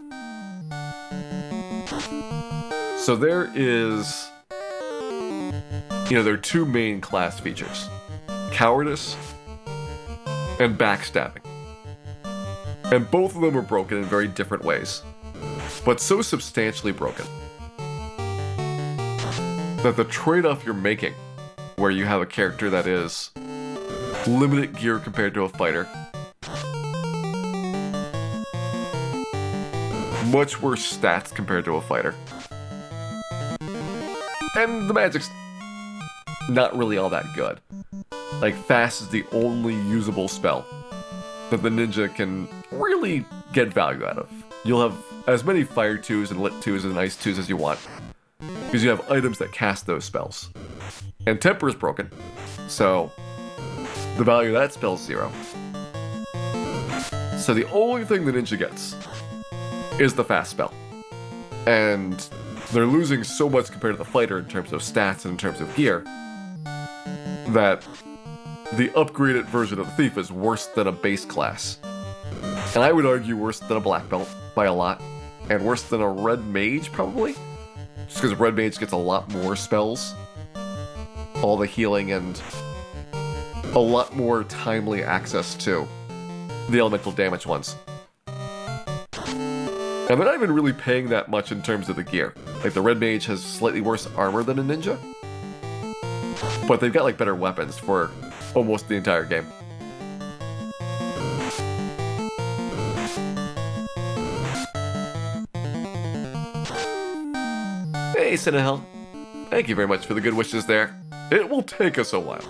So there is, there are two main class features: cowardice and backstabbing. And both of them are broken in very different ways, but so substantially broken that the trade-off you're making, where you have a character that is limited gear compared to a fighter, much worse stats compared to a fighter, and the magic's not really all that good. Like, fast is the only usable spell that the ninja can really get value out of. You'll have as many fire 2s and lit 2s and ice 2s as you want, because you have items that cast those spells. And temper is broken, so the value of that spell is 0. So the only thing the ninja gets is the fast spell. And they're losing so much compared to the fighter in terms of stats and in terms of gear that the upgraded version of the thief is worse than a base class. And I would argue worse than a black belt by a lot, and worse than a red mage probably, just because a red mage gets a lot more spells, all the healing, and a lot more timely access to the elemental damage ones. And they're not even really paying that much in terms of the gear. Like, the red mage has slightly worse armor than a ninja, but they've got like better weapons for almost the entire game. Hey, Sinahel. Thank you very much for the good wishes there. It will take us a while,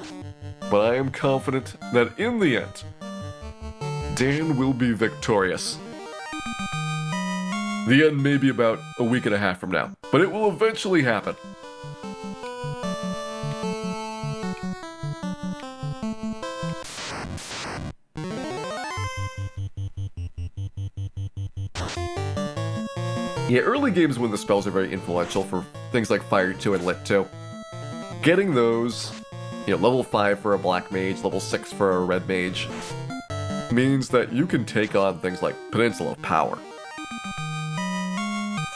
but I am confident that in the end, Dan will be victorious. The end may be about a week and a half from now, but it will eventually happen. Yeah, early games when the spells are very influential for things like Fire 2 and Lit 2. Getting those, level 5 for a Black Mage, level 6 for a Red Mage, means that you can take on things like Peninsula of Power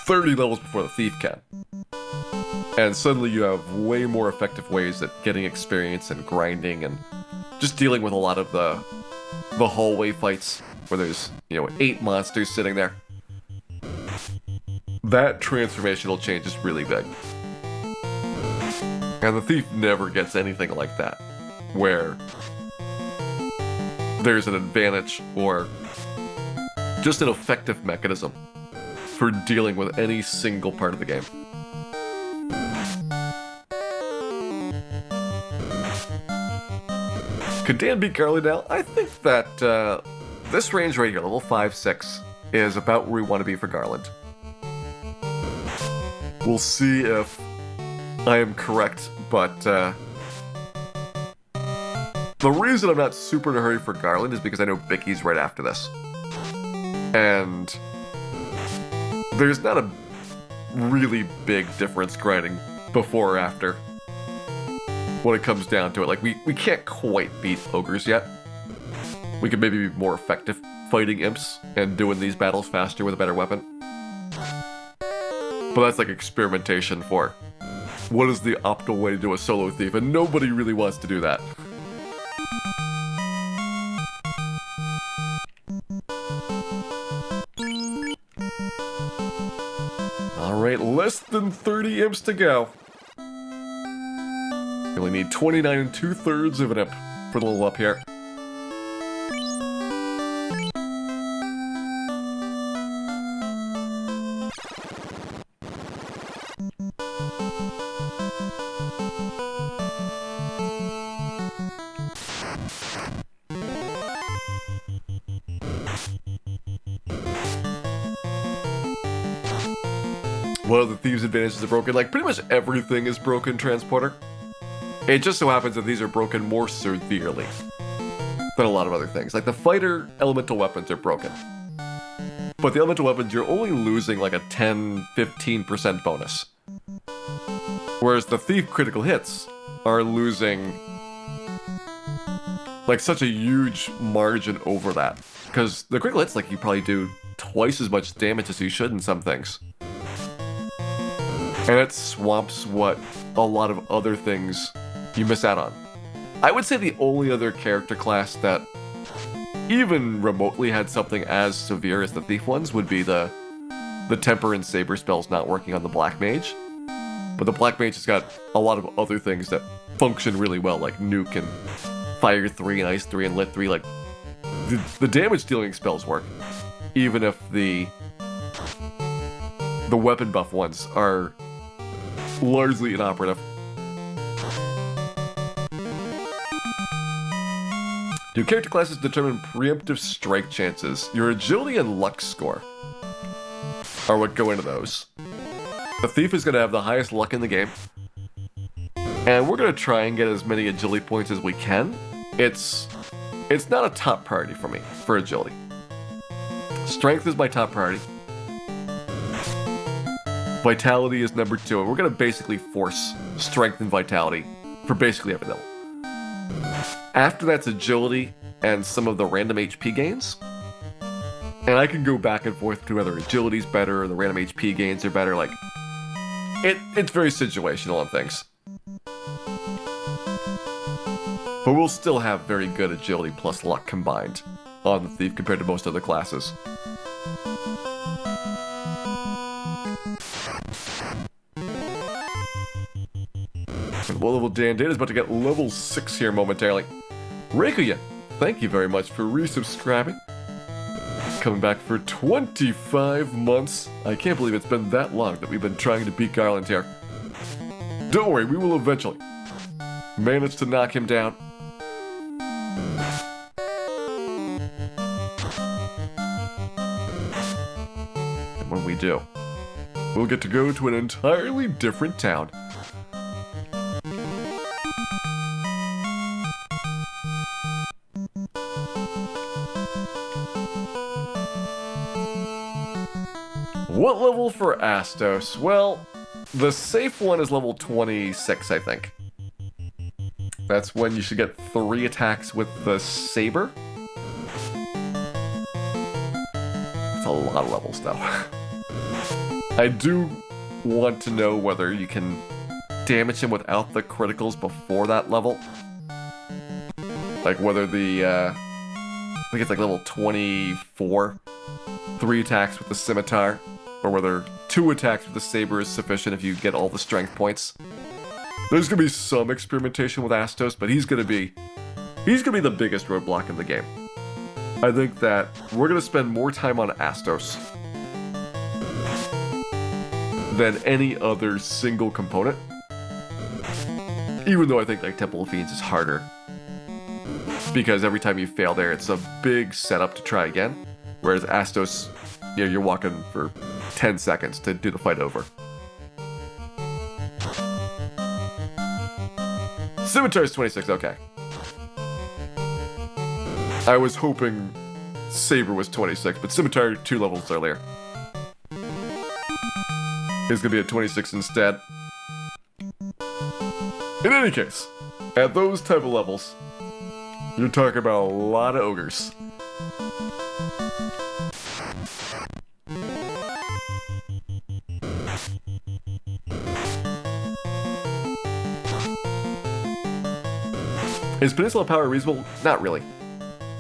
30 levels before the Thief can. And suddenly you have way more effective ways at getting experience and grinding and just dealing with a lot of the hallway fights where there's, 8 monsters sitting there. That transformational change is really big. And the Thief never gets anything like that, where there's an advantage or just an effective mechanism for dealing with any single part of the game. Could Dan beat Garland now? I think that this range right here, level 5, 6, is about where we want to be for Garland. We'll see if I am correct, but the reason I'm not super in a hurry for Garland is because I know Bicky's right after this. And there's not a really big difference grinding before or after when it comes down to it. Like, we can't quite beat ogres yet. We could maybe be more effective fighting imps and doing these battles faster with a better weapon. But that's like experimentation for what is the optimal way to do a solo thief, and nobody really wants to do that. Alright, less than 30 imps to go. You only need 29 2/3 of an imp for the level up here. One of the Thieves' advantages are broken. Like, pretty much everything is broken, Transporter. It just so happens that these are broken more severely than a lot of other things. Like, the fighter elemental weapons are broken. But the elemental weapons, you're only losing like a 10-15% bonus. Whereas the Thief critical hits are losing like such a huge margin over that. Because the critical hits, like, you probably do twice as much damage as you should in some things. And it swamps what a lot of other things you miss out on. I would say the only other character class that even remotely had something as severe as the Thief ones would be the Temper and Saber spells not working on the Black Mage. But the Black Mage has got a lot of other things that function really well, like Nuke and Fire 3 and Ice 3 and Lit 3. Like, the damage dealing spells work, even if the weapon buff ones are largely inoperative. Do character classes determine preemptive strike chances? Your agility and luck score are what go into those. The Thief is going to have the highest luck in the game, and we're going to try and get as many agility points as we can. It's not a top priority for me, for agility. Strength is my top priority. Vitality is number 2, and we're going to basically force strength and vitality for basically every level. After that's agility and some of the random HP gains. And I can go back and forth to whether agility's better or the random HP gains are better. Like, it's very situational on things. But we'll still have very good agility plus luck combined on the Thief compared to most other classes. And low-level Dandata is about to get level 6 here momentarily. Reikuyen, thank you very much for resubscribing. Coming back for 25 months. I can't believe it's been that long that we've been trying to beat Garland here. Don't worry, we will eventually manage to knock him down. And when we do, we'll get to go to an entirely different town. What level for Astos? Well, the safe one is level 26, I think. That's when you should get 3 attacks with the saber. It's a lot of levels, though. I do want to know whether you can damage him without the criticals before that level. Like whether the, I think it's like level 24, 3 attacks with the scimitar. Or whether 2 attacks with the saber is sufficient if you get all the strength points. There's gonna be some experimentation with Astos, but he's gonna be the biggest roadblock in the game. I think that we're gonna spend more time on Astos than any other single component. Even though I think like Temple of Fiends is harder. Because every time you fail there, it's a big setup to try again. Whereas Astos, you know, you're walking for 10 seconds to do the fight over. Scimitar is 26, okay. I was hoping Saber was 26, but Scimitar 2 levels earlier. It's gonna be at 26 instead. In any case, at those type of levels, you're talking about a lot of ogres. Is Peninsula Power reasonable? Not really.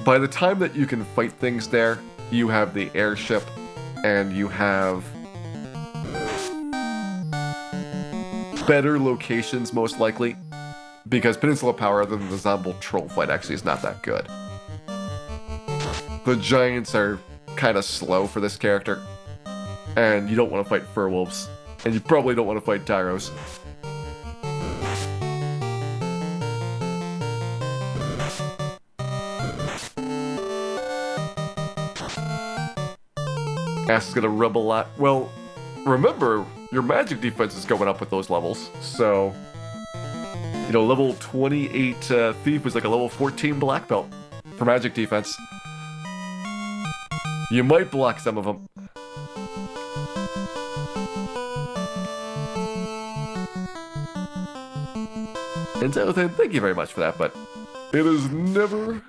By the time that you can fight things there, you have the airship, and you have better locations, most likely, because Peninsula Power, other than the Zomble Troll fight, actually is not that good. The giants are kind of slow for this character, and you don't want to fight Furwolves, and you probably don't want to fight Tyros. Ass is gonna rub a lot. Well, remember, your magic defense is going up with those levels, so... You know, level 28 Thief was like a level 14 Black Belt for magic defense. You might block some of them. And so, thank you very much for that, but it is never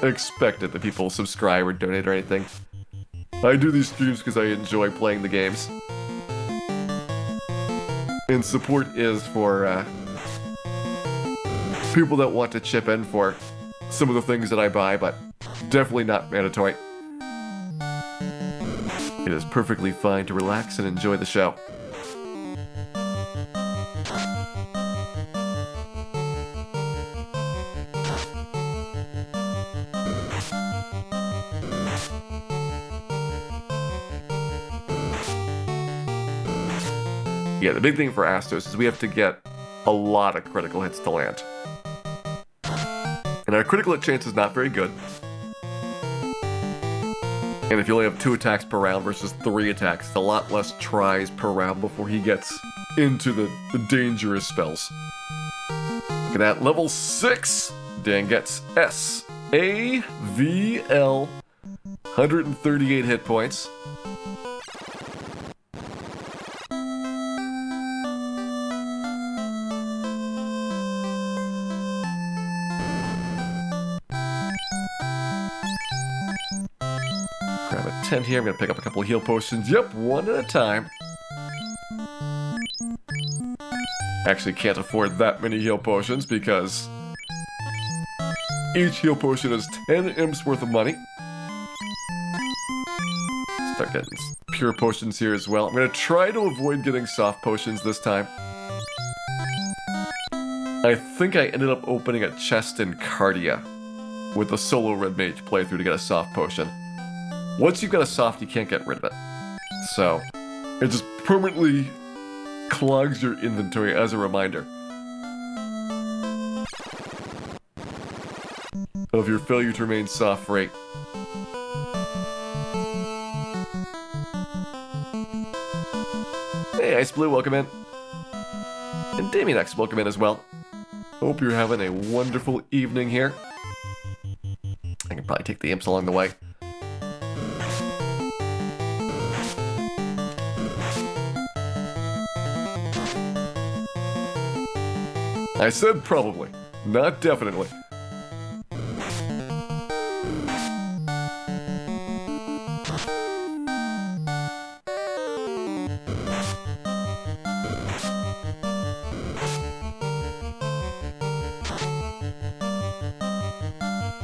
expected that people subscribe or donate or anything. I do these streams because I enjoy playing the games. And support is for people that want to chip in for some of the things that I buy, but definitely not mandatory. It is perfectly fine to relax and enjoy the show. Yeah, the big thing for Astos is we have to get a lot of critical hits to land. And our critical hit chance is not very good. And if you only have 2 attacks per round versus 3 attacks, it's a lot less tries per round before he gets into the dangerous spells. Look at that, level 6! Dan gets S. A. V. L. 138 hit points. Grab a tent here. I'm going to pick up a couple of heal potions. Yep, one at a time. Actually can't afford that many heal potions because each heal potion is 10 imps worth of money. Start getting pure potions here as well. I'm going to try to avoid getting soft potions this time. I think I ended up opening a chest in Cardia with the solo red mage playthrough to get a soft potion. Once you've got a soft, you can't get rid of it. So, it just permanently clogs your inventory as a reminder of your failure to remain soft rate. Hey, Ice Blue, welcome in. And Damien X, welcome in as well. Hope you're having a wonderful evening here. I can probably take the imps along the way. I said probably, not definitely.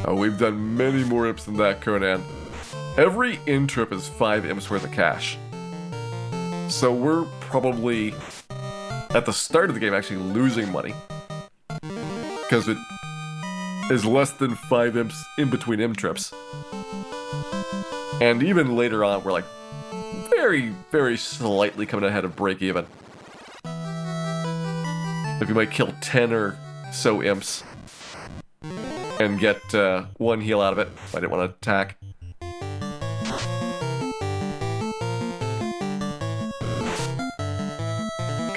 Oh, we've done many more imps than that, Conan. Every in trip is 5 imps worth of cash. So we're probably, at the start of the game, actually losing money. Because it is less than 5 imps in between imp trips. And even later on, we're like very, very slightly coming ahead of break even. If you might kill 10 or so imps and get 1 heal out of it, if I didn't want to attack.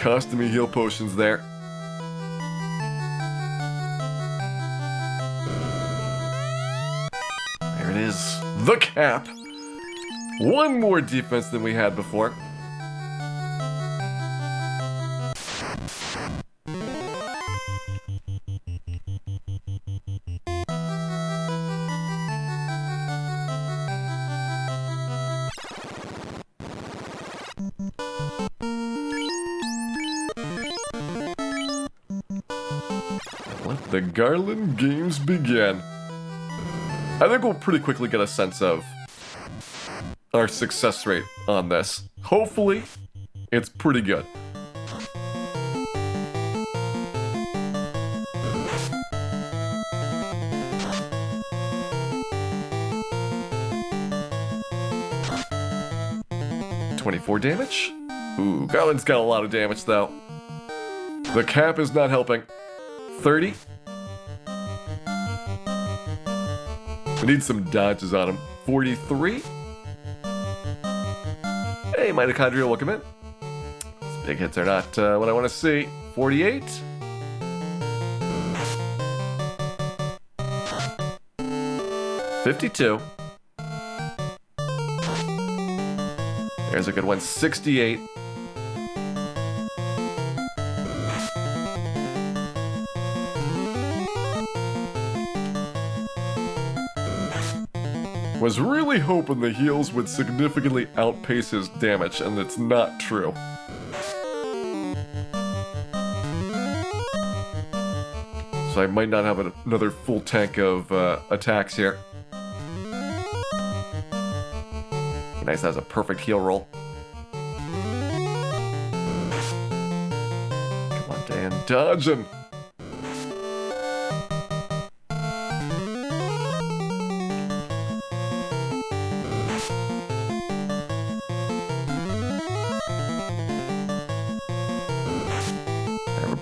Costing me heal potions there. There it is. The cap. 1 more defense than we had before. Let the Garland games begin. I think we'll pretty quickly get a sense of our success rate on this. Hopefully, it's pretty good. $24 damage? Ooh, Garland's got a lot of damage though. The cap is not helping. 30? We need some dodges on him. 43? Hey, Mitochondria, welcome in. These big hits are not what I want to see. 48? $52. There's a good one. 68. Was really hoping the heals would significantly outpace his damage, and it's not true. So I might not have another full tank of attacks here. Nice, that was a perfect heal roll. Come on, Dan, dodge him!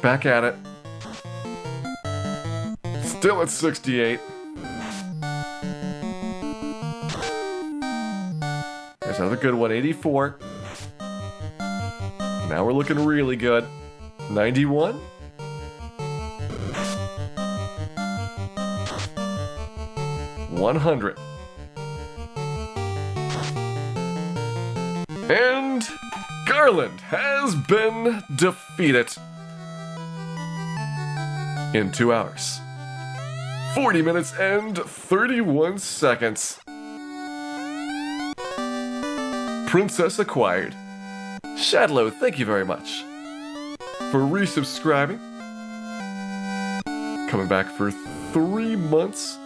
Back at it. Still at 68. There's another good one, 84. Now we're looking really good. 91. $100. And Garland has been defeated. In 2 hours, 40 minutes and 31 seconds. Princess acquired. Shadlow, thank you very much for resubscribing. Coming back for 3 months.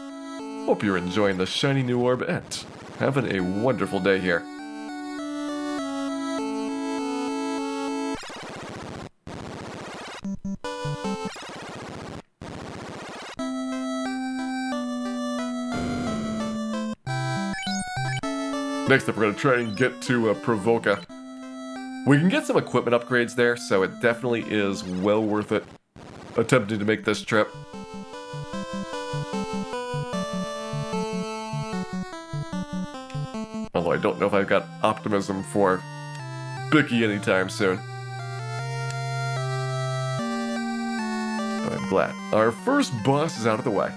Hope you're enjoying the shiny new orb and having a wonderful day here. Next up, we're going to try and get to Provoca. We can get some equipment upgrades there, so it definitely is well worth it attempting to make this trip. Although I don't know if I've got optimism for Bicky anytime soon. But I'm glad. Our first boss is out of the way.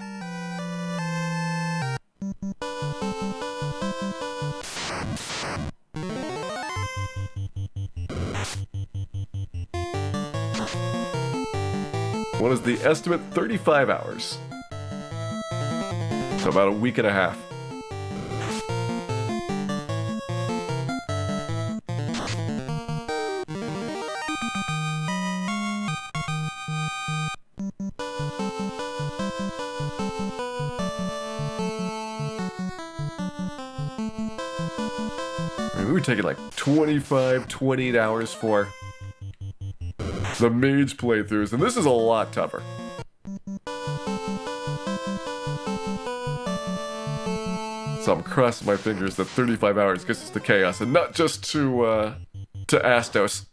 What is the estimate? 35 hours. So about a week and a half. We were taking like 25, 28 hours for the mage playthroughs, and this is a lot tougher. So I'm crossing my fingers that 35 hours gets us to Chaos, and not just to Astos.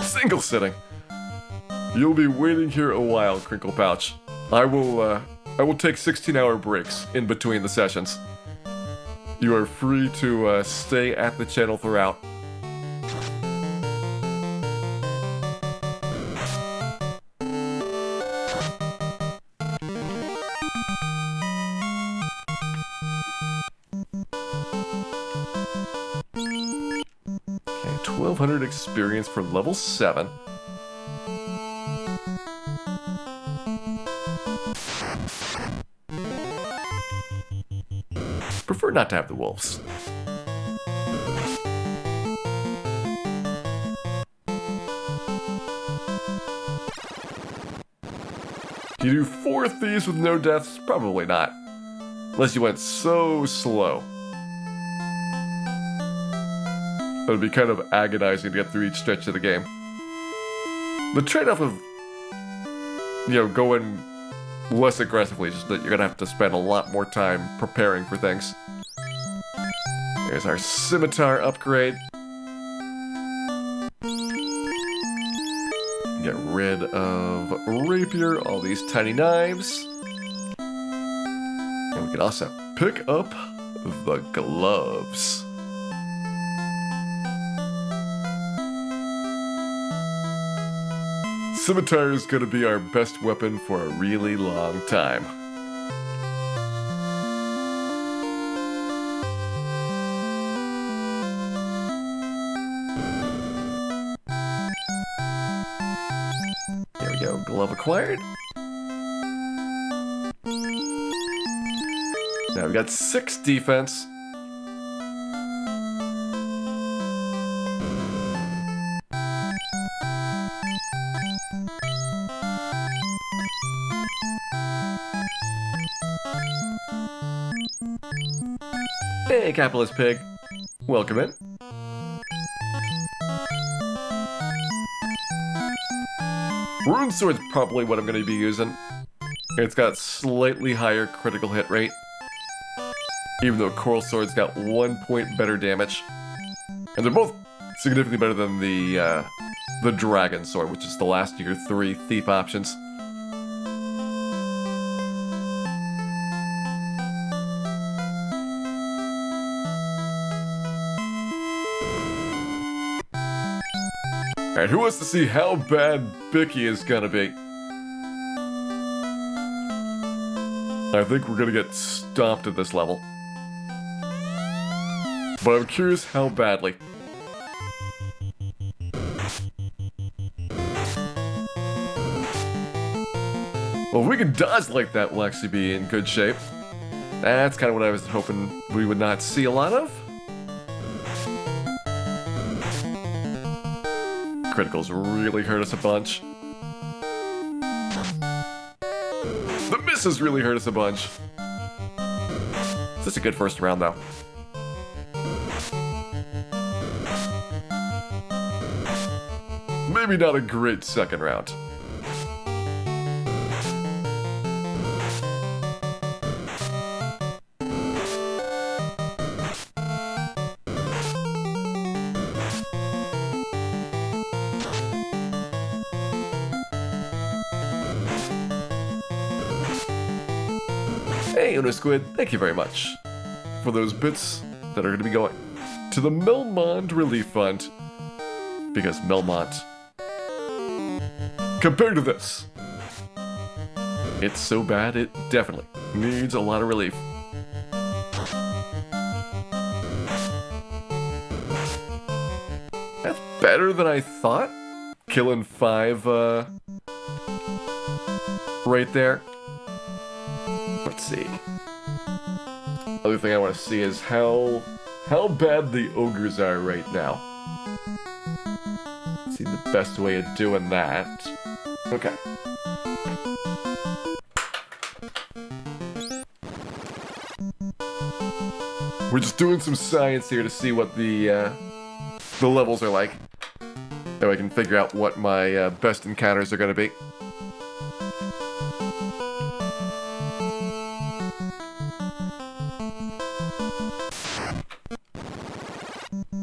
Single sitting. You'll be waiting here a while, Crinkle Pouch. I will take 16-hour breaks in between the sessions. You are free to stay at the channel throughout. Okay, 1200 experience for level 7. Prefer not to have the wolves. You do 4 thieves with no deaths? Probably not. Unless you went so slow. It would be kind of agonizing to get through each stretch of the game. The trade-off of, going less aggressively is just that you're gonna have to spend a lot more time preparing for things. There's our scimitar upgrade. Get rid of rapier, all these tiny knives. And we can also pick up the gloves. Scimitar is gonna be our best weapon for a really long time. There we go, glove acquired. Now we got 6 defense. Hey, Capitalist Pig. Welcome in. Rune Sword's probably what I'm going to be using. It's got slightly higher critical hit rate, even though Coral Sword's got 1 point better damage. And they're both significantly better than the Dragon Sword, which is the last of your 3 thief options. Alright, who wants to see how bad Bicky is gonna be? I think we're gonna get stomped at this level. But I'm curious how badly. Well, if we can dodge like that, we'll actually be in good shape. That's kind of what I was hoping we would not see a lot of. Criticals really hurt us a bunch. The misses really hurt us a bunch. This is a good first round, though. Maybe not a great second round. Hey, Uno Squid, thank you very much for those bits that are going to be going to the Melmond Relief Fund. Because Melmont, compared to this, it's so bad it definitely needs a lot of relief. That's better than I thought. Killing 5 right there. Let's see. Other thing I want to see is how bad the ogres are right now. Let's see the best way of doing that. Okay. We're just doing some science here to see what the levels are like. That way I can figure out what my best encounters are going to be.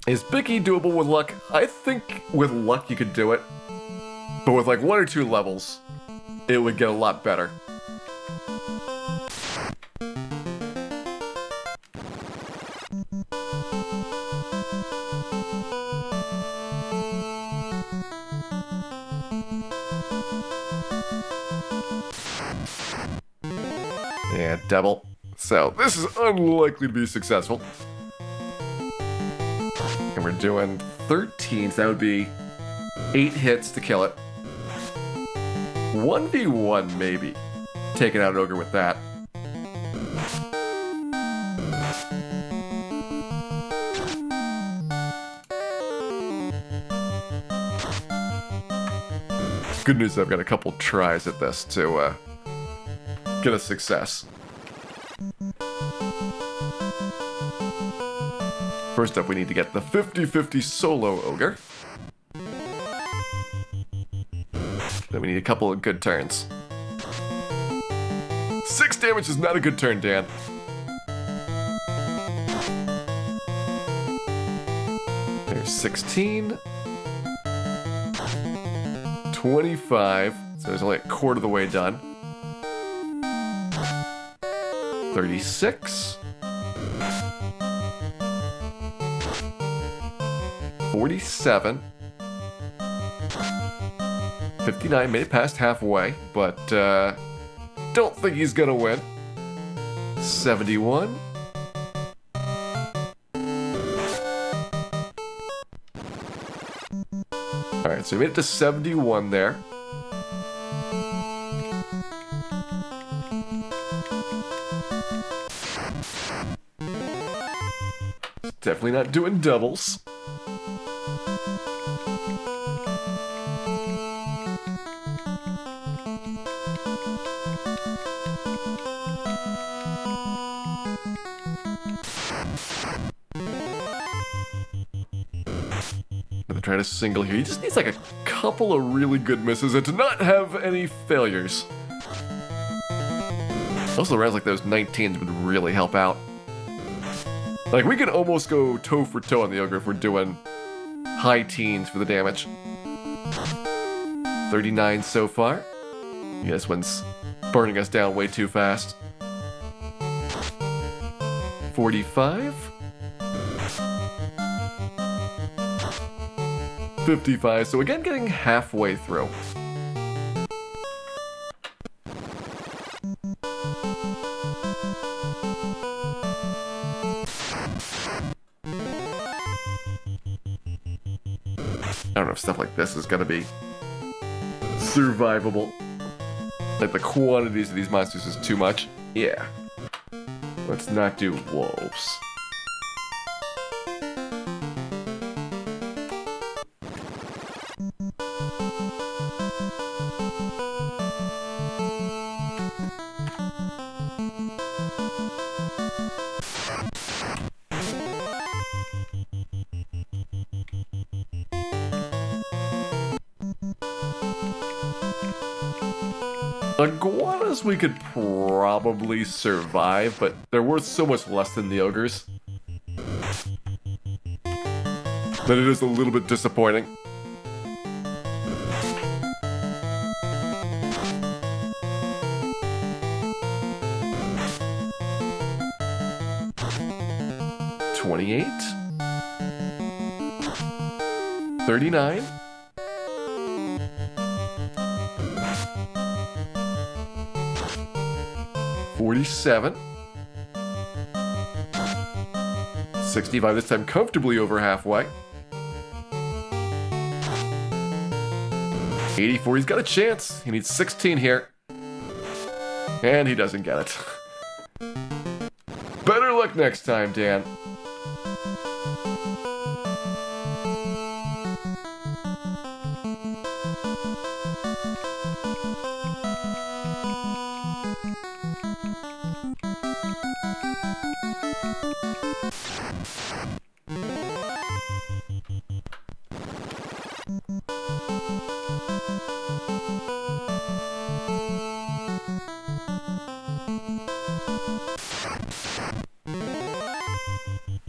Is Bicky doable with luck? I think with luck you could do it. But with like 1 or 2 levels, it would get a lot better. Yeah, double. So, this is unlikely to be successful. And we're doing 13, so that would be 8 hits to kill it. 1v1, maybe. Taking out an ogre with that. Good news, I've got a couple tries at this to get a success. First up, we need to get the 50-50 solo ogre. Then we need a couple of good turns. 6 damage is not a good turn, Dan. There's 16. 25. So there's only a quarter of the way done. 36. 47. 59, made it past halfway, but don't think he's gonna win. 71. Alright, so we made it to 71 there. Definitely not doing doubles. Try to single here. He just needs like a couple of really good misses and to not have any failures. Also, rounds like those 19s would really help out. Like, we could almost go toe for toe on the ogre if we're doing high teens for the damage. 39 so far. Yeah, this one's burning us down way too fast. 45. 55, so again getting halfway through. I don't know if stuff like this is gonna be survivable. Like the quantities of these monsters is too much. Yeah. Let's not do wolves. Iguanas we could probably survive, but they're worth so much less than the ogres that it is a little bit disappointing. $28, $39, $47, $65, this time comfortably over halfway. $84, he's got a chance. He needs 16 here. And he doesn't get it. Better luck next time, Dan.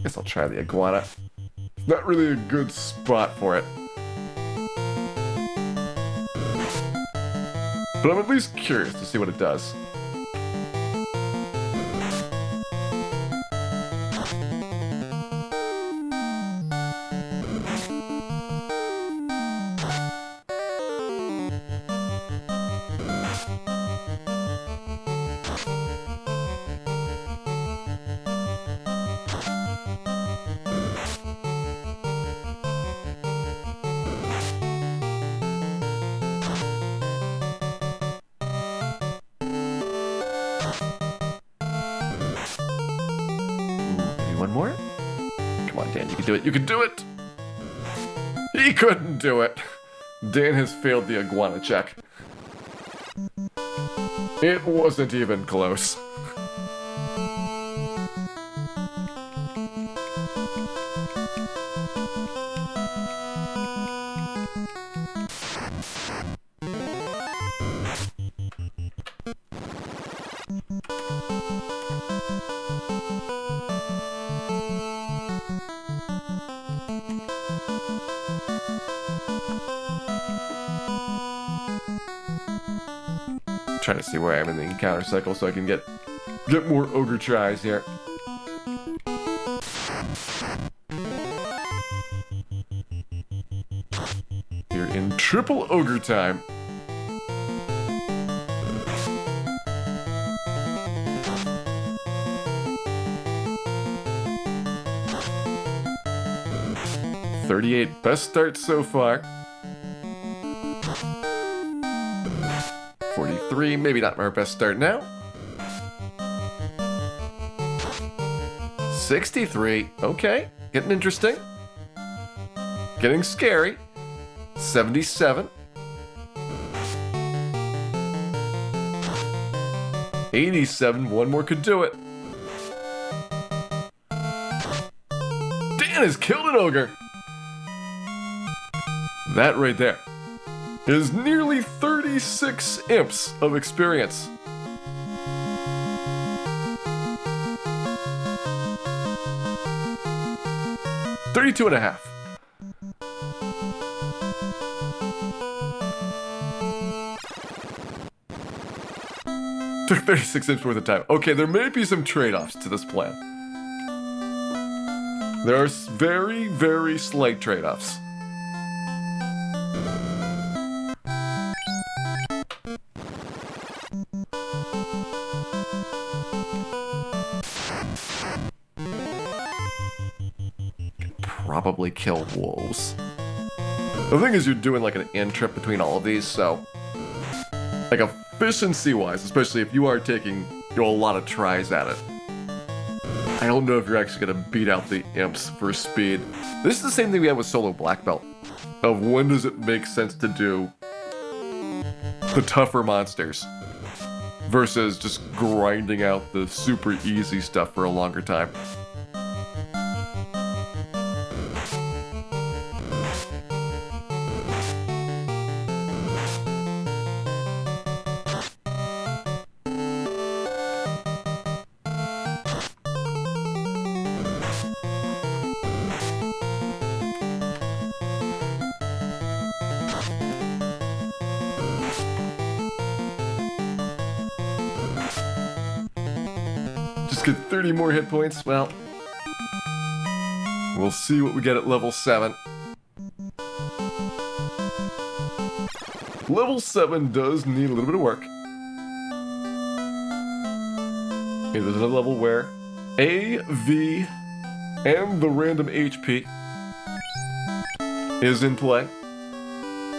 Guess I'll try the iguana. It's not really a good spot for it. But I'm at least curious to see what it does. One more? Come on, Dan, you can do it. You can do it! He couldn't do it. Dan has failed the iguana check. It wasn't even close. Trying to see where I am in the encounter cycle so I can get more ogre tries here. You're in triple ogre time. $38, best start so far. 43, maybe not our best start now. 63, okay, getting interesting. Getting scary. 77. 87, one more could do it. Dan has killed an ogre. That right there is nearly 36 imps of experience. $32.5. Took 36 imps worth of time. Okay, there may be some trade-offs to this plan. There are very, very slight trade-offs. Probably kill wolves. The thing is, you're doing like an end trip between all of these, so like efficiency-wise, especially if you are taking a lot of tries at it, I don't know if you're actually gonna beat out the imps for speed. This is the same thing we had with solo black belt. Of when does it make sense to do the tougher monsters versus just grinding out the super easy stuff for a longer time. Just get 30 more hit points. Well, we'll see what we get at level 7. Level 7 does need a little bit of work. Okay, there's another level where A, V, and the random HP is in play.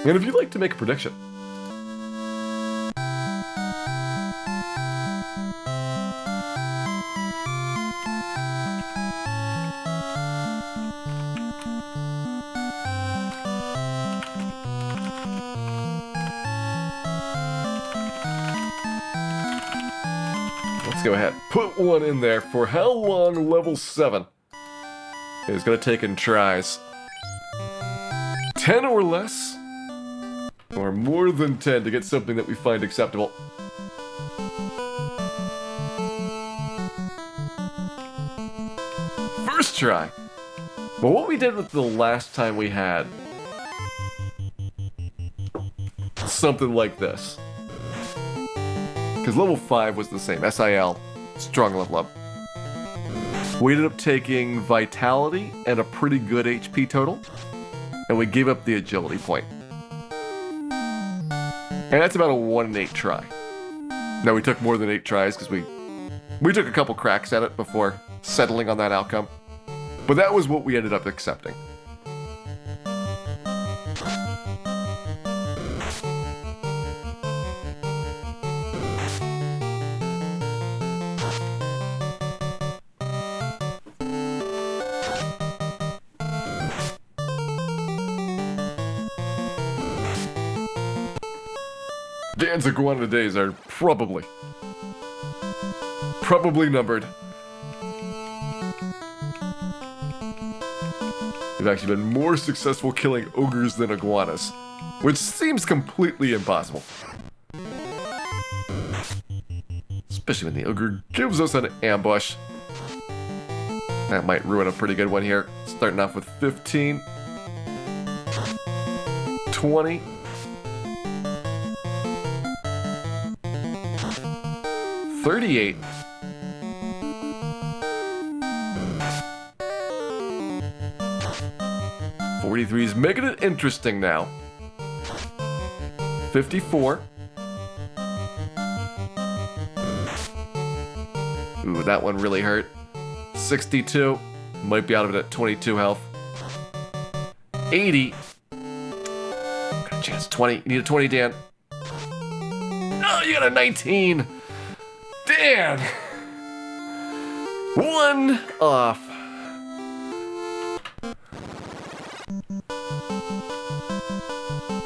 And if you'd like to make a prediction, let's go ahead. Put one in there for how long level 7 is going to take in tries. 10 or less, or more than 10 to get something that we find acceptable. First try. Well, what we did with the last time we had something like this. Because level 5 was the same, SIL, strong level up. We ended up taking Vitality and a pretty good HP total, and we gave up the Agility point. And that's about a 1 in 8 try. Now we took more than 8 tries because we took a couple cracks at it before settling on that outcome. But that was what we ended up accepting. Dan's iguana days are probably numbered. We've actually been more successful killing ogres than iguanas, which seems completely impossible. Especially when the ogre gives us an ambush. That might ruin a pretty good one here. Starting off with 15, 20, 38. 43's making it interesting now. 54. Ooh, that one really hurt. 62. Might be out of it at 22 health. 80. Got a chance. 20. You need a 20, Dan. Oh, you got a 19. Dan! One off.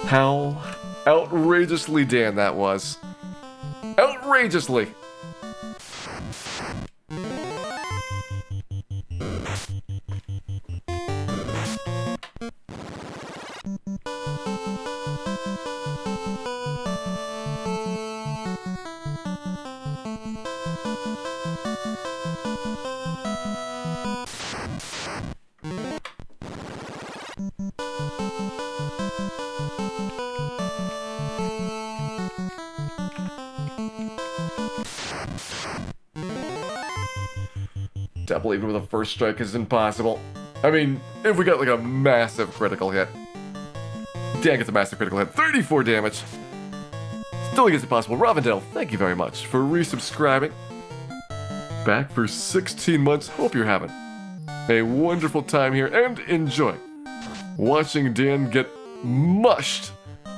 How outrageously Dan that was. Outrageously. Double even with a first strike is impossible. I mean, if we got like a massive critical hit. Dan gets a massive critical hit. 34 damage. Still gets it possible. Ravendale, thank you very much for resubscribing. Back for 16 months. Hope you're having a wonderful time here and enjoy watching Dan get mushed.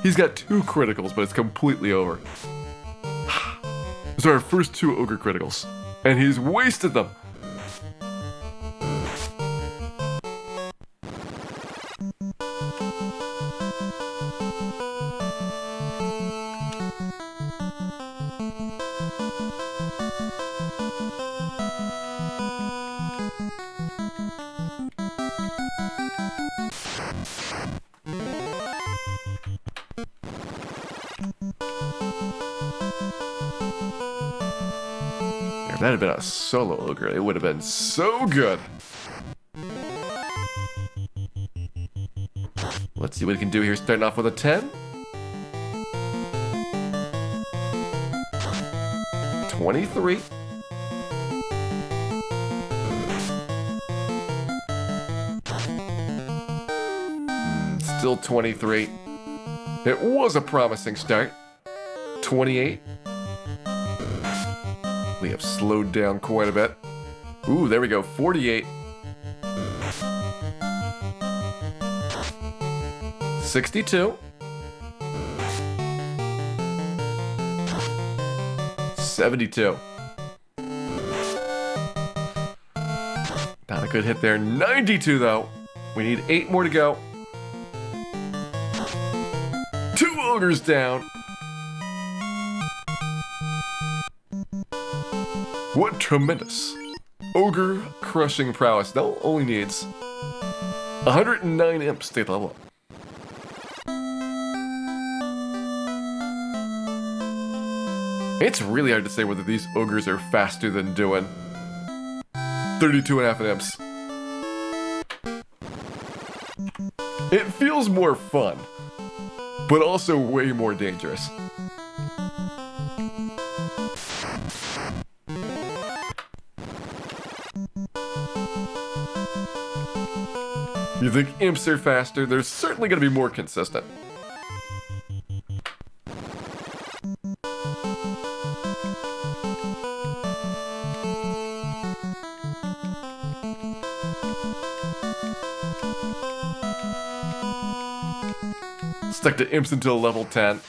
He's got 2 criticals, but it's completely over. Those are our first 2 ogre criticals, and he's wasted them. If that had been a solo ogre, it would have been so good. Let's see what we can do here, starting off with a 10. 23. Still 23. It was a promising start. 28. We have slowed down quite a bit. Ooh, there we go. 48. 62. 72. Not a good hit there. 92 though. We need 8 more to go. 2 ogres down. What tremendous ogre crushing prowess. That only needs 109 imps to level up. It's really hard to say whether these ogres are faster than doing 32.5 imps. It feels more fun, but also way more dangerous. You think imps are faster? They're certainly going to be more consistent. Stuck to imps until level 10.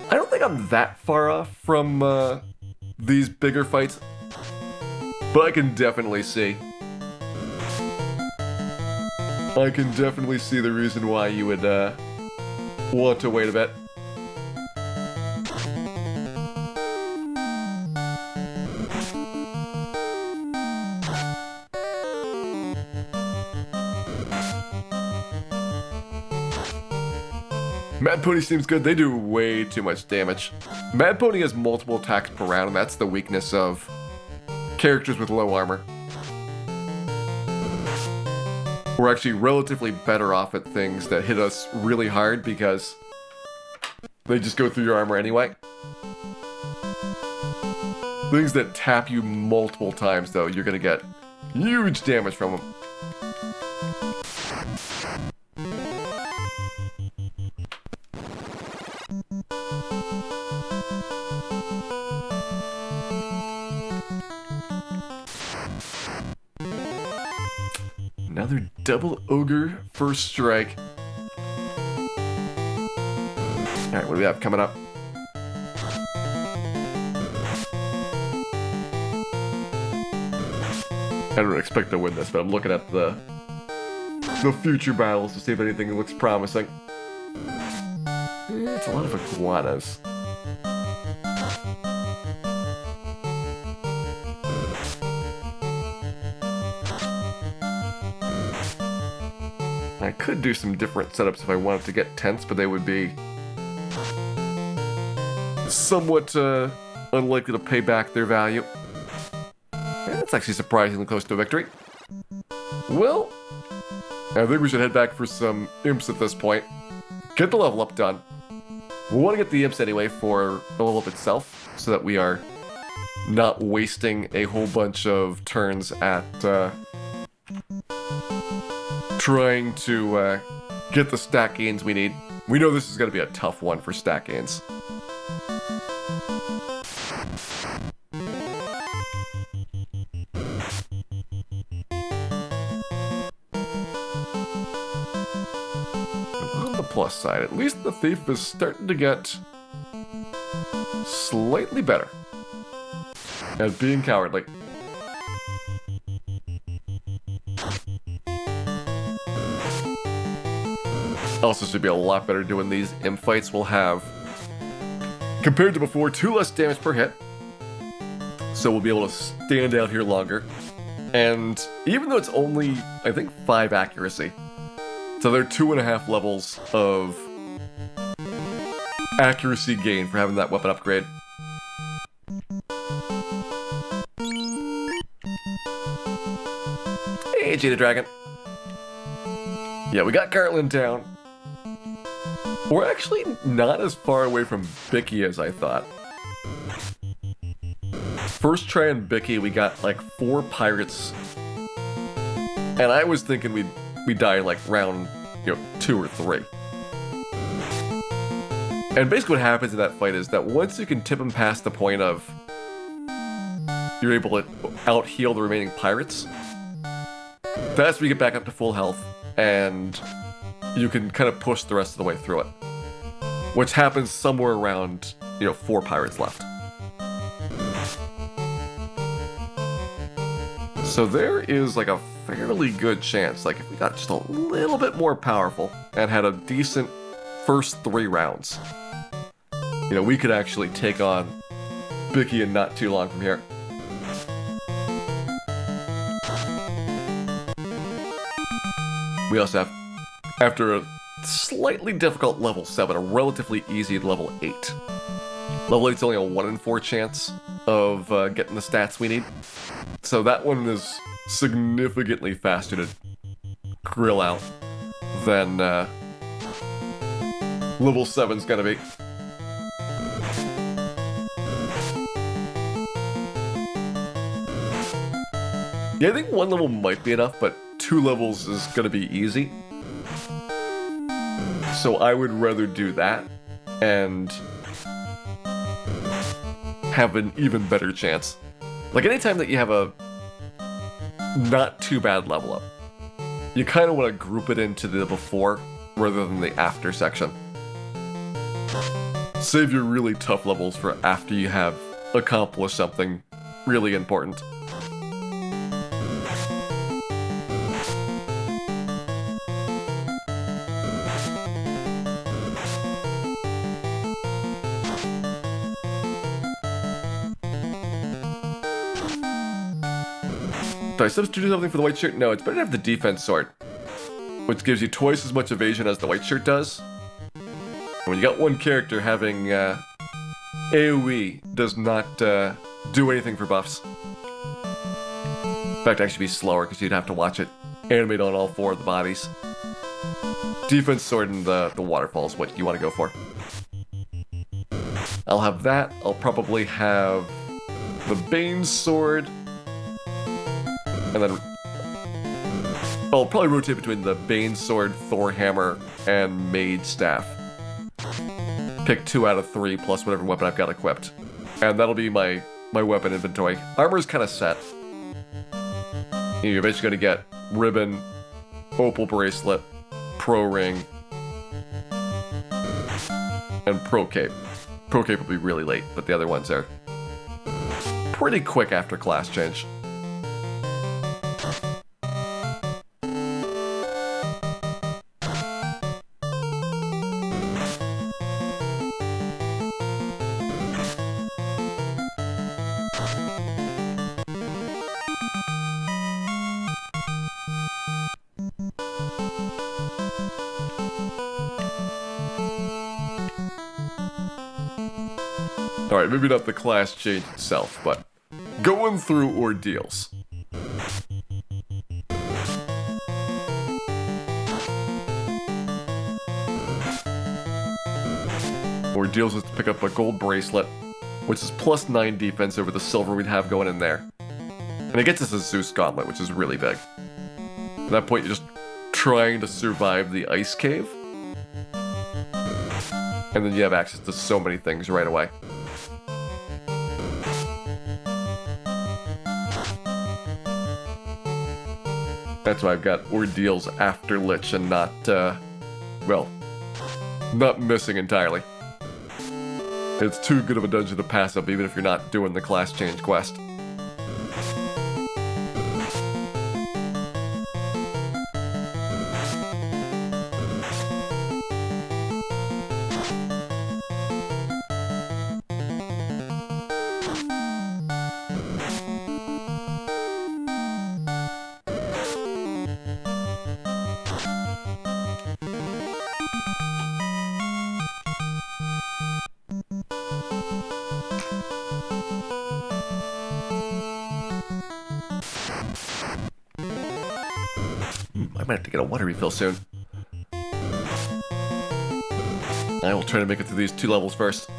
I don't think I'm that far off from these bigger fights, but I can definitely see. I can definitely see the reason why you would want to wait a bit. Mad Pony seems good. They do way too much damage. Mad Pony has multiple attacks per round, and that's the weakness of characters with low armor. We're actually relatively better off at things that hit us really hard because they just go through your armor anyway. Things that tap you multiple times, though, you're gonna get huge damage from them. Another double ogre first strike. Alright, what do we have coming up? I don't expect to win this, but I'm looking at the future battles to see if anything looks promising. It's a lot of iguanas. I could do some different setups if I wanted to get tents, but they would be somewhat unlikely to pay back their value. That's actually surprisingly close to a victory. Well, I think we should head back for some imps at this point. Get the level up done. We'll want to get the imps anyway for the level up itself, so that we are not wasting a whole bunch of turns at trying to get the stat gains we need. We know this is going to be a tough one for stat gains. On the plus side, at least the thief is starting to get slightly better at being cowardly. Also should be a lot better doing these imp fights. We'll have, compared to before, 2 less damage per hit. So we'll be able to stand out here longer. And even though it's only, I think, 5 accuracy, so there are 2.5 levels of accuracy gain for having that weapon upgrade. Hey, Jada Dragon. Yeah, we got Garland down. We're actually not as far away from Bicky as I thought. First try on Bicky, we got like 4 pirates. And I was thinking we'd die in like round 2 or 3. And basically what happens in that fight is that once you can tip him past the point of you're able to out-heal the remaining pirates, that's when you get back up to full health, and you can kind of push the rest of the way through it. Which happens somewhere around, 4 pirates left. So there is like a fairly good chance, like if we got just a little bit more powerful and had a decent first 3 rounds, we could actually take on Bicky in not too long from here. We also have, after a slightly difficult level 7, a relatively easy level 8. Level 8's only a 1 in 4 chance of getting the stats we need. So that one is significantly faster to grill out than level 7's gonna be. Yeah, I think 1 level might be enough, but 2 levels is gonna be easy. So I would rather do that and have an even better chance. Like anytime that you have a not too bad level up, you kind of want to group it into the before rather than the after section. Save your really tough levels for after you have accomplished something really important. Do I substitute something for the white shirt? No, it's better to have the defense sword, which gives you twice as much evasion as the white shirt does. And when you got one character having AoE does not do anything for buffs. In fact, actually be slower because you'd have to watch it animate on all 4 of the bodies. Defense sword and the waterfall is what you want to go for. I'll have that. I'll probably have the Bane sword. And then I'll probably rotate between the Bane Sword, Thor Hammer, and Mage Staff. Pick 2 out of 3 plus whatever weapon I've got equipped. And that'll be my weapon inventory. Armor's kind of set. You're eventually going to get Ribbon, Opal Bracelet, Pro Ring, and Pro Cape. Pro Cape will be really late, but the other ones are pretty quick after class change. Alright, maybe not the class change itself, but going through ordeals. Ordeals is to pick up a gold bracelet, which is plus 9 defense over the silver we'd have going in there. And it gets us a Zeus gauntlet, which is really big. At that point, you're just trying to survive the ice cave. And then you have access to so many things right away. That's why I've got ordeals after Lich and not, well, not missing entirely. It's too good of a dungeon to pass up even if you're not doing the class change quest. I might have to get a water refill soon. I will try to make it through these 2 levels first.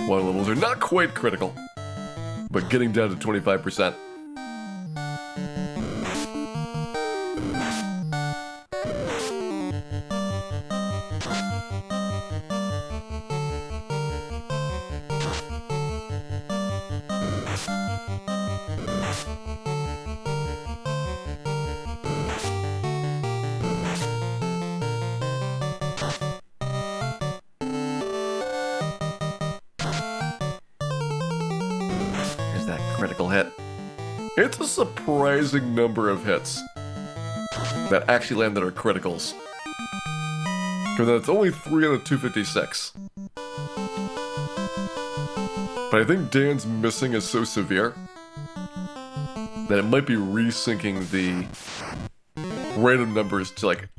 Water levels are not quite critical, but getting down to 25%. critical hit. It's a surprising number of hits that actually land that are criticals. Because it's only 3 out of 256. But I think Dan's missing is so severe that it might be resyncing the random numbers to like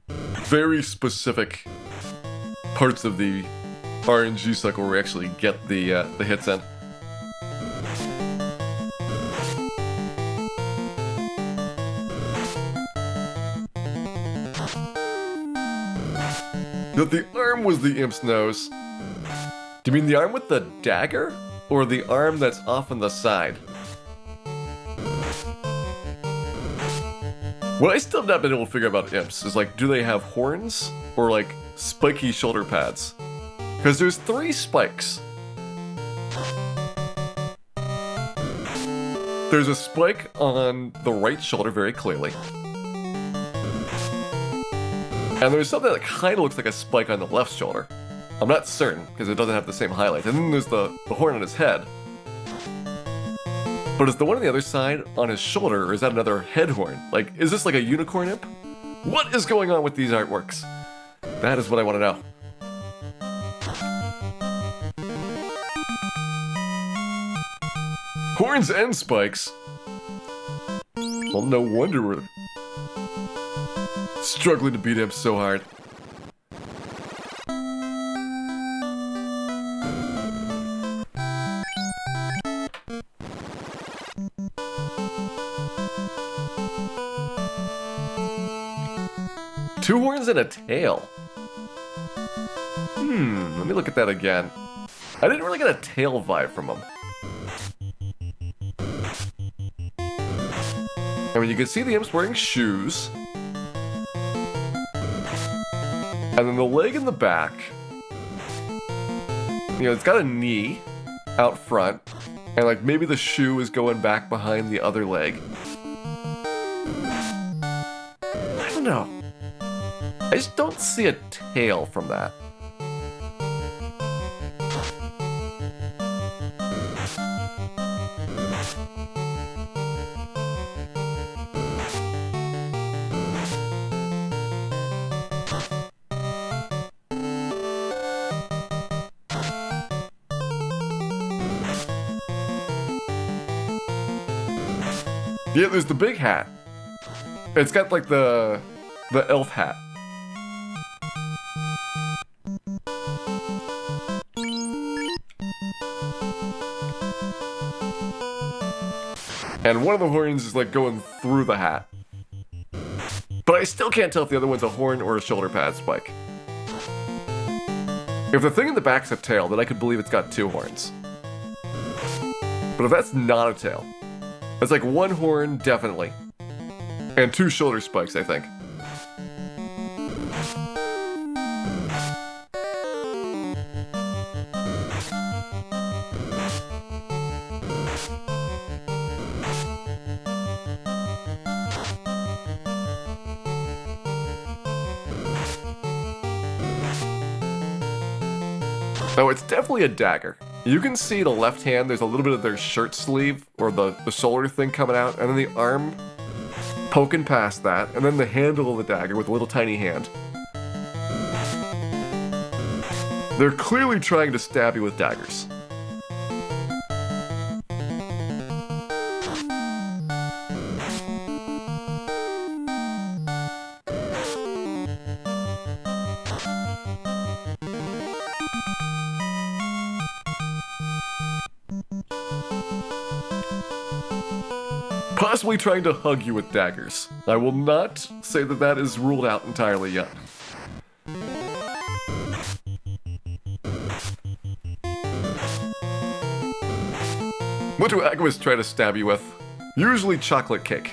very specific parts of the RNG cycle where we actually get the hits in. That the arm was the imp's nose. Do you mean the arm with the dagger? Or the arm that's off on the side? What I still have not been able to figure out about imps is like, do they have horns? Or like spiky shoulder pads? Because there's 3 spikes. There's a spike on the right shoulder very clearly. And there's something that kind of looks like a spike on the left shoulder. I'm not certain, because it doesn't have the same highlights. And then there's the horn on his head. But is the one on the other side on his shoulder, or is that another head horn? Like, is this like a unicorn imp? What is going on with these artworks? That is what I want to know. Horns and spikes? Well, no wonder we're struggling to beat him so hard. Two horns and a tail. Let me look at that again. I didn't really get a tail vibe from him. I mean, you can see the imp's wearing shoes. And then the leg in the back. You know, it's got a knee out front. And like maybe the shoe is going back behind the other leg. I don't know. I just don't see a tail from that. Yeah, there's the big hat. It's got like the elf hat. And one of the horns is like going through the hat. But I still can't tell if the other one's a horn or a shoulder pad spike. If the thing in the back's a tail, then I could believe it's got 2 horns. But if that's not a tail, it's like 1 horn, definitely. And 2 shoulder spikes, I think. Oh, it's definitely a dagger. You can see the left hand, there's a little bit of their shirt sleeve, or the shoulder thing coming out, and then the arm poking past that, and then the handle of the dagger with a little tiny hand. They're clearly trying to stab you with daggers. Possibly trying to hug you with daggers. I will not say that that is ruled out entirely yet. What do Agmas try to stab you with? Usually chocolate cake.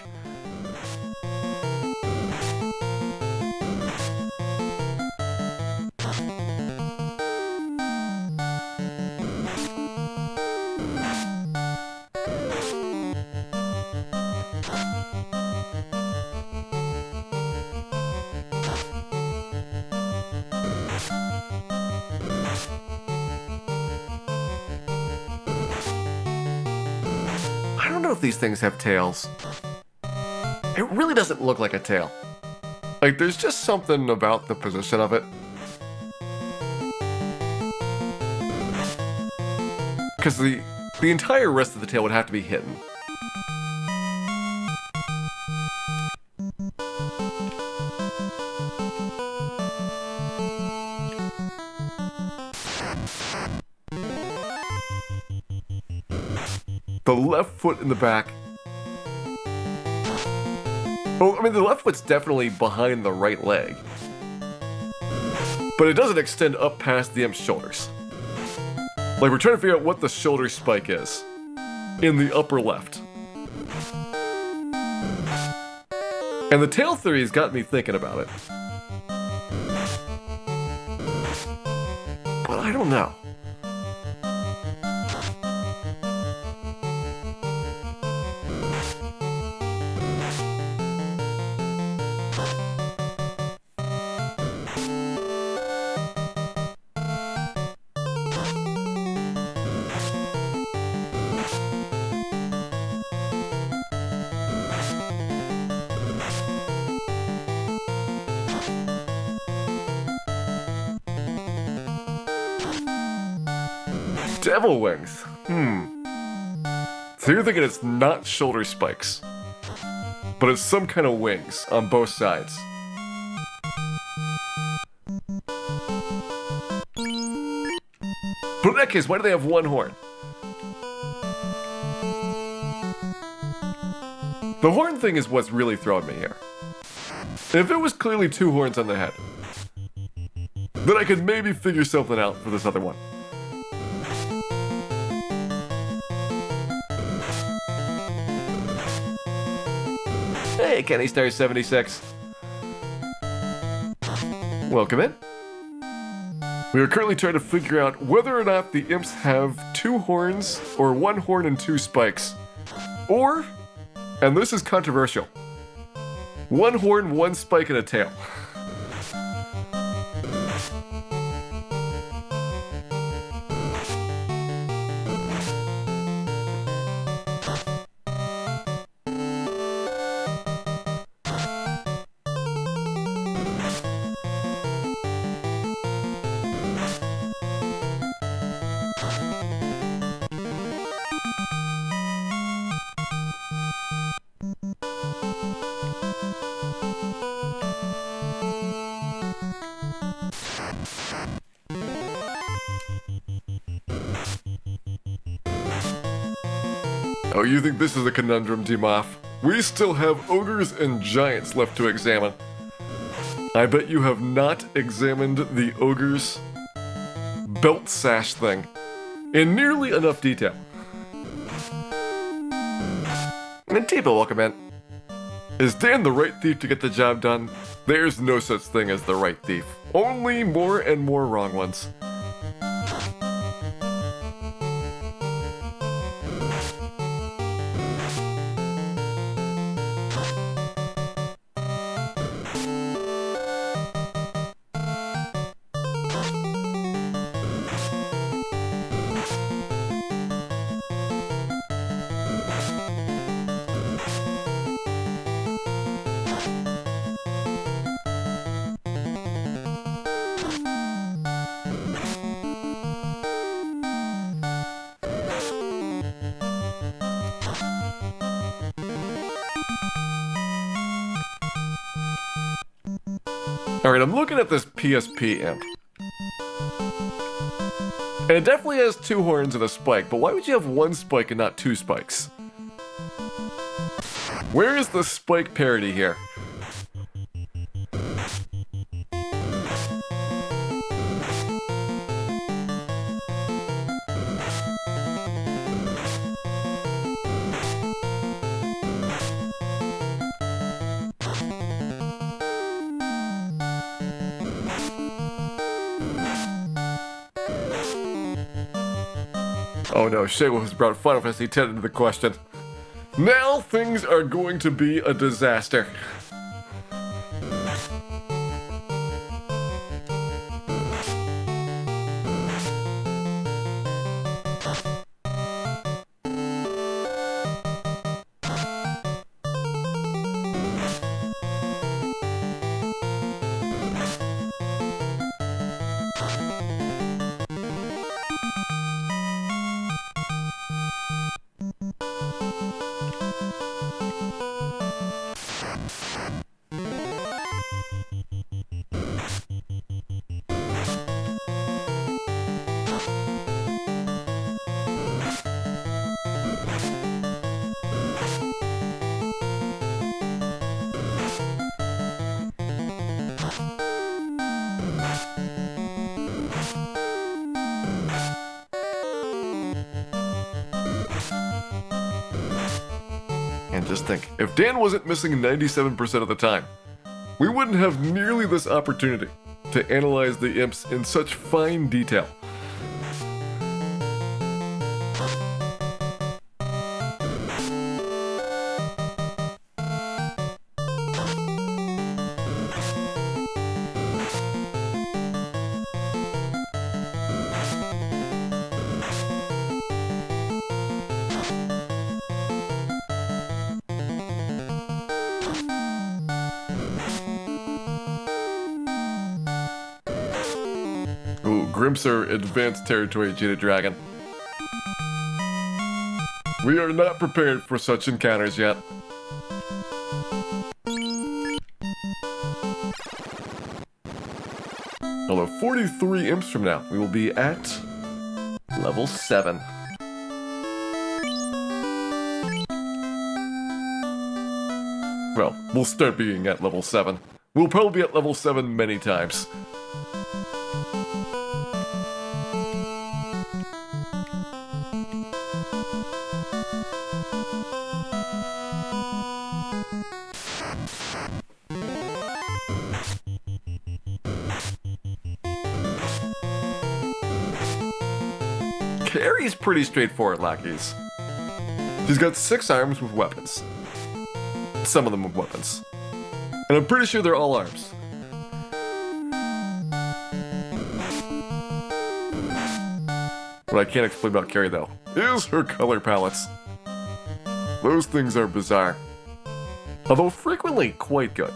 know if these things have tails. It really doesn't look like a tail. Like, there's just something about the position of it. Because the entire rest of the tail would have to be hidden. The left foot in the back. Oh, I mean, the left foot's definitely behind the right leg. But it doesn't extend up past the imp's shoulders. Like, we're trying to figure out what the shoulder spike is in the upper left. And the tail theory has got me thinking about it. But I don't know. Devil wings. So you're thinking it's not shoulder spikes, but it's some kind of wings on both sides. But in that case, why do they have one horn? The horn thing is what's really throwing me here. If it was clearly two horns on the head, then I could maybe figure something out for this other one. Hey, Kenny Star 76. Welcome in. We are currently trying to figure out whether or not the imps have two horns or one horn and two spikes. Or, and this is controversial, one horn, one spike, and a tail. Oh, you think this is a conundrum, Demoff? We still have ogres and giants left to examine. I bet you have not examined the ogre's belt sash thing in nearly enough detail. And Tebow, welcome in. Is Dan the right thief to get the job done? There's no such thing as the right thief. Only more and more wrong ones. Alright, I'm looking at this PSP imp. And it definitely has two horns and a spike, but why would you have one spike and not two spikes? Where is the spike parody here? Oh no, Shayla has brought Final Fantasy X into the question. Now things are going to be a disaster. And just think, if Dan wasn't missing 97% of the time, we wouldn't have nearly this opportunity to analyze the imps in such fine detail. Ooh, Grimser Advanced Territory Jaded Dragon. We are not prepared for such encounters yet. Although 43 imps from now, we will be at level 7. Well, we'll start being at level 7. We'll probably be at level 7 many times. Carrie's pretty straightforward, lackeys. She's got 6 arms with weapons. Some of them with weapons. And I'm pretty sure they're all arms. What I can't explain about Carrie, though, is her color palettes. Those things are bizarre. Although frequently quite good.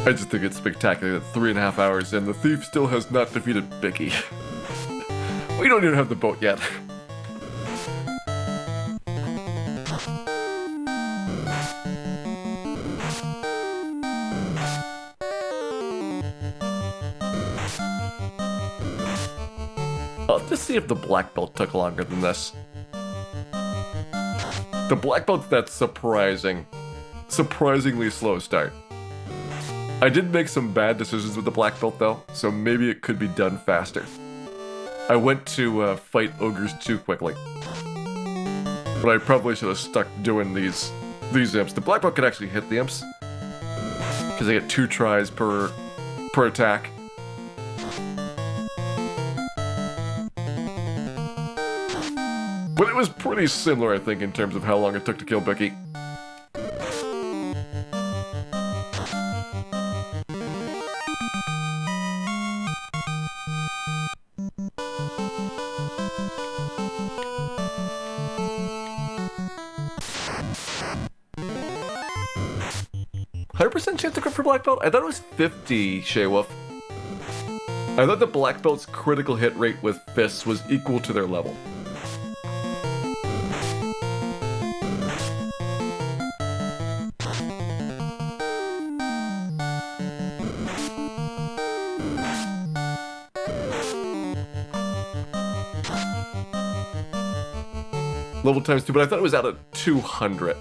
I just think it's spectacular that 3.5 hours in, the thief still has not defeated Bicky. We don't even have the boat yet. I'll just see if the black belt took longer than this. The black belt's that surprisingly slow start. I did make some bad decisions with the black belt though, so maybe it could be done faster. I went to fight ogres too quickly. But I probably should have stuck doing these imps. The black belt can actually hit the imps, because they get 2 tries per attack. But it was pretty similar, I think, in terms of how long it took to kill Bicky. 100% chance to crit for black belt? I thought it was 50, Shea Wolf. I thought the black belt's critical hit rate with fists was equal to their level. Level times 2, but I thought it was out of 200.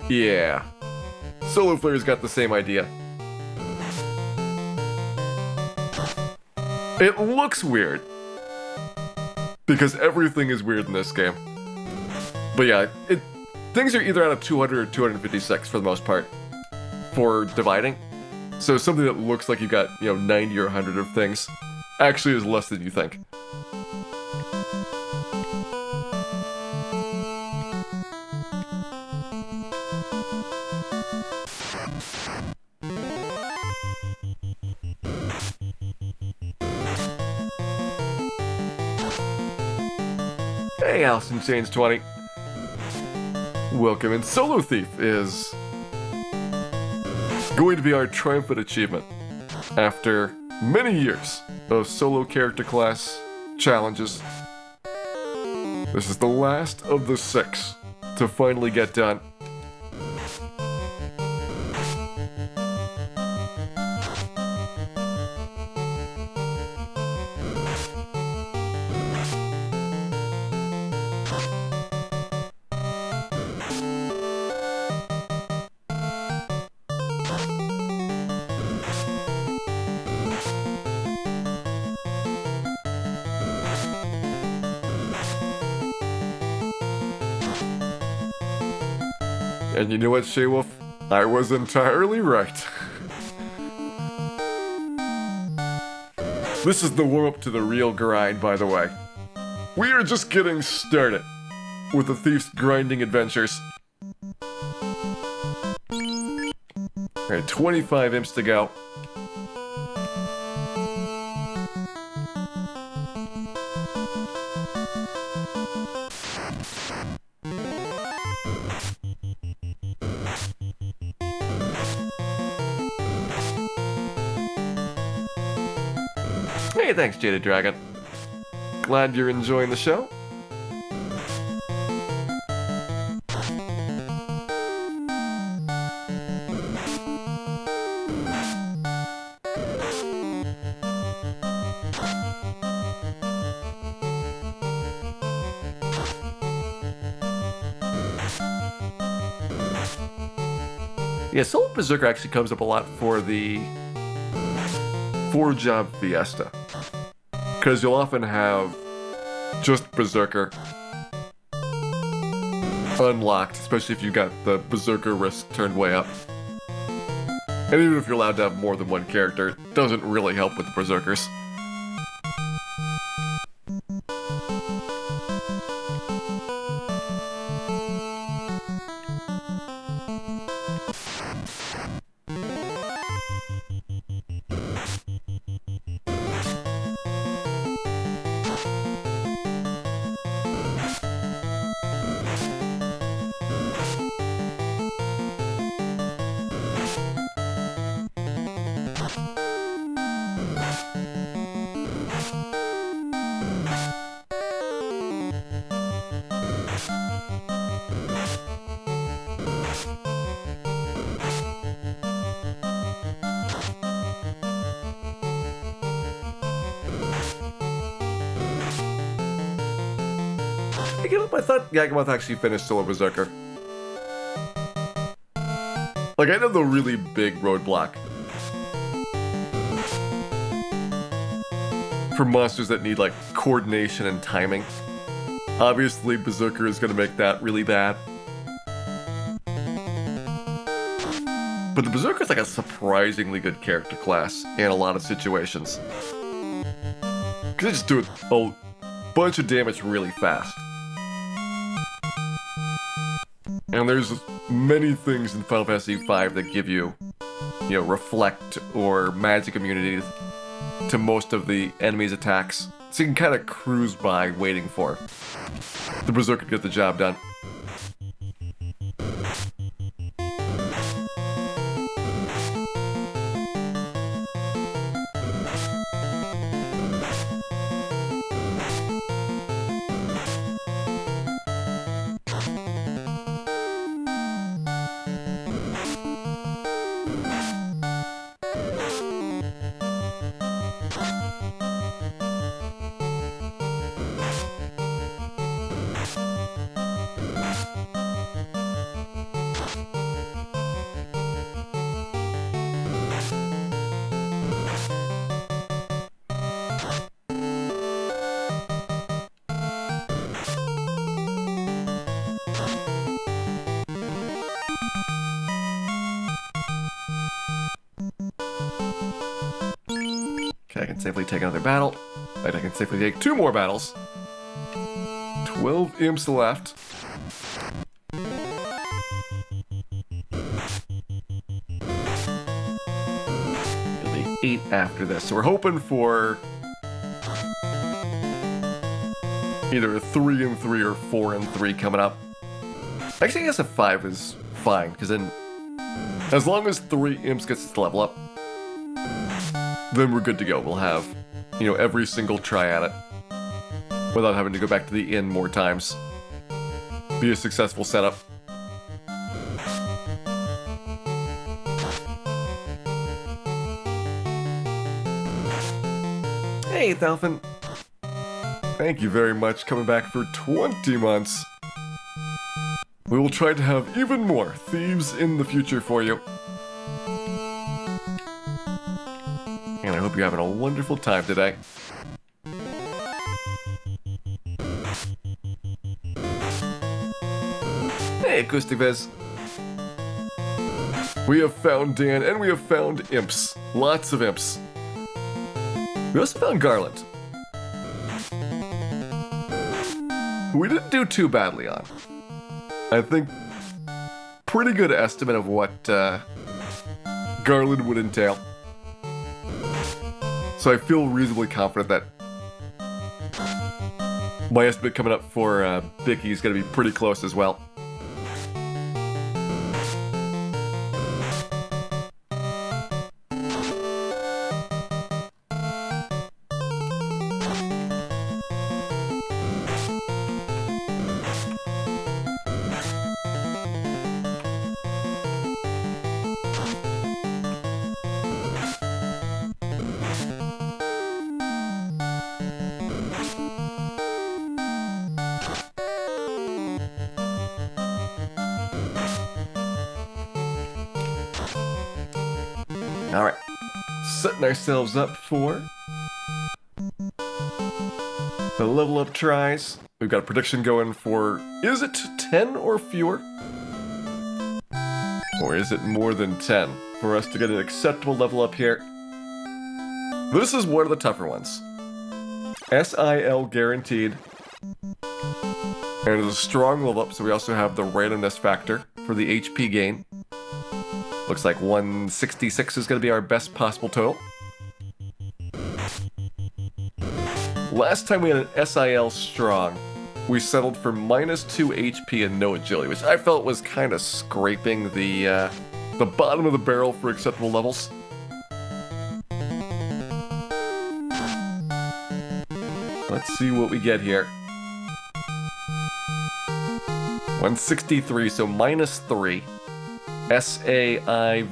Yeah. Solo Flare's got the same idea. It looks weird, because everything is weird in this game. But yeah, things are either out of 200 or 256 for the most part for dividing. So something that looks like you got, 90 or 100 of things actually is less than you think. Hey, Allison Chains 20. Welcome in. Solo Thief is going to be our triumphant achievement after many years of solo character class challenges. This is the last of the 6 to finally get done. And you know what, Shaywolf? I was entirely right. This is the warm-up to the real grind, by the way. We are just getting started with the Thief's grinding adventures. Alright, 25 imps to go. Hey, thanks, Jaded Dragon. Glad you're enjoying the show. Yeah, Soul Berserker actually comes up a lot for the 4-job fiesta. Because you'll often have just Berserker unlocked, especially if you got the Berserker risk turned way up. And even if you're allowed to have more than one character, it doesn't really help with the Berserkers. I thought Yagamoth actually finished Solo Berserker. Like, I know the really big roadblock for monsters that need, like, coordination and timing. Obviously, Berserker is gonna make that really bad. But the Berserker is like a surprisingly good character class in a lot of situations. Because they just do a bunch of damage really fast. And there's many things in Final Fantasy V that give you, reflect or magic immunity to most of the enemy's attacks. So you can kind of cruise by waiting for the Berserker to get the job done. I can safely take another battle. In fact, I can safely take 2 more battles. 12 imps left. It'll be 8 after this. So we're hoping for, either a 3 and 3 or 4 and 3 coming up. Actually, I guess a 5 is fine, because then as long as 3 imps gets its level up, then we're good to go. We'll have, you know, every single try at it without having to go back to the inn more times. Be a successful setup. Hey, Thalfin. Thank you very much, coming back for 20 months. We will try to have even more thieves in the future for you. And I hope you're having a wonderful time today. Hey, Acoustic Viz. We have found Dan, and we have found imps. Lots of imps. We also found Garland, who we didn't do too badly on. I think pretty good estimate of what Garland would entail. So I feel reasonably confident that my estimate coming up for Bicky is going to be pretty close as well. Alright, setting ourselves up for the level up tries. We've got a prediction going for, is it 10 or fewer? Or is it more than 10 for us to get an acceptable level up here? This is one of the tougher ones. SIL guaranteed. And it's a strong level up, so we also have the randomness factor for the HP gain. Looks like 166 is going to be our best possible total. Last time we had an SIL strong, we settled for -2 HP and no agility, which I felt was kind of scraping the bottom of the barrel for acceptable levels. Let's see what we get here. 163, so -3. SAIVL.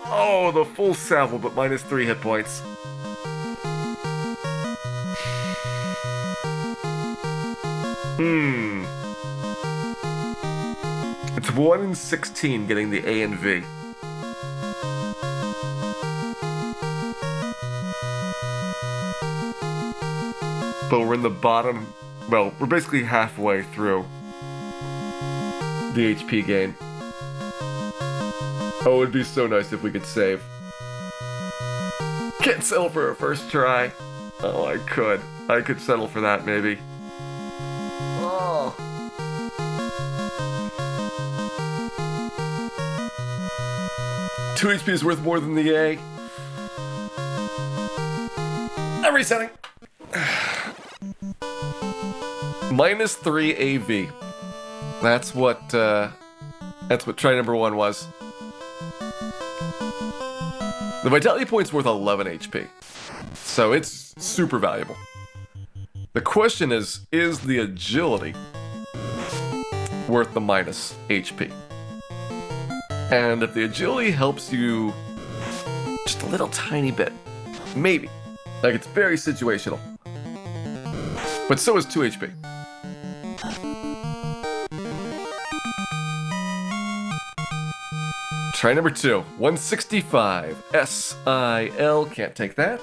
Oh, the full salvo, but -3 hit points. It's 1 in 16 getting the A and V. But we're in the bottom. Well, we're basically halfway through the HP gain. Oh, it'd be so nice if we could save. Can't settle for a first try. Oh, I could. I could settle for that, maybe. Oh. Two HP is worth more than the A. I'm resetting. -3 AV. That's what try number 1 was. The vitality point's worth 11 HP, so it's super valuable. The question is the agility worth the -HP? And if the agility helps you just a little tiny bit, maybe. Like, it's very situational. But so is 2 HP. Try number 2, 165, SIL, can't take that.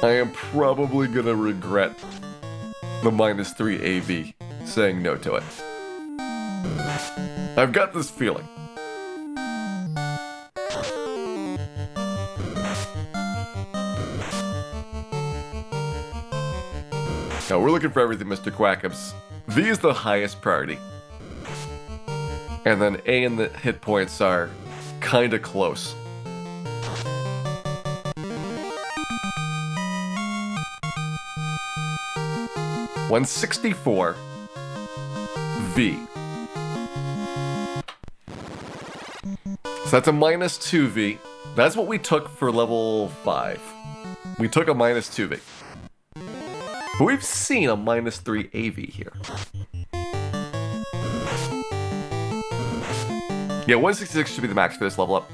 I am probably gonna regret the -3 AV, saying no to it. I've got this feeling. Now we're looking for everything, Mr. Quackums. V is the highest priority. And then A and the hit points are kinda close. $164 V. So that's a -2 V. That's what we took for level 5. We took a -2 V. But we've seen a -3 AV here. Yeah, 166 should be the max for this level up.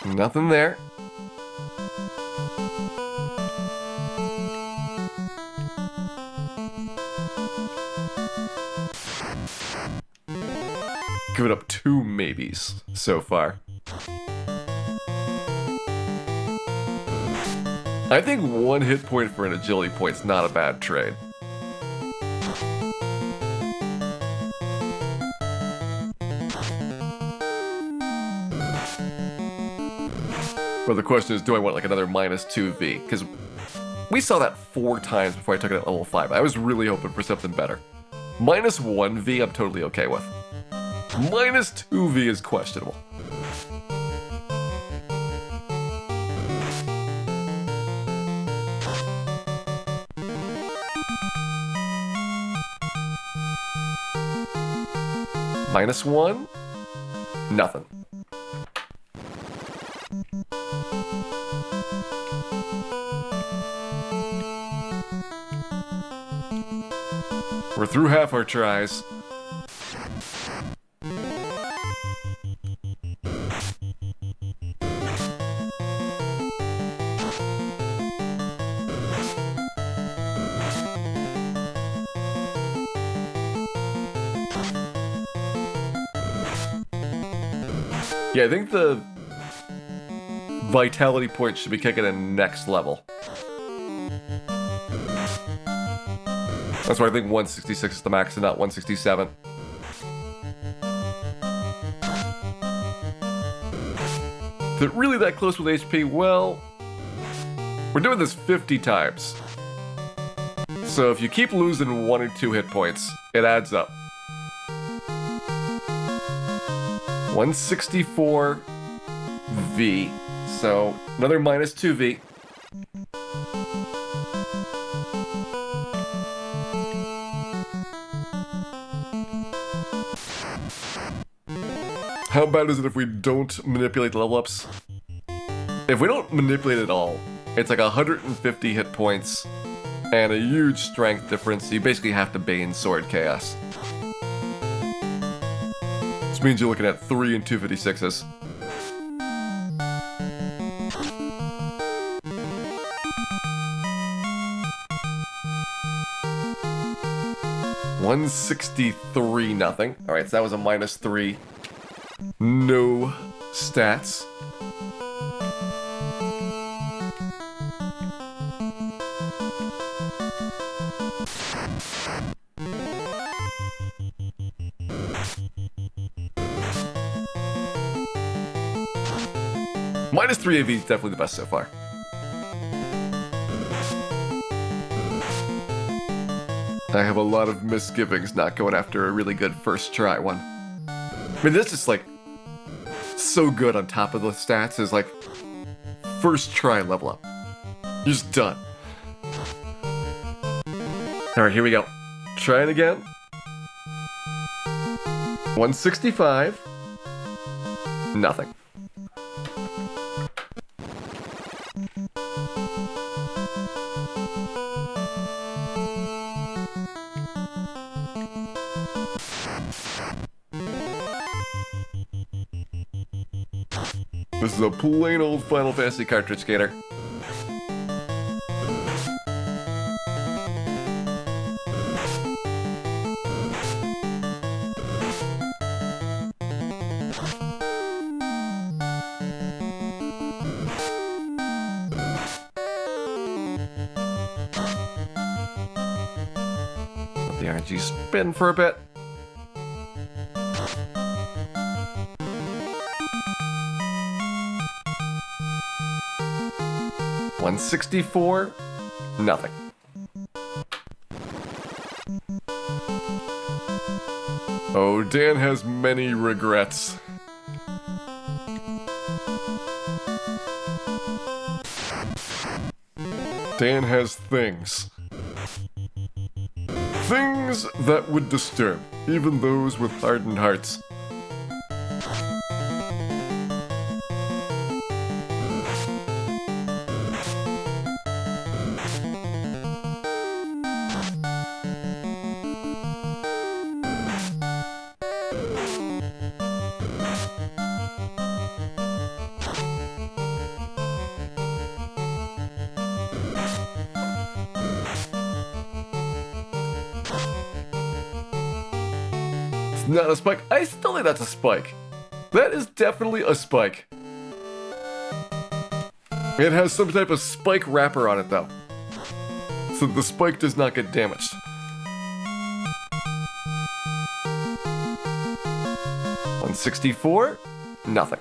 Nothing there. Give it up 2 maybes so far. I think 1 hit point for an agility point's not a bad trade. But the question is, do I want like another -2 V? Because we saw that 4 times before I took it at level 5. I was really hoping for something better. -1 V I'm totally okay with. -2 V is questionable. -1? Nothing. We're through half our tries. Yeah, I think the vitality point should be kicking in next level. That's why I think 166 is the max and not 167. Is it really that close with HP? Well, we're doing this 50 times. So if you keep losing 1 or 2 hit points, it adds up. 164 V. So another -2 V. How bad is it if we don't manipulate the level ups? If we don't manipulate at all, it's like 150 hit points and a huge strength difference. You basically have to Bane Sword Chaos. This means you're looking at 3 and 256s. $163 nothing. Alright, so that was a -3. No stats. -3 AV is definitely the best so far. I have a lot of misgivings not going after a really good first try one. I mean, this is like so good on top of the stats is like first try level up. You're just done. Alright, here we go. Try it again. 165. Nothing. This is a plain old Final Fantasy cartridge skater. The RNG spin for a bit. $164, nothing. Oh, Dan has many regrets. Dan has things. Things that would disturb even those with hardened hearts. Not a spike. I still think that's a spike. That is definitely a spike. It has some type of spike wrapper on it though, so the spike does not get damaged. $164, nothing.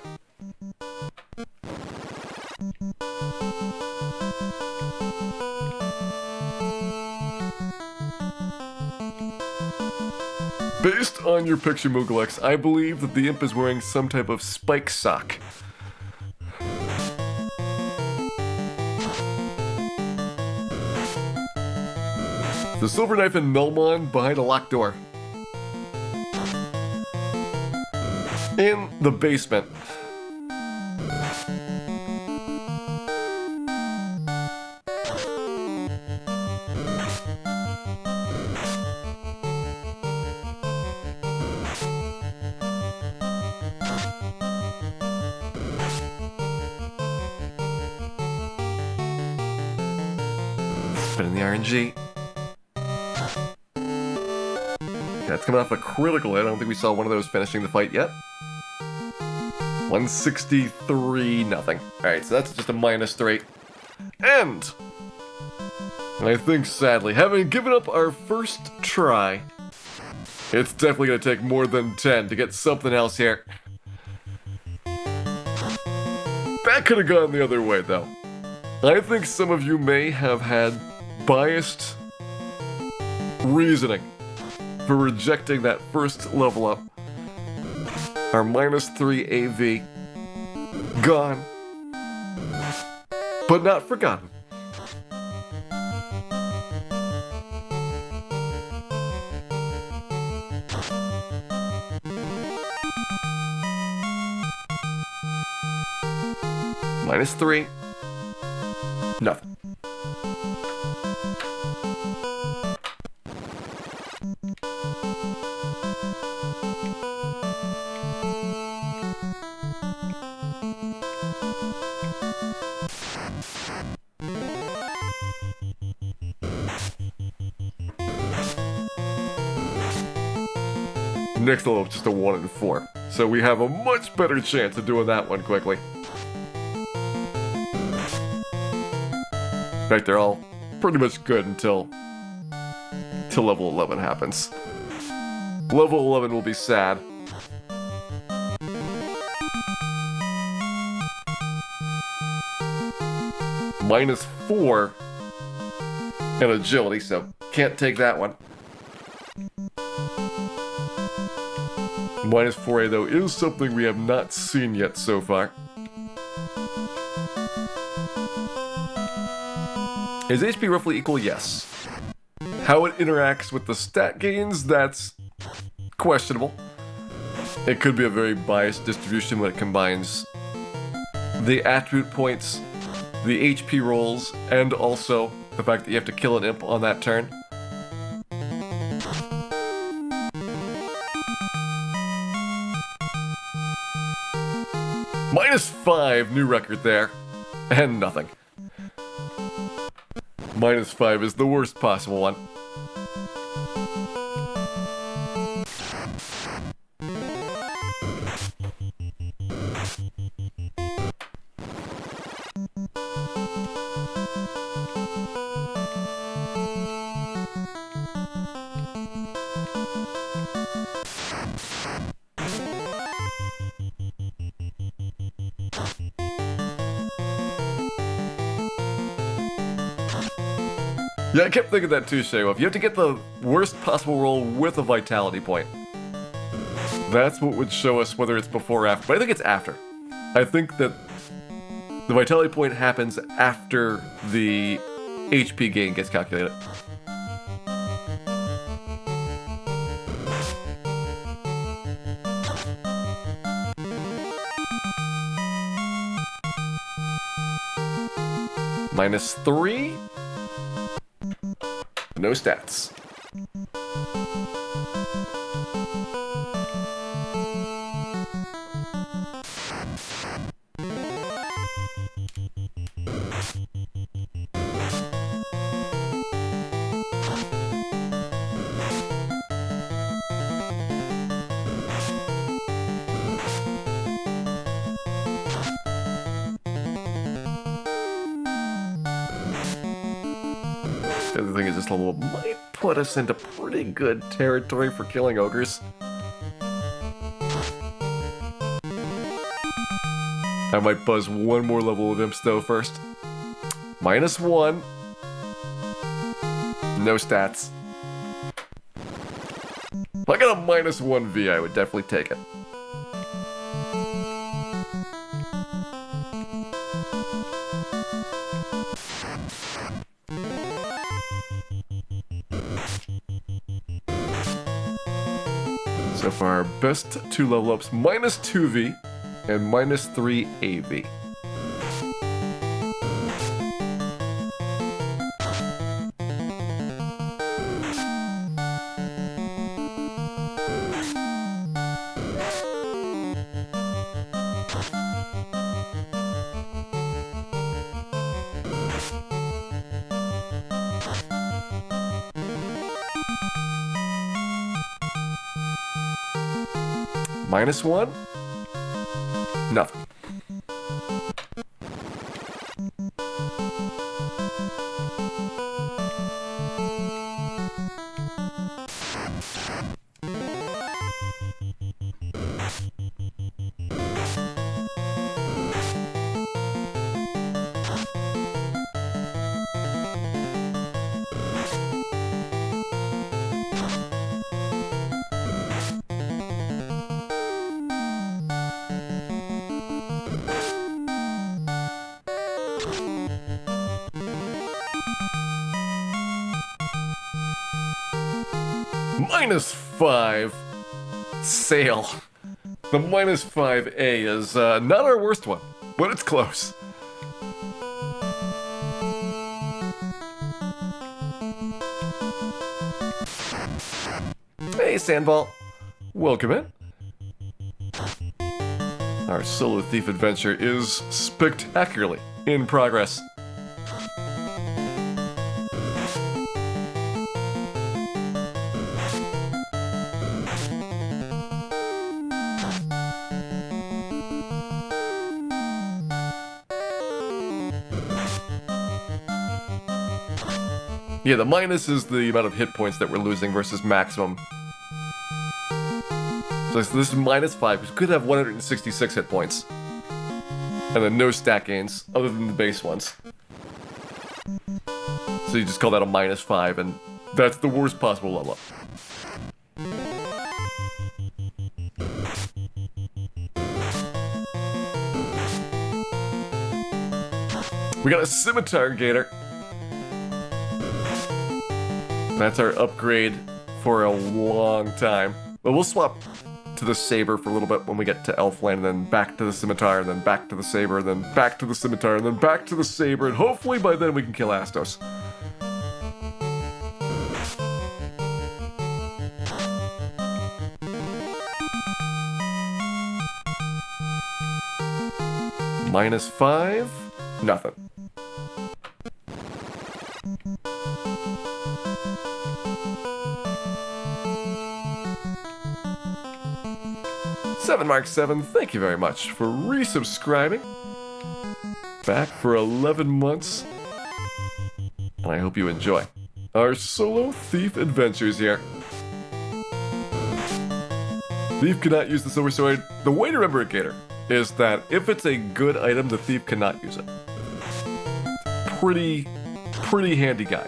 Based on your picture, Mooglex, I believe that the imp is wearing some type of spike sock. The silver knife in Melmon behind a locked door. In the basement. Spinning the RNG. Yeah, it's coming off a critical hit. I don't think we saw one of those finishing the fight yet. 163, nothing. Alright, so that's just a -3. And I think, sadly, having given up our first try, it's definitely going to take more than 10 to get something else here. That could have gone the other way, though. I think some of you may have had biased reasoning for rejecting that first level up. Our -3 AV. Gone. But not forgotten. -3. Nothing. Next level, just a 1 and 4. So we have a much better chance of doing that one quickly. In fact, they're all pretty much good until level 11 happens. Level 11 will be sad. -4 in agility, so can't take that one. -4A, though, is something we have not seen yet so far. Is HP roughly equal? Yes. How it interacts with the stat gains, that's questionable. It could be a very biased distribution when it combines the attribute points, the HP rolls, and also the fact that you have to kill an imp on that turn. -5, new record there, and nothing. -5 is the worst possible one. Yeah, I kept thinking that too, Shaywolf. You have to get the worst possible roll with a vitality point. That's what would show us whether it's before or after. But I think it's after. I think that the vitality point happens after the HP gain gets calculated. -3. No stats. The other thing is this level might put us into pretty good territory for killing ogres. I might buzz one more level of imps though first. -1. No stats. If I got a -1 V, I would definitely take it. So far, best 2 level ups, -2 V and -3 AV. -1? Nothing. -5. Sail. The -5A is not our worst one, but it's close. Hey, Sandball. Welcome in. Our Solo Thief adventure is spectacularly in progress. Yeah, the minus is the amount of hit points that we're losing versus maximum. So this is -5, which could have 166 hit points. And then no stat gains, other than the base ones. So you just call that a -5, and that's the worst possible level up. We got a Scimitar Gator. That's our upgrade for a long time. But we'll swap to the Saber for a little bit when we get to Elfland, and then back to the Scimitar, and then back to the Saber, and then back to the Scimitar, and then back to the Saber, and hopefully by then we can kill Astos. -5, nothing. Mark7, thank you very much for resubscribing. Back for 11 months. and I hope you enjoy our solo thief adventures here. Thief cannot use the silver sword. The way to remember it, Gator, is that if it's a good item, the thief cannot use it. Pretty handy guy.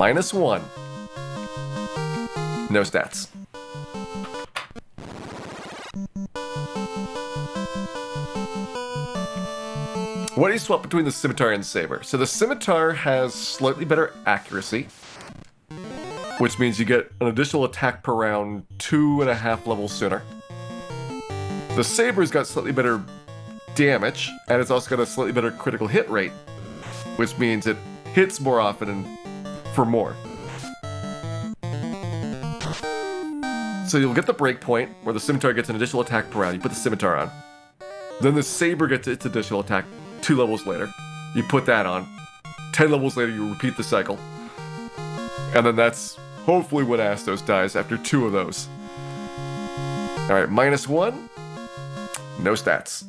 -1. No stats. What do you swap between the scimitar and saber? So the scimitar has slightly better accuracy, which means you get an additional attack per round 2.5 levels sooner. The saber's got slightly better damage, and it's also got a slightly better critical hit rate, which means it hits more often and for more. So you'll get the break point, where the scimitar gets an additional attack per round. You put the scimitar on. Then the saber gets its additional attack 2 levels later. You put that on. 10 levels later, you repeat the cycle. And then that's hopefully when Astos dies after 2 of those. Alright, -1. No stats.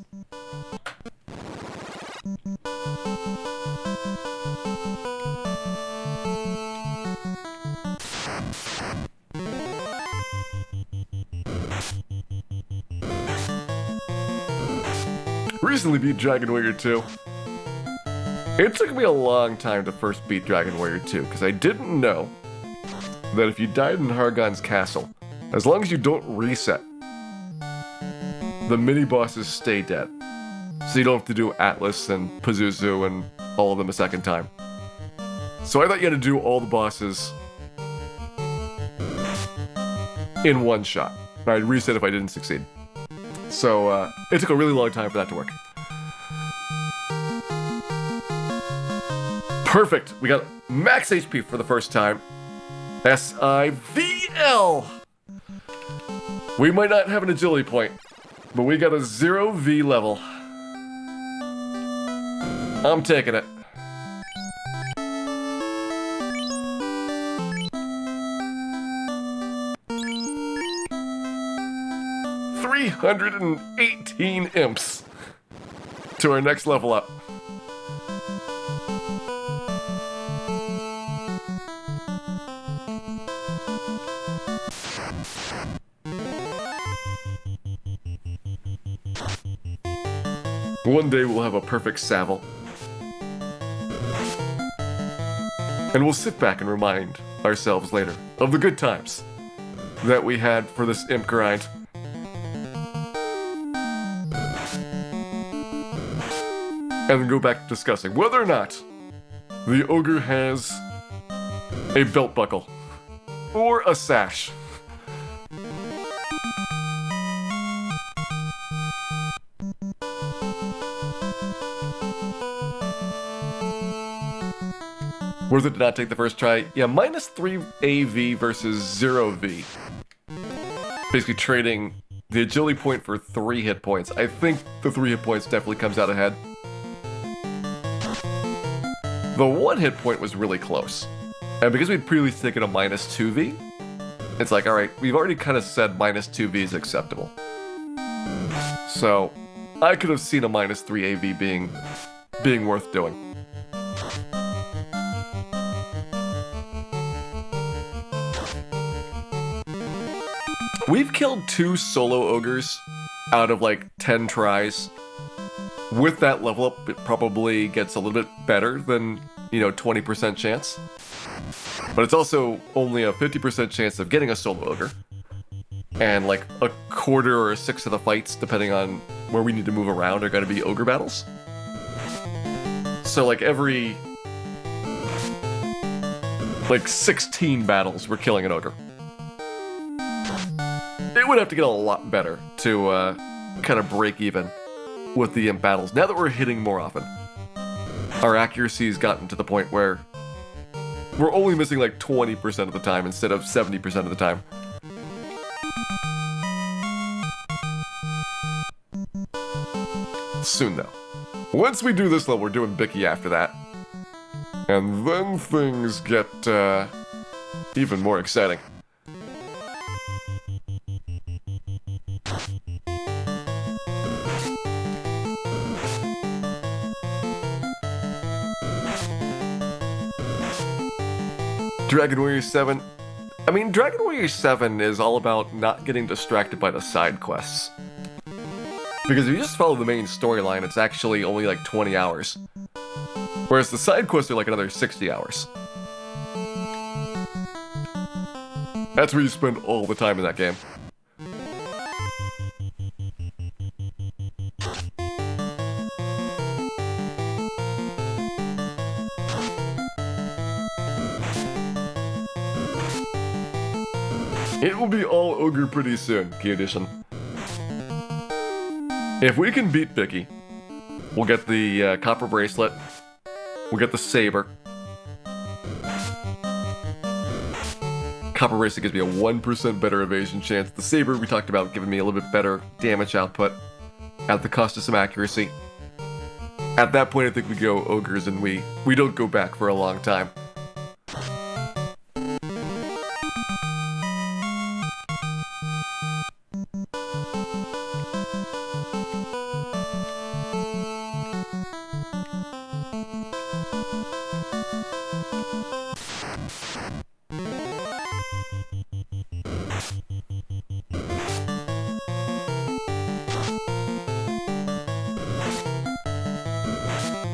Recently beat Dragon Warrior 2. It took me a long time to first beat Dragon Warrior 2, because I didn't know that if you died in Hargon's castle, as long as you don't reset, the mini-bosses stay dead. So you don't have to do Atlas and Pazuzu and all of them a second time. So I thought you had to do all the bosses in one shot. I'd reset if I didn't succeed. So, it took a really long time for that to work. Perfect! We got max HP for the first time. SIVL! We might not have an agility point, but we got a 0V level. I'm taking it. $318 imps to our next level up. One day we'll have a perfect Savile. And we'll sit back and remind ourselves later of the good times that we had for this imp grind. And then go back to discussing whether or not the ogre has a belt buckle or a sash. Worth it to not take the first try? Yeah, -3 AV versus 0V. Basically trading the agility point for 3 hit points. I think the 3 hit points definitely comes out ahead. The 1 hit point was really close. And because we'd previously taken a -2V, it's like, alright, we've already kind of said -2V is acceptable. So, I could have seen a -3 AV being worth doing. We've killed 2 solo ogres out of like 10 tries. With that level up, it probably gets a little bit better than, 20% chance. But it's also only a 50% chance of getting a solo ogre. And like a quarter or a sixth of the fights, depending on where we need to move around, are going to be ogre battles. So like every 16 battles, we're killing an ogre. It would have to get a lot better to kind of break even with the imp battles. Now that we're hitting more often, our accuracy has gotten to the point where we're only missing like 20% of the time instead of 70% of the time. Soon, though. Once we do this level, we're doing Bicky after that. And then things get, even more exciting. Dragon Warrior 7. I mean, Dragon Warrior 7 is all about not getting distracted by the side quests. Because if you just follow the main storyline, it's actually only like 20 hours. Whereas the side quests are like another 60 hours. That's where you spend all the time in that game. It will be all ogre pretty soon, Key Edition. If we can beat Bicky, we'll get the copper bracelet, we'll get the saber. Copper bracelet gives me a 1% better evasion chance. The saber we talked about giving me a little bit better damage output at the cost of some accuracy. At that point I think we go ogres and we don't go back for a long time.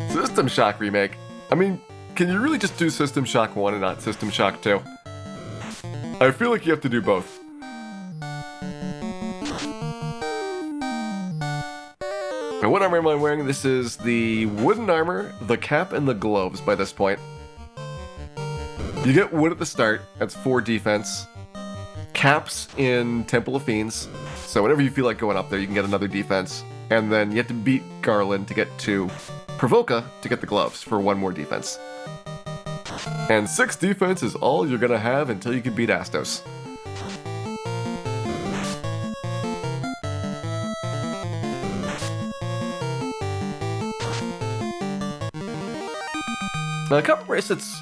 System Shock remake. I mean, can you really just do System Shock 1 and not System Shock 2? I feel like you have to do both. And what armor am I wearing? This is the wooden armor, the cap, and the gloves by this point. You get wood at the start, that's 4 defense. Caps in Temple of Fiends, so whenever you feel like going up there, you can get another defense. And then you have to beat Garland to get to Provoca to get the gloves for 1 more defense. And 6 defense is all you're gonna have until you can beat Astos. Now, copper bracelet's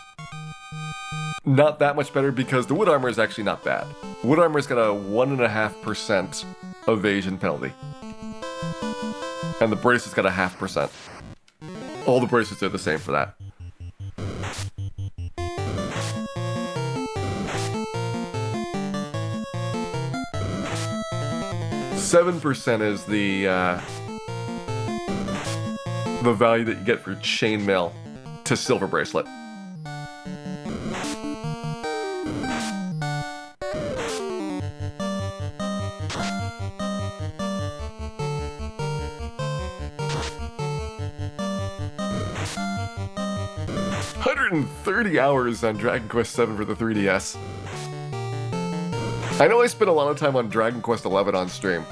not that much better because the wood armor is actually not bad. Wood armor's got a 1.5% evasion penalty. And the bracelet's got a 0.5%. All the bracelets are the same for that. $7% is the value that you get for chainmail to silver bracelet. $130 hours on Dragon Quest VII for the 3DS. I know I spent a lot of time on Dragon Quest XI on stream,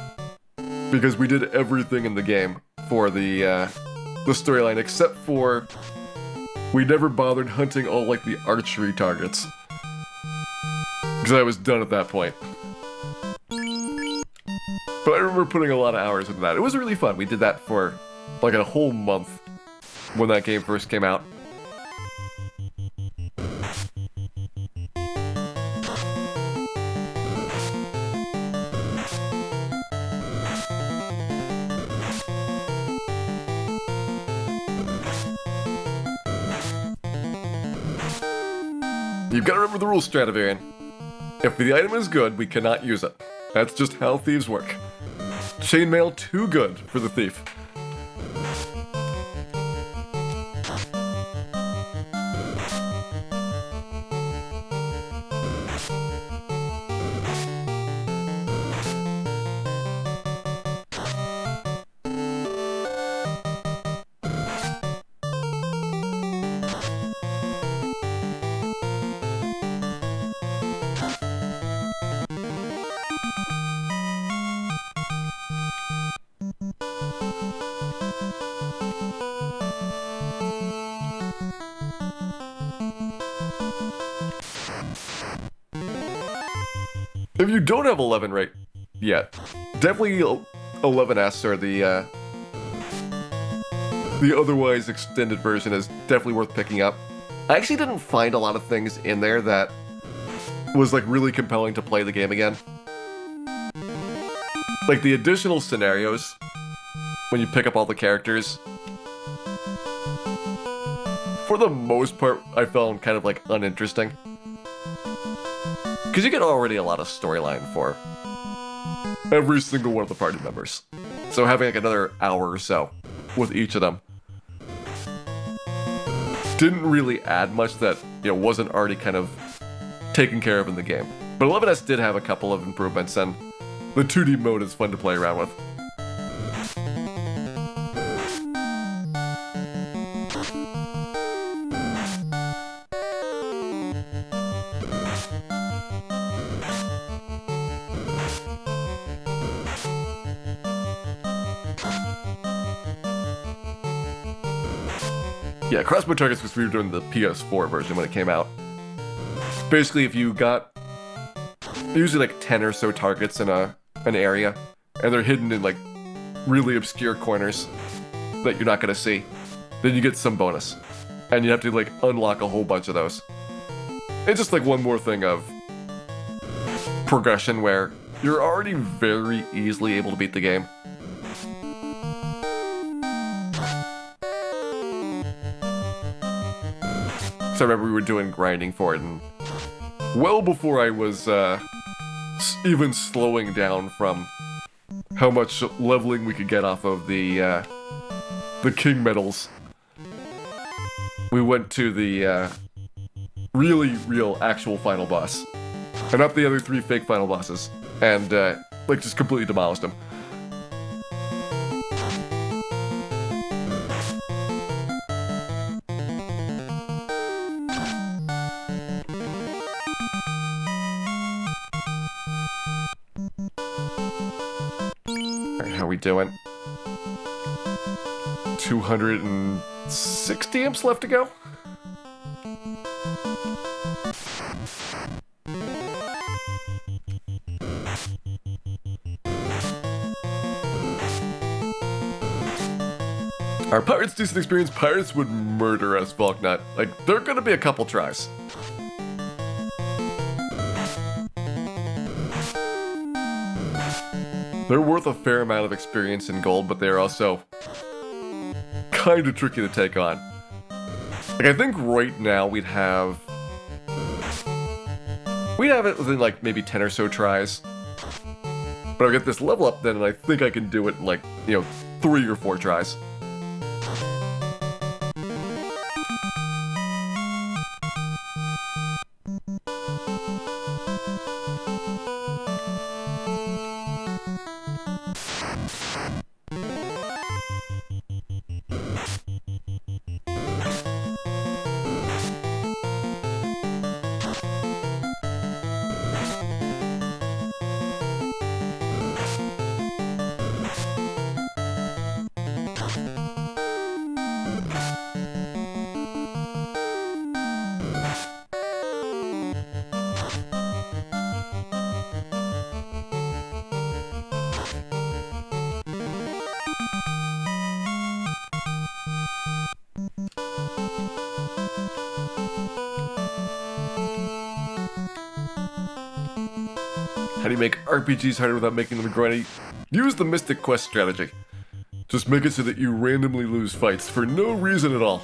because we did everything in the game for the storyline, except for we never bothered hunting all like the archery targets, because I was done at that point. But I remember putting a lot of hours into that. It was really fun. We did that for like a whole month when that game first came out. You've got to remember the rules, Stradivarian. If the item is good, we cannot use it. That's just how thieves work. Chainmail too good for the thief. If you don't have 11 right yet, definitely 11S or the the otherwise extended version is definitely worth picking up. I actually didn't find a lot of things in there that was like really compelling to play the game again. Like the additional scenarios, when you pick up all the characters, for the most part, I found kind of like uninteresting. Because you get already a lot of storyline for every single one of the party members. So having like another hour or so with each of them didn't really add much that, you know, wasn't already kind of taken care of in the game. But 11S did have a couple of improvements, and the 2D mode is fun to play around with. Yeah, crossbow targets because we were doing the PS4 version when it came out. Basically, if you got usually like 10 or so targets in an area, and they're hidden in like really obscure corners that you're not gonna see, then you get some bonus. And you have to like unlock a whole bunch of those. It's just like one more thing of progression where you're already very easily able to beat the game. So I remember we were doing grinding for it, and well before I was even slowing down from how much leveling we could get off of the king medals, we went to the real actual final boss, and not the other 3 fake final bosses, and like just completely demolished him. How we doing? 260 imps left to go? Our pirates decent experience? Pirates would murder us, Volknut. Like, there are gonna be a couple tries. They're worth a fair amount of experience in gold, but they're also kind of tricky to take on. Like, I think right now we'd have it within like maybe 10 or so tries. But I'll get this level up then, and I think I can do it in like, you know, 3 or 4 tries. How do you make RPGs harder without making them grindy? Use the Mystic Quest strategy. Just make it so that you randomly lose fights for no reason at all.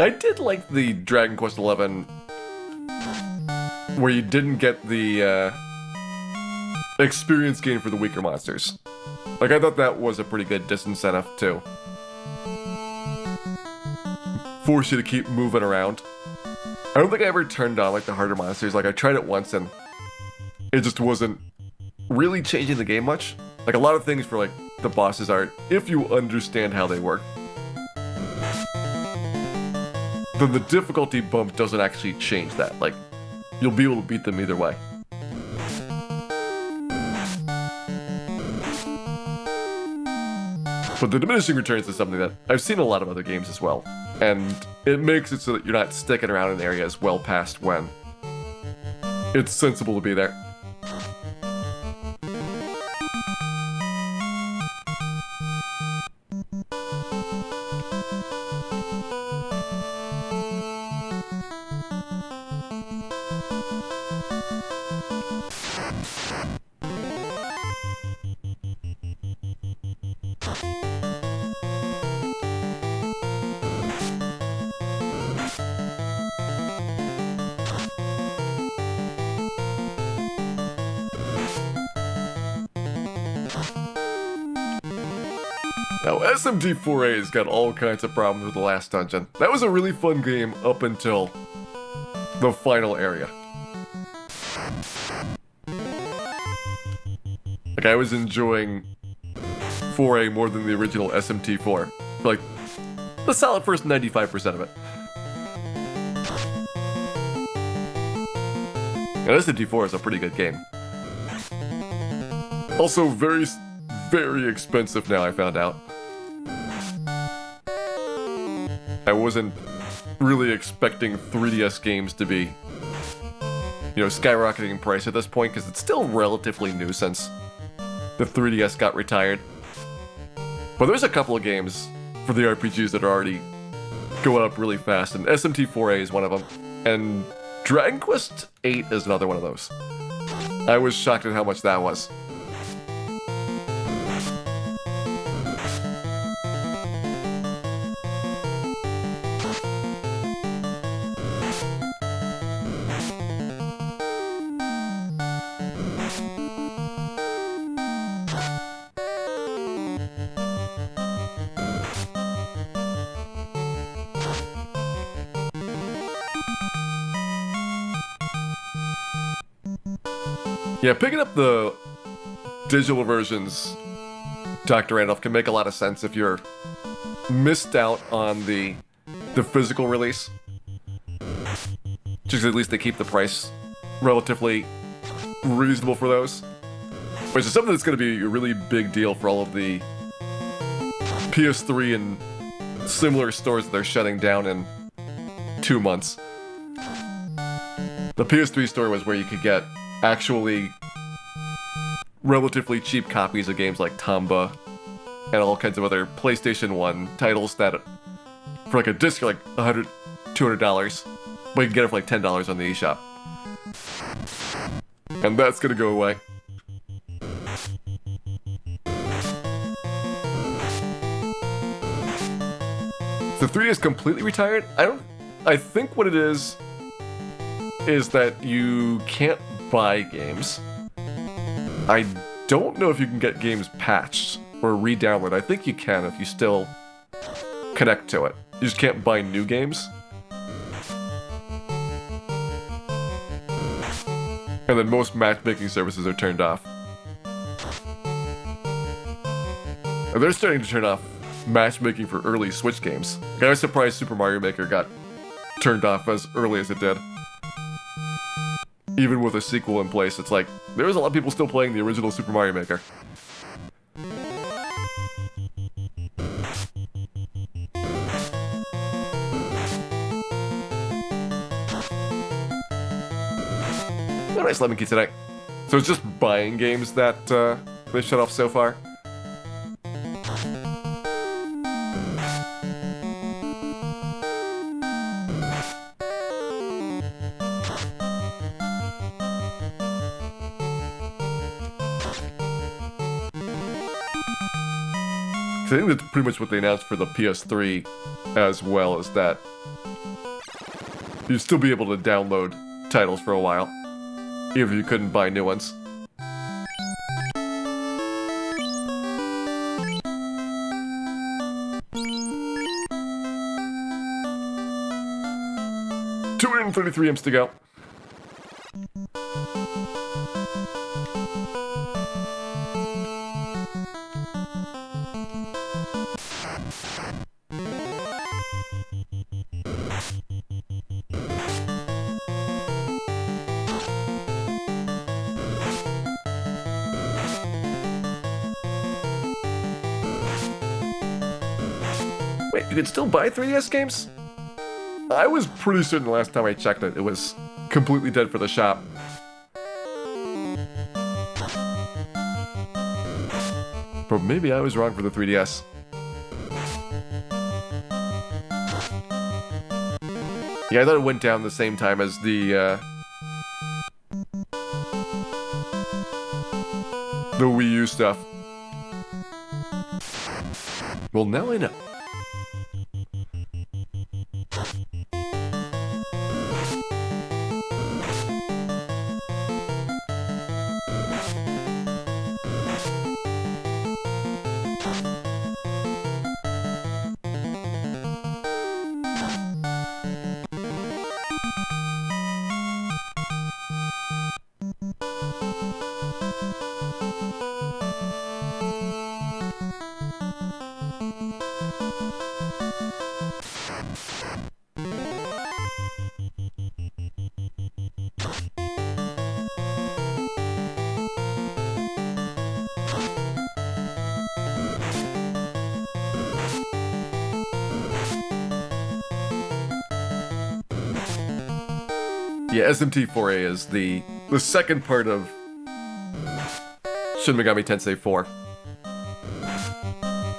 I did like the Dragon Quest XI where you didn't get the experience gain for the weaker monsters. Like, I thought that was a pretty good disincentive too. Force you to keep moving around. I don't think I ever turned on like the harder monsters. Like, I tried it once and it just wasn't really changing the game much. Like, a lot of things for like the bosses are, if you understand how they work, then the difficulty bump doesn't actually change that. Like, you'll be able to beat them either way. But the diminishing returns is something that I've seen in a lot of other games as well. And it makes it so that you're not sticking around in areas well past when it's sensible to be there. Now, SMT4A's got all kinds of problems with the last dungeon. That was a really fun game up until the final area. Like, I was enjoying 4A more than the original SMT4. Like, the solid first 95% of it. And SMT4 is a pretty good game. Also very, very expensive now, I found out. I wasn't really expecting 3DS games to be, you know, skyrocketing in price at this point, because it's still relatively new since the 3DS got retired. But there's a couple of games for the RPGs that are already going up really fast, and SMT4A is one of them, and Dragon Quest VIII is another one of those. I was shocked at how much that was. Yeah, picking up the digital versions, Dr. Randolph, can make a lot of sense if you're missed out on the physical release. Just at least they keep the price relatively reasonable for those. Which is something that's going to be a really big deal for all of the PS3 and similar stores that they're shutting down in 2 months. The PS3 store was where you could get actually relatively cheap copies of games like Tomba and all kinds of other PlayStation 1 titles that for like a disc are like $100, $200, but you can get it for like $10 on the eShop. And that's gonna go away. The 3DS completely retired? I think what it is that you can't buy games. I don't know if you can get games patched or re-download. I think you can if you still connect to it. You just can't buy new games. And then most matchmaking services are turned off. And they're starting to turn off matchmaking for early Switch games. Like, I was surprised Super Mario Maker got turned off as early as it did. Even with a sequel in place, it's like, there's a lot of people still playing the original Super Mario Maker. Oh, nice lemon key today. So it's just buying games that they shut off so far? I think that's pretty much what they announced for the PS3 as well, is that you'd still be able to download titles for a while. even if you couldn't buy new ones. $233 to go. Wait, you can still buy 3DS games? I was pretty certain the last time I checked it, it was completely dead for the shop. But maybe I was wrong for the 3DS. Yeah, I thought it went down the same time as the Wii U stuff. Well, now I know. Yeah, SMT4A is the second part of Shin Megami Tensei 4.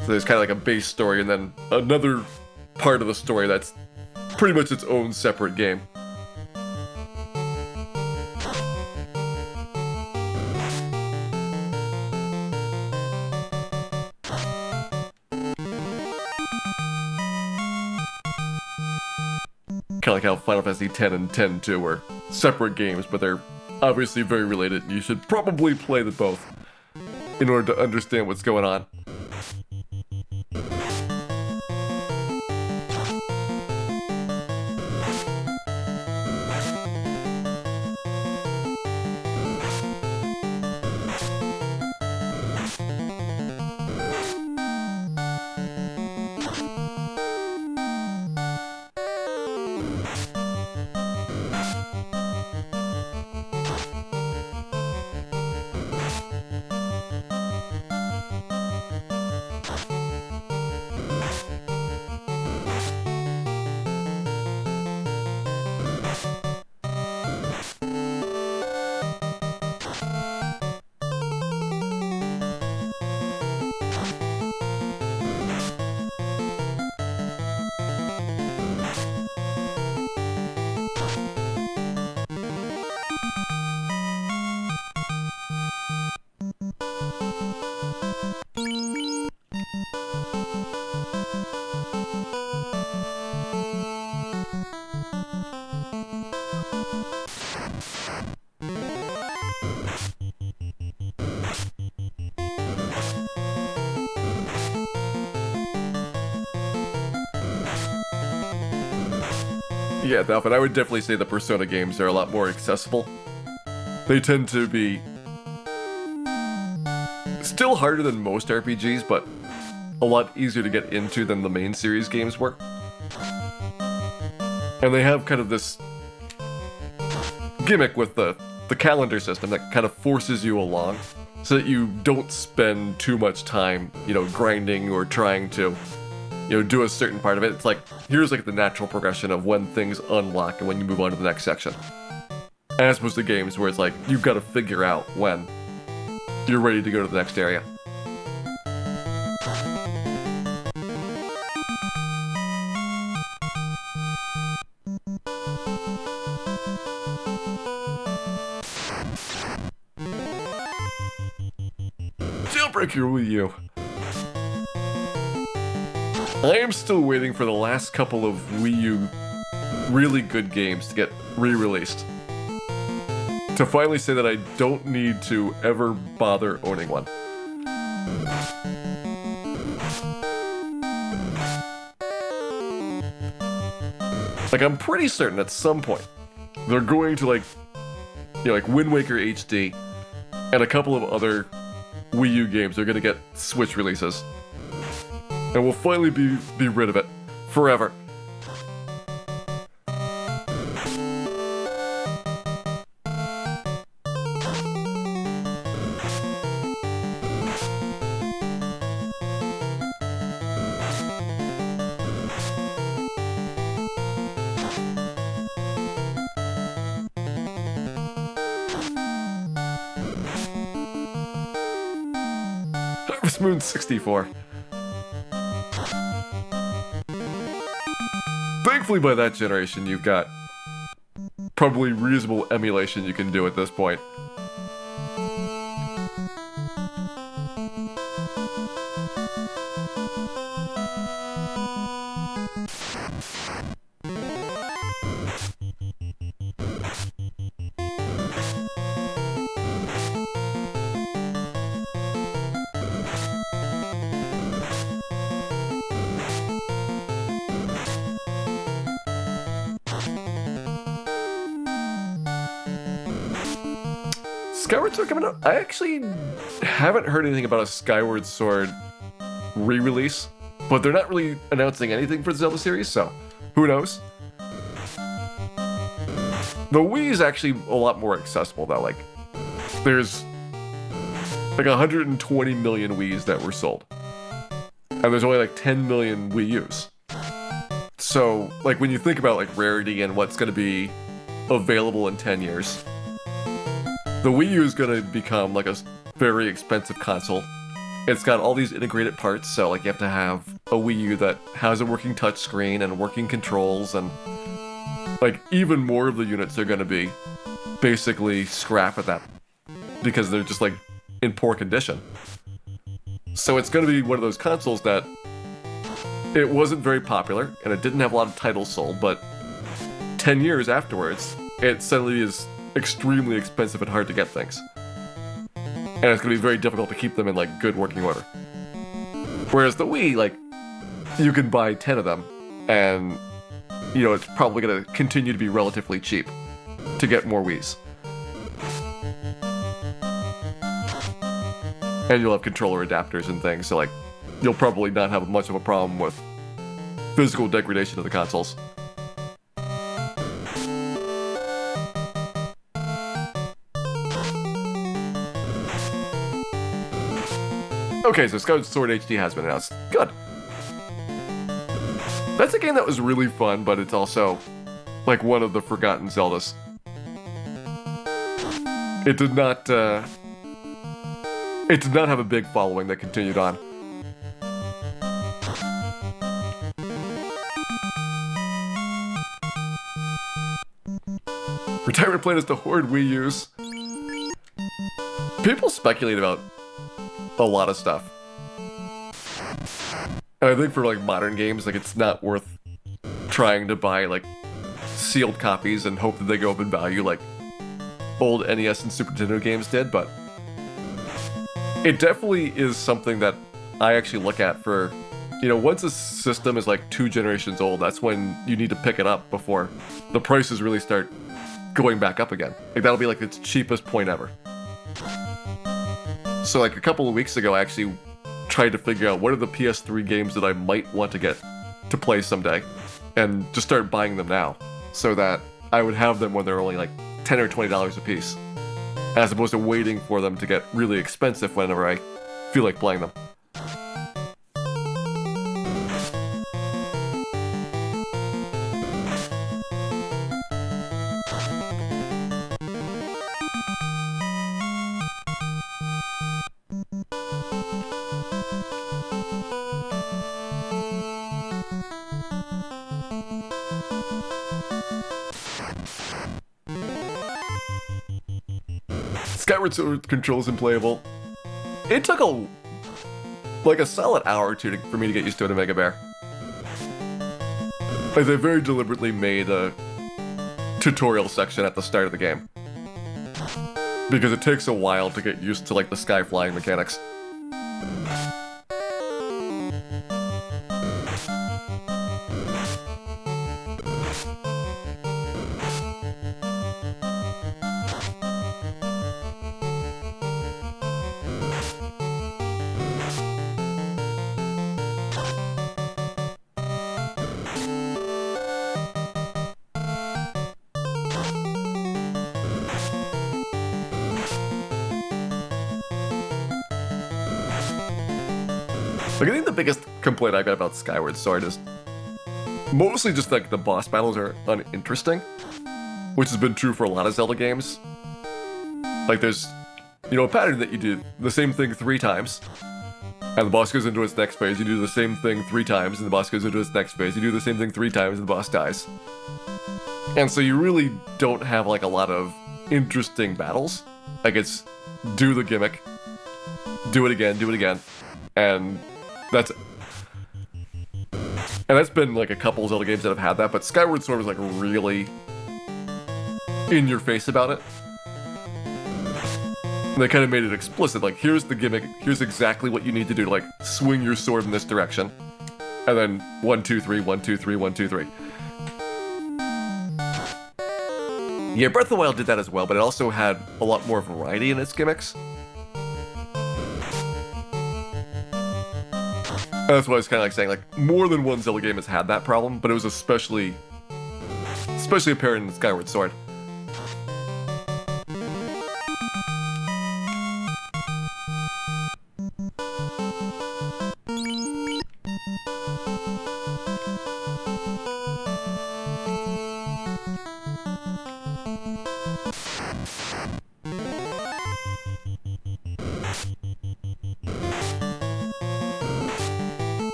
So there's kind of like a base story and then another part of the story that's pretty much its own separate game. Kind of like how Final Fantasy X and X-2 were separate games, but they're obviously very related. You should probably play them both in order to understand what's going on. Yeah, Alvin, I would definitely say the Persona games are a lot more accessible. They tend to be still harder than most RPGs, but a lot easier to get into than the main series games were. And they have kind of this gimmick with the calendar system that kind of forces you along so that you don't spend too much time, grinding or trying to do a certain part of it. It's like, here's like the natural progression of when things unlock and when you move on to the next section. As opposed to games where it's like, you've got to figure out when you're ready to go to the next area. Jailbreak your Wii U. I am still waiting for the last couple of Wii U really good games to get re-released. to finally say that I don't need to ever bother owning one. Like, I'm pretty certain at some point they're going to, like, you know, like Wind Waker HD and a couple of other Wii U games are going to get Switch releases. And we'll finally be rid of it forever. Harvest Moon 64. Thankfully, by that generation, you've got probably reasonable emulation you can do at this point. Skyward Sword coming out? I actually haven't heard anything about a Skyward Sword re-release, but they're not really announcing anything for the Zelda series, so who knows? The Wii is actually a lot more accessible though. Like, there's like 120 million Wiis that were sold, and there's only like 10 million Wii U's. So, like, when you think about like rarity and what's going to be available in 10 years, the Wii U is going to become like a very expensive console. It's got all these integrated parts, so like you have to have a Wii U that has a working touchscreen and working controls, and like even more of the units are going to be basically scrap at that because they're just like in poor condition. So it's going to be one of those consoles that it wasn't very popular and it didn't have a lot of titles sold, but 10 years afterwards, it suddenly is extremely expensive and hard to get things. And it's going to be very difficult to keep them in like good working order. Whereas the Wii, like, you can buy 10 of them and, you know, it's probably going to continue to be relatively cheap to get more Wiis. And you'll have controller adapters and things, so like, you'll probably not have much of a problem with physical degradation of the consoles. Okay, so Skyward Sword HD has been announced. Good. That's a game that was really fun, but it's also like one of the forgotten Zeldas. It did not have a big following that continued on. Retirement plan is to hoard Wii U's. People speculate about a lot of stuff. And I think for like modern games, like it's not worth trying to buy like sealed copies and hope that they go up in value like old NES and Super Nintendo games did, but it definitely is something that I actually look at for, you know, once a system is like 2 generations old, that's when you need to pick it up before the prices really start going back up again. Like that'll be like its cheapest point ever. So like a couple of weeks ago, I actually tried to figure out what are the PS3 games that I might want to get to play someday, and just start buying them now, so that I would have them when they're only like $10 or $20 a piece, as opposed to waiting for them to get really expensive whenever I feel like playing them. Skyward Sword controls unplayable. It took a solid hour or two for me to get used to it in Mega Bear. Like, they very deliberately made a tutorial section at the start of the game. because it takes a while to get used to like the sky flying mechanics. Like, I think the biggest complaint I got about Skyward Sword is mostly just like the boss battles are uninteresting, which has been true for a lot of Zelda games. Like, there's, you know, a pattern that you do the same thing 3 times, and the boss goes into its next phase, you do the same thing 3 times, and the boss goes into its next phase, you do the same thing 3 times, and the boss dies. And so you really don't have like a lot of interesting battles. Like, it's do the gimmick, do it again, and that's been like a couple Zelda games that have had that, but Skyward Sword was like really in your face about it. And they kind of made it explicit, like, here's the gimmick, here's exactly what you need to do to like swing your sword in this direction. And then 1, 2, 3, 1, 2, 3, 1, 2, 3. Yeah, Breath of the Wild did that as well, but it also had a lot more variety in its gimmicks. And that's what I was kind of like saying, like, more than one Zelda game has had that problem, but it was especially apparent in Skyward Sword.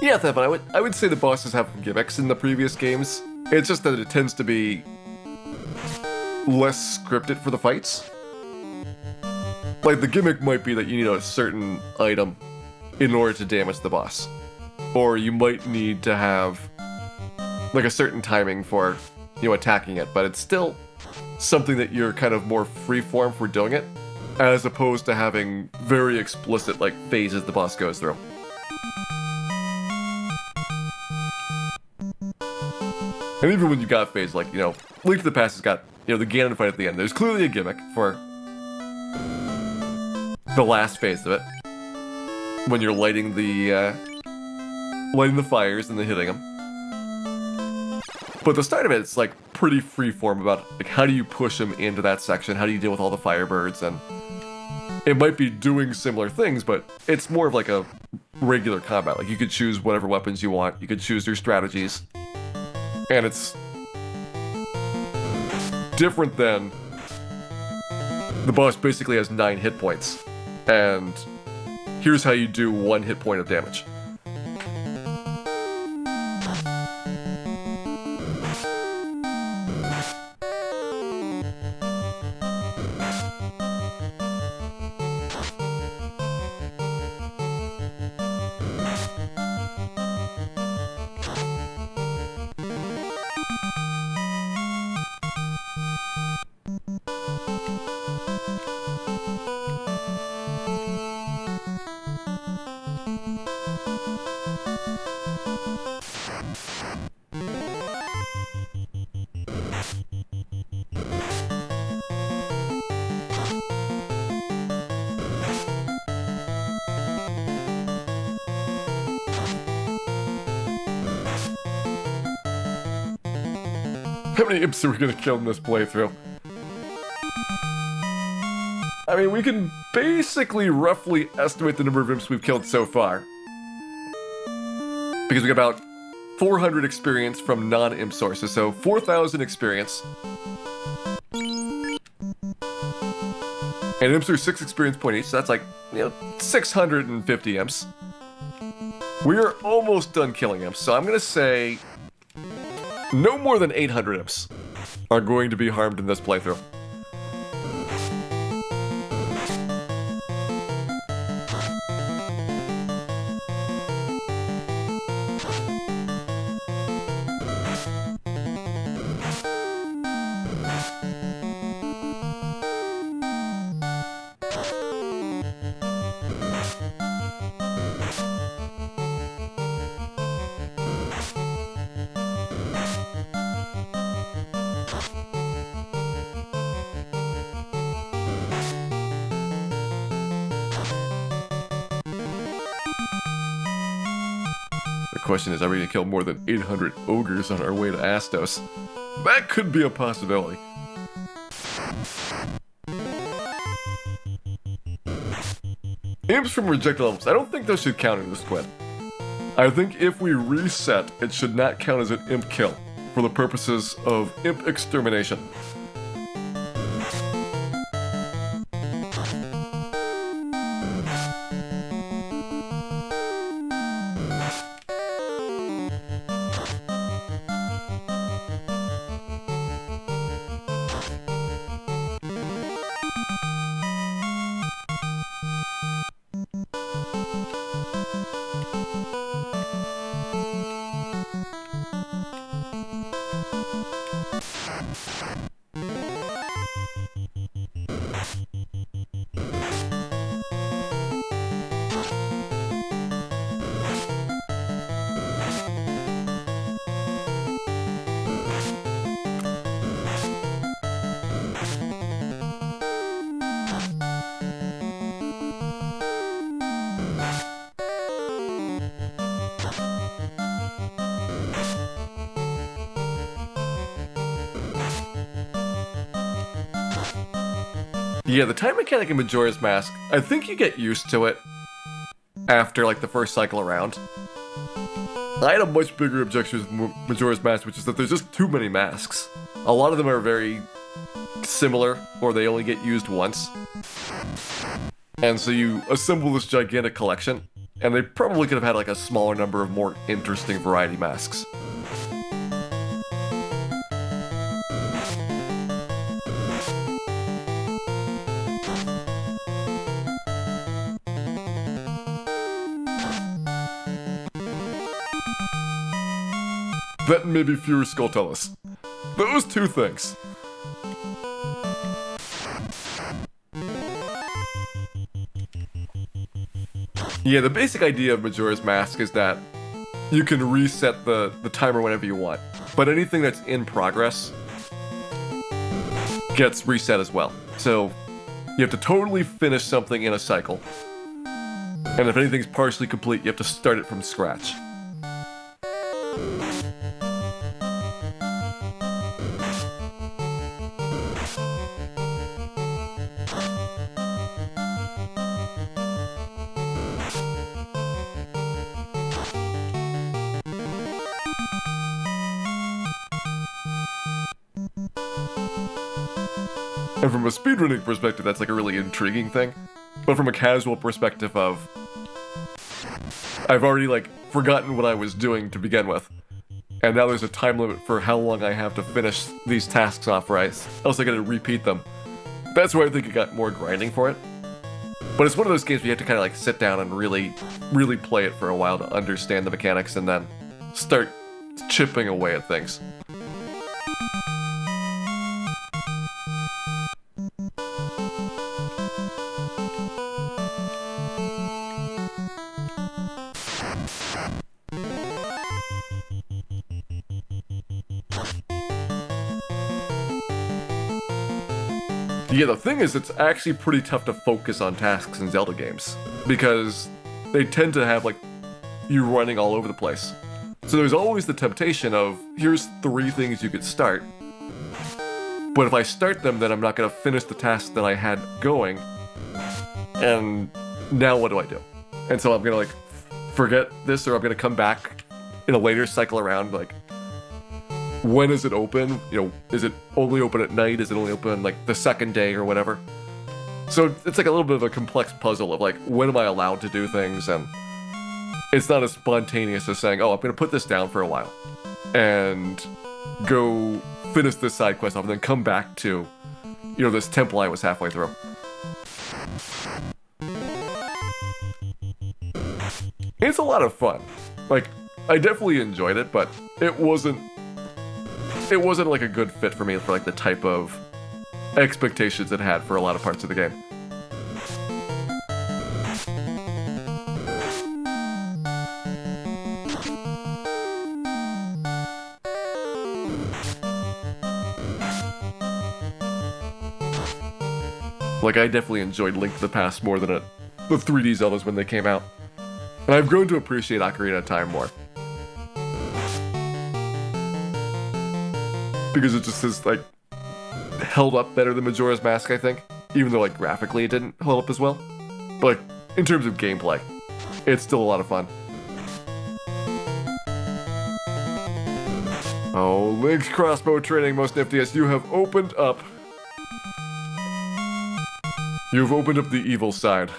Yeah, but I would say the bosses have gimmicks in the previous games. It's just that it tends to be less scripted for the fights. Like, the gimmick might be that you need a certain item in order to damage the boss. Or you might need to have, like, a certain timing for, you know, attacking it, but it's still something that you're kind of more freeform for doing it, as opposed to having very explicit, like, phases the boss goes through. And even when you got phase, like, you know, Link to the Past has got, you know, the Ganon fight at the end. There's clearly a gimmick for the last phase of it, when you're lighting the fires and then hitting them. But the start of it's like pretty freeform about like how do you push them into that section, how do you deal with all the firebirds, and it might be doing similar things, but it's more of like a regular combat. Like, you could choose whatever weapons you want, you could choose your strategies, and it's different than the boss basically has 9 hit points, and here's how you do 1 hit point of damage. How many imps are we gonna kill in this playthrough? I mean, we can basically roughly estimate the number of imps we've killed so far. Because we got about 400 experience from non-imp sources, so 4,000 experience. And imps are 6 experience point each, so that's like, 650 imps. We're almost done killing imps, so I'm gonna say no more than 800 imps are going to be harmed in this playthrough. The question is, are we going to kill more than 800 ogres on our way to Astos? That could be a possibility. Imps from rejected levels. I don't think those should count in this quest. I think if we reset, it should not count as an imp kill for the purposes of imp extermination. Yeah, the time mechanic in Majora's Mask, I think you get used to it after, like, the first cycle around. I had a much bigger objection with Majora's Mask, which is that there's just too many masks. A lot of them are very similar, or they only get used once. And so you assemble this gigantic collection, and they probably could have had, like, a smaller number of more interesting variety masks. That and maybe fewer Skulltulas. Those two things. Yeah, the basic idea of Majora's Mask is that you can reset the timer whenever you want, but anything that's in progress gets reset as well. So you have to totally finish something in a cycle, and if anything's partially complete, you have to start it from scratch. And from a speedrunning perspective, that's like a really intriguing thing. But from a casual perspective of, I've already like forgotten what I was doing to begin with. And now there's a time limit for how long I have to finish these tasks off right, else I gotta repeat them. That's where I think it got more grinding for it. But it's one of those games where you have to kind of like sit down and really play it for a while to understand the mechanics and then start chipping away at things. Yeah, the thing is, it's actually pretty tough to focus on tasks in Zelda games, because they tend to have, like, you running all over the place. So there's always the temptation of, here's 3 things you could start, but if I start them, then I'm not going to finish the task that I had going, And now what do I do? And so I'm gonna like forget this, or I'm gonna come back in a later cycle around, like, when is it open? You know, is it only open at night? Is it only open like the second day or whatever? So it's like a little bit of a complex puzzle of like, when am I allowed to do things? And it's not as spontaneous as saying, oh, I'm gonna put this down for a while and go finish this side quest off and then come back to, you know, this temple I was halfway through. It's a lot of fun. Like, I definitely enjoyed it, but it wasn't like a good fit for me for like the type of expectations it had for a lot of parts of the game. Like, I definitely enjoyed Link to the Past more than the 3D Zeldas when they came out. And I've grown to appreciate Ocarina of Time more. Because it just is, like, held up better than Majora's Mask, I think. Even though, like, graphically it didn't hold up as well. But, like, in terms of gameplay, it's still a lot of fun. Oh, Link's crossbow training, most niftiest. You have opened up... You've opened up the evil side.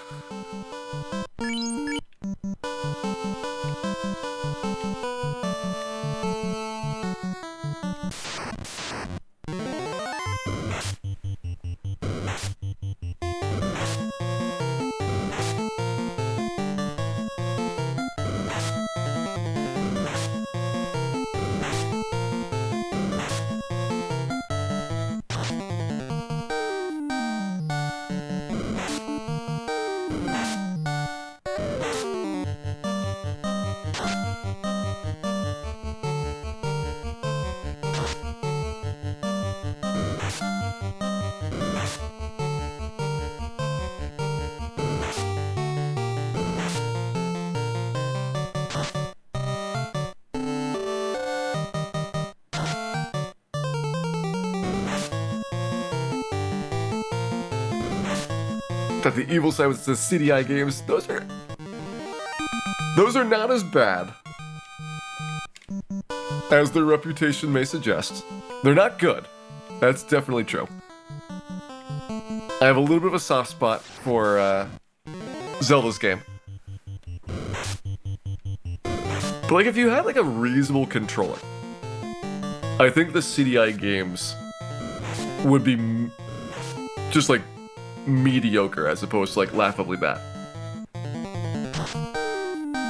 That the evil side was the CDI games, those are not as bad as their reputation may suggest. They're not good. That's definitely true. I have a little bit of a soft spot for Zelda's game. But like, if you had like a reasonable controller, I think the CDI games would be just like mediocre as opposed to like laughably bad.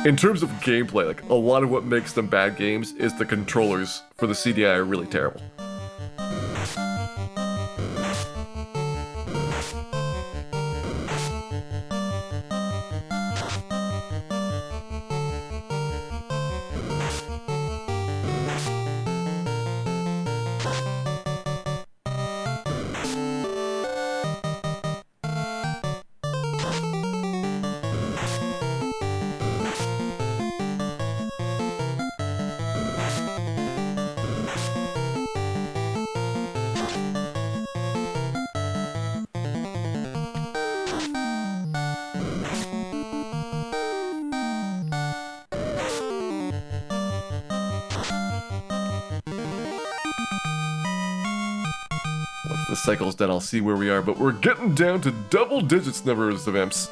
In terms of gameplay, like, a lot of what makes them bad games is the controllers for the CDI are really terrible. Once the cycle's done, I'll see where we are, but we're getting down to double digits numbers of imps.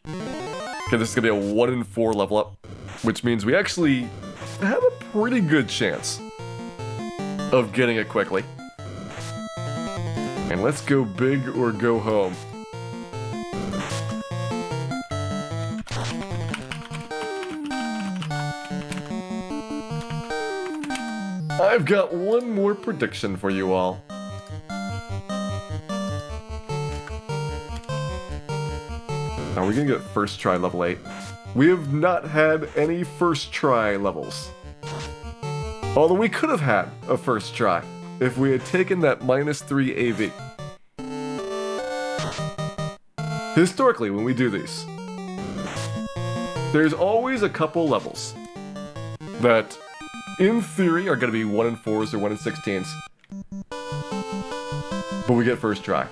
Okay, this is gonna be a 1 in 4 level up, which means we actually have a pretty good chance of getting it quickly. And let's go big or go home. I've got one more prediction for you all. Are we gonna get first try level 8? We have not had any first try levels. Although we could have had a first try if we had taken that -3 AV. Historically, when we do these, there's always a couple levels that, in theory, are going to be 1 in 4s or 1 in 16s. But we get first try.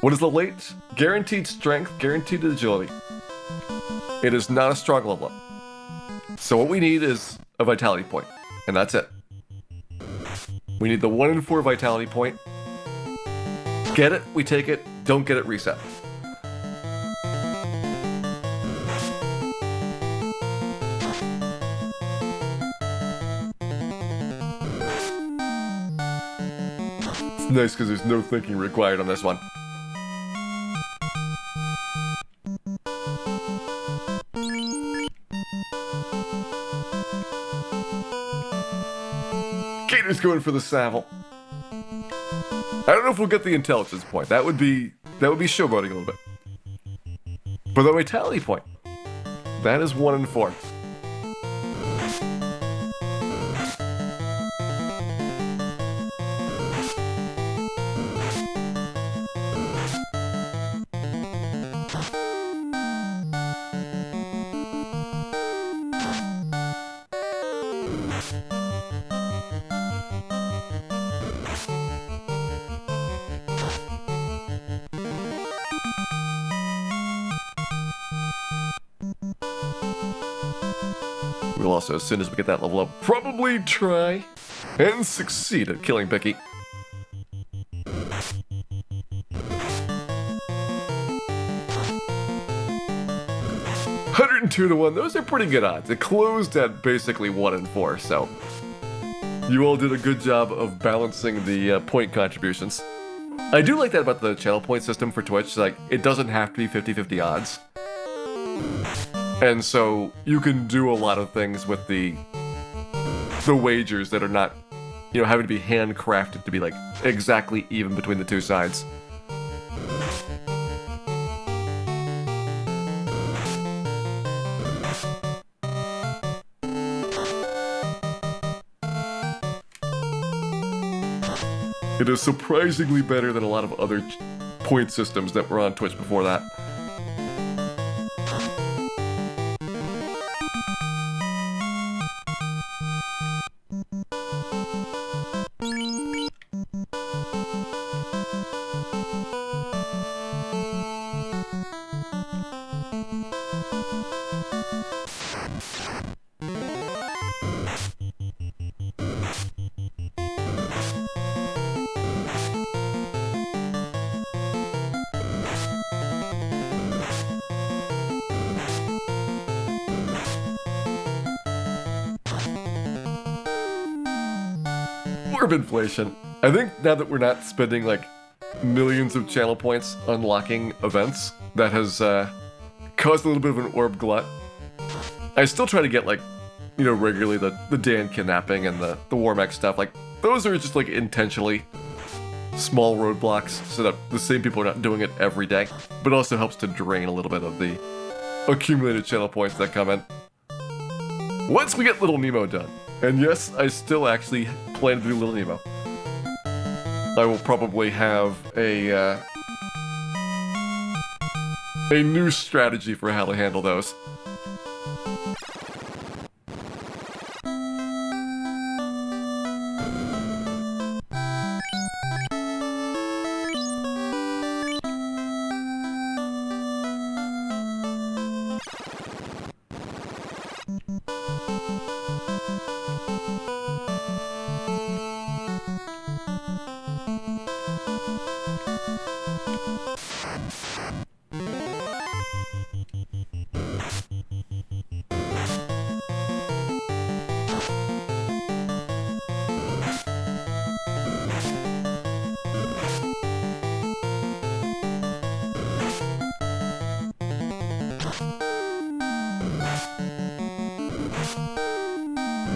What is the late? Guaranteed strength, guaranteed agility. It is not a strong level up. So what we need is a vitality point, and that's it. We need the 1 in 4 vitality point. Get it, we take it. Don't get it, reset. It's nice because there's no thinking required on this one. Gator's going for the Savile. I don't know if we'll get the intelligence point. That would be showboating a little bit. But the vitality point, that is 1 in 4. We'll also, as soon as we get that level up, probably try and succeed at killing Bicky. $102-1, those are pretty good odds. It closed at basically 1 in 4, so you all did a good job of balancing the point contributions. I do like that about the channel point system for Twitch, like, it doesn't have to be 50-50 odds. And so you can do a lot of things with the wagers that are not, you know, having to be handcrafted to be like exactly even between the two sides. It is surprisingly better than a lot of other point systems that were on Twitch before that. Orb inflation. I think now that we're not spending like millions of channel points unlocking events, that has caused a little bit of an orb glut. I still try to get like, you know, regularly the Dan kidnapping and the Warmax stuff. Like, those are just like intentionally small roadblocks so that the same people are not doing it every day, but also helps to drain a little bit of the accumulated channel points that come in. Once we get Little Nemo done, and yes, I still actually plan to do Little Nemo, I will probably have a new strategy for how to handle those.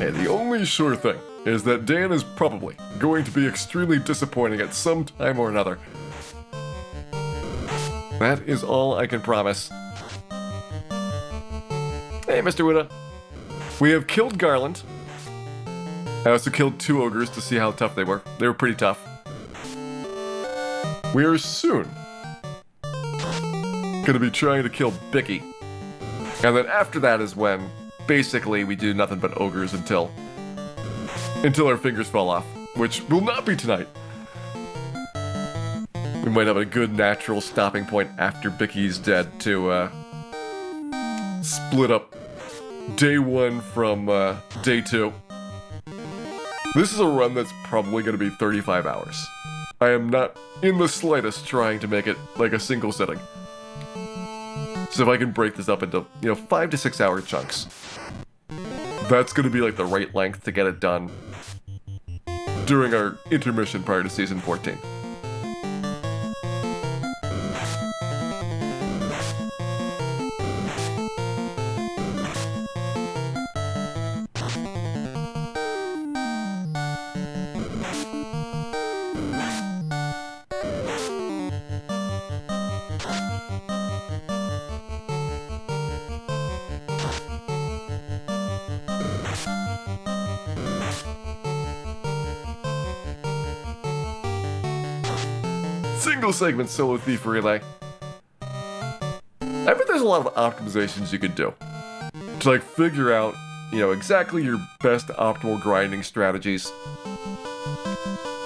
And the only sure thing is that Dan is probably going to be extremely disappointing at some time or another. That is all I can promise. Hey, Mr. Widow. We have killed Garland. I also killed 2 ogres to see how tough they were. They were pretty tough. We are soon gonna be trying to kill Bicky. And then after that is when basically we do nothing but ogres until our fingers fall off, which will not be tonight. We might have a good natural stopping point after Bicky's dead to split up day 1 from day 2. This is a run that's probably going to be 35 hours. I am not in the slightest trying to make it like a single sitting. So if I can break this up into, 5 to 6 hour chunks, that's going to be like the right length to get it done during our intermission prior to Season 14. Single segment solo thief relay. I bet there's a lot of optimizations you could do to like figure out, exactly your best optimal grinding strategies,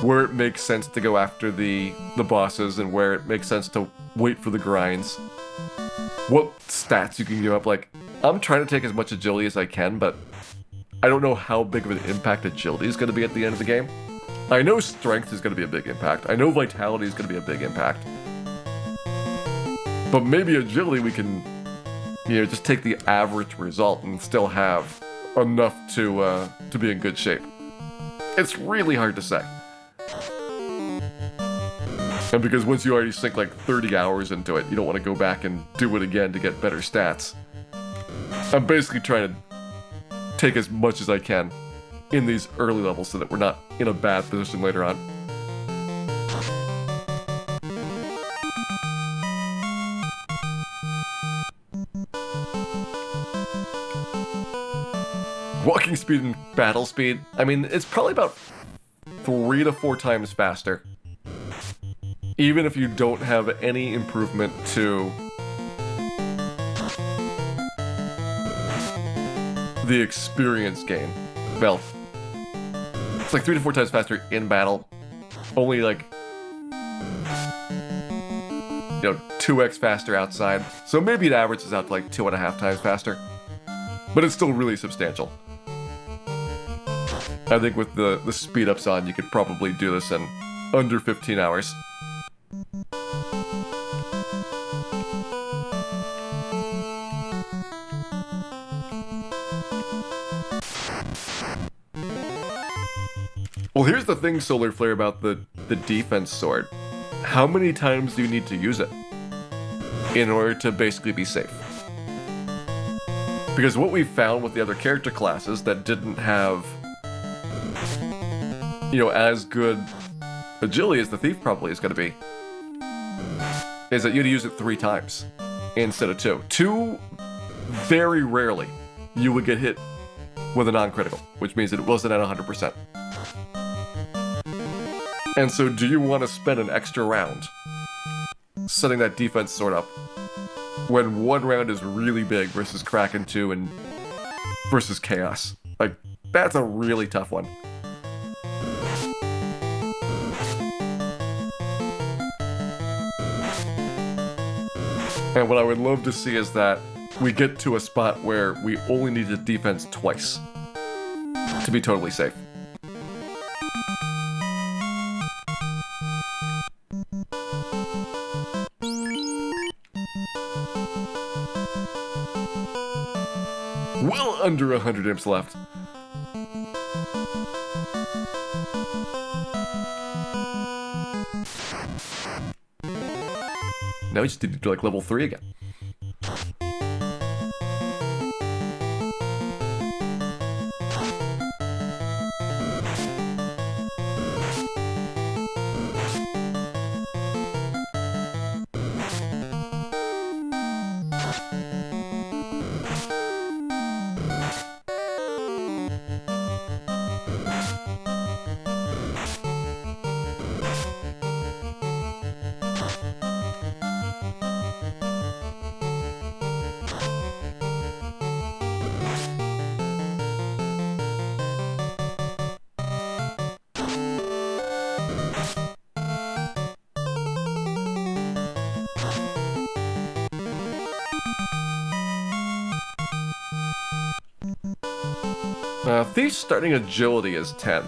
where it makes sense to go after the bosses and where it makes sense to wait for the grinds. What stats you can give up. Like, I'm trying to take as much agility as I can, but I don't know how big of an impact agility is going to be at the end of the game. I know strength is going to be a big impact. I know vitality is going to be a big impact. But maybe agility we can, just take the average result and still have enough to be in good shape. It's really hard to say. And because once you already sink like 30 hours into it, you don't want to go back and do it again to get better stats. I'm basically trying to take as much as I can in these early levels so that we're not in a bad position later on. Walking speed and battle speed, I mean, it's probably about 3 to 4 times faster. Even if you don't have any improvement to the experience gain. Well, it's like 3 to 4 times faster in battle. Only like, 2x faster outside. So maybe it averages out to like 2.5 times faster. But it's still really substantial. I think with the speed ups on, you could probably do this in under 15 hours. Well, here's the thing, Solar Flare, about the defense sword. How many times do you need to use it in order to basically be safe? Because what we found with the other character classes that didn't have, as good agility as the Thief probably is going to be, is that you had to use it 3 times instead of 2. 2, very rarely, you would get hit with a non-critical, which means that it wasn't at 100%. And so do you want to spend an extra round setting that defense sword up when 1 round is really big versus Kraken 2 and versus Chaos? Like, that's a really tough one. And what I would love to see is that we get to a spot where we only need the defense twice to be totally safe. Well under 100 imps left. Now we just need to do like level 3 again. Thief's starting agility is 10.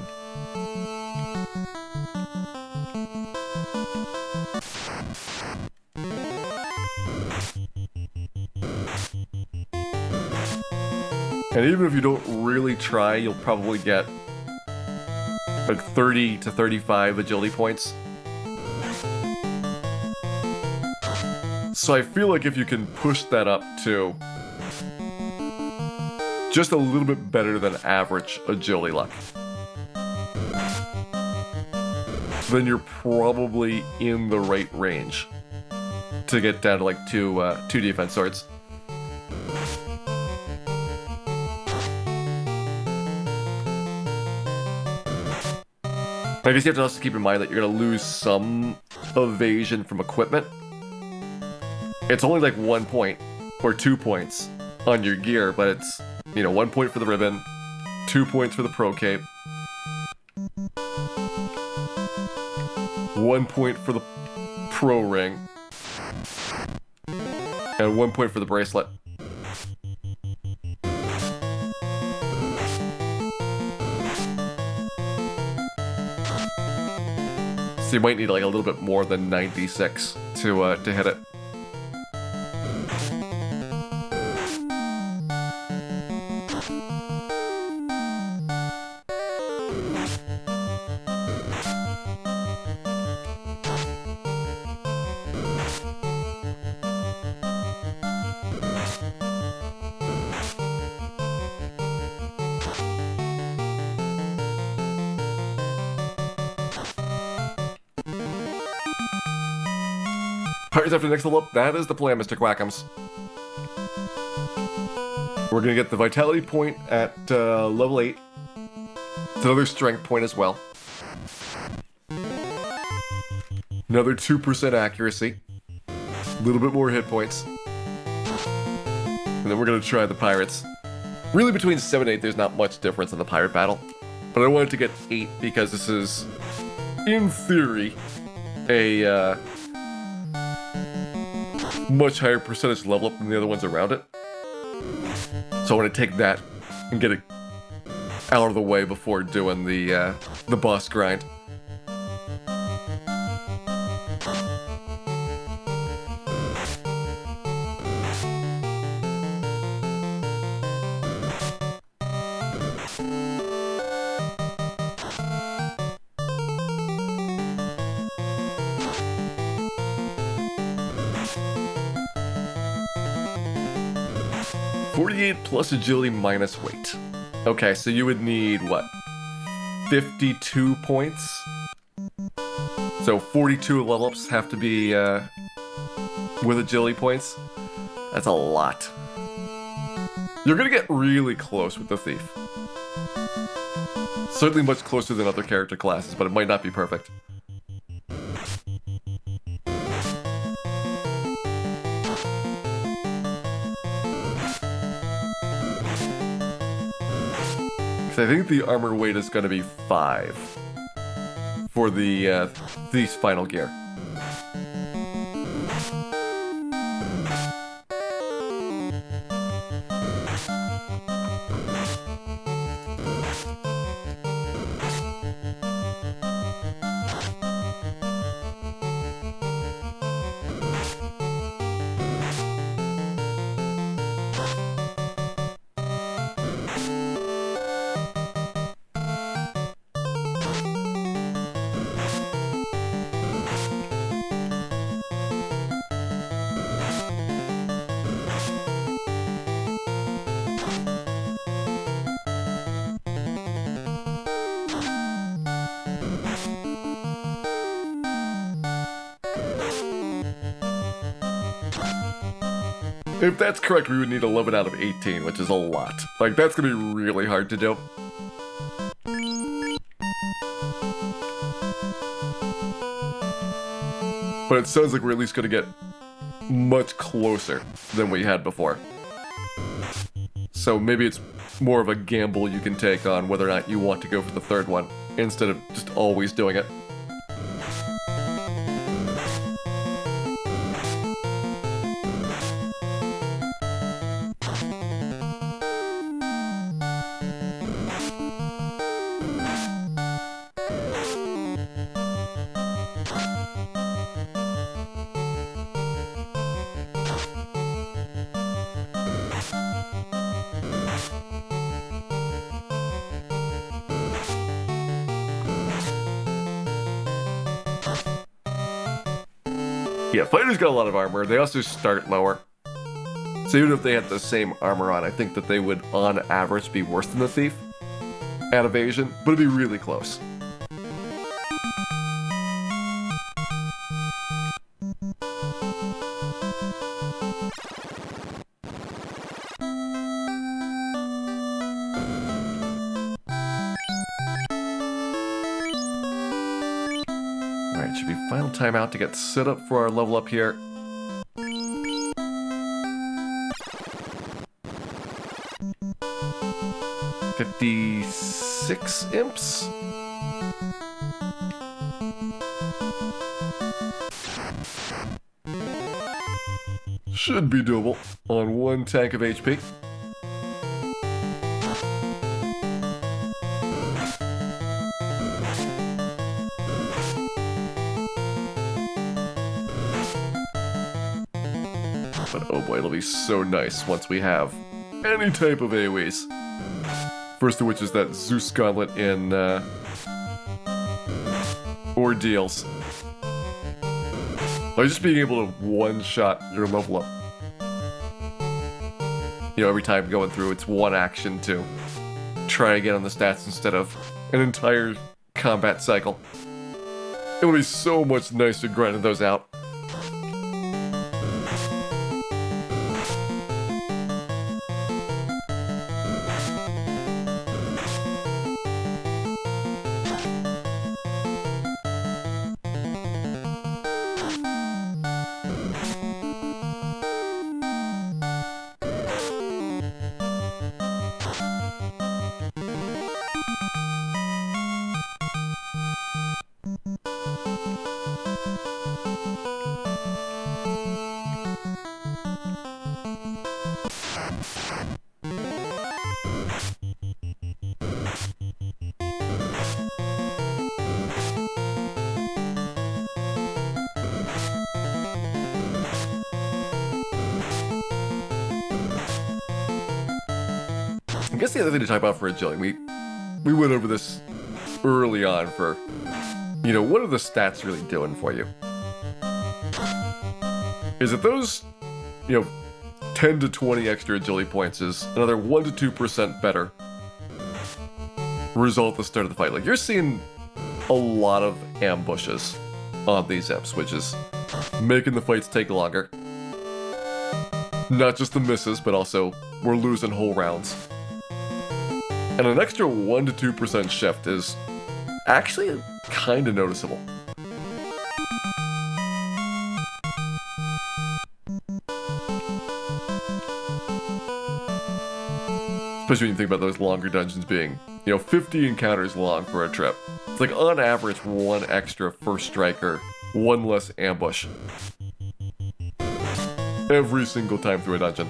And even if you don't really try, you'll probably get like 30 to 35 agility points. So I feel like if you can push that up to just a little bit better than average agility luck, then you're probably in the right range to get down to like two defense swords. I guess you have to also keep in mind that you're going to lose some evasion from equipment. It's only like 1 point or 2 points on your gear, but it's, 1 point for the ribbon, 2 points for the pro cape, 1 point for the pro ring, and 1 point for the bracelet. So you might need like a little bit more than 96 to hit it. Pirates after the next level up, that is the plan, Mr. Quackums. We're gonna get the vitality point at level 8. It's another strength point as well. Another 2% accuracy. A little bit more hit points. And then we're gonna try the pirates. Really between 7 and 8 there's not much difference in the pirate battle. But I wanted to get 8 because this is, in theory, a much higher percentage level up than the other ones around it. So I want to take that and get it out of the way before doing the boss grind. Plus agility minus weight. Okay, so you would need, what, 52 points? So 42 level ups have to be with agility points. That's a lot. You're gonna get really close with the thief. Certainly much closer than other character classes, but it might not be perfect. I think the armor weight is going to be 5 for the Thief's final gear. If that's correct, we would need 11 out of 18, which is a lot. Like, that's gonna be really hard to do. But it sounds like we're at least gonna get much closer than we had before. So maybe it's more of a gamble you can take on whether or not you want to go for the third one, instead of just always doing it. Yeah, fighters got a lot of armor. They also start lower. So even if they had the same armor on, I think that they would, on average, be worse than the thief at evasion, but it'd be really close. Alright, should be final timeout to get set up for our level up here. $56 imps? Should be doable on 1 tank of HP. But oh boy, it'll be so nice once we have any type of AoEs. First of which is that Zeus Gauntlet in Ordeals. Like just being able to one-shot your level up. You know, every time going through, it's one action to try again on the stats instead of an entire combat cycle. It'll be so much nicer grinding those out. I guess the other thing to talk about for agility, we went over this early on for, you know, what are the stats really doing for you? Is it those, you know, 10 to 20 extra agility points is another 1 to 2% better result at the start of the fight. Like, you're seeing a lot of ambushes on these imps, which is making the fights take longer. Not just the misses, but also we're losing whole rounds. And an extra 1 to 2% shift is actually kind of noticeable. Especially when you think about those longer dungeons being, you know, 50 encounters long for a trip. It's like on average 1 extra first striker, 1 less ambush. Every single time through a dungeon.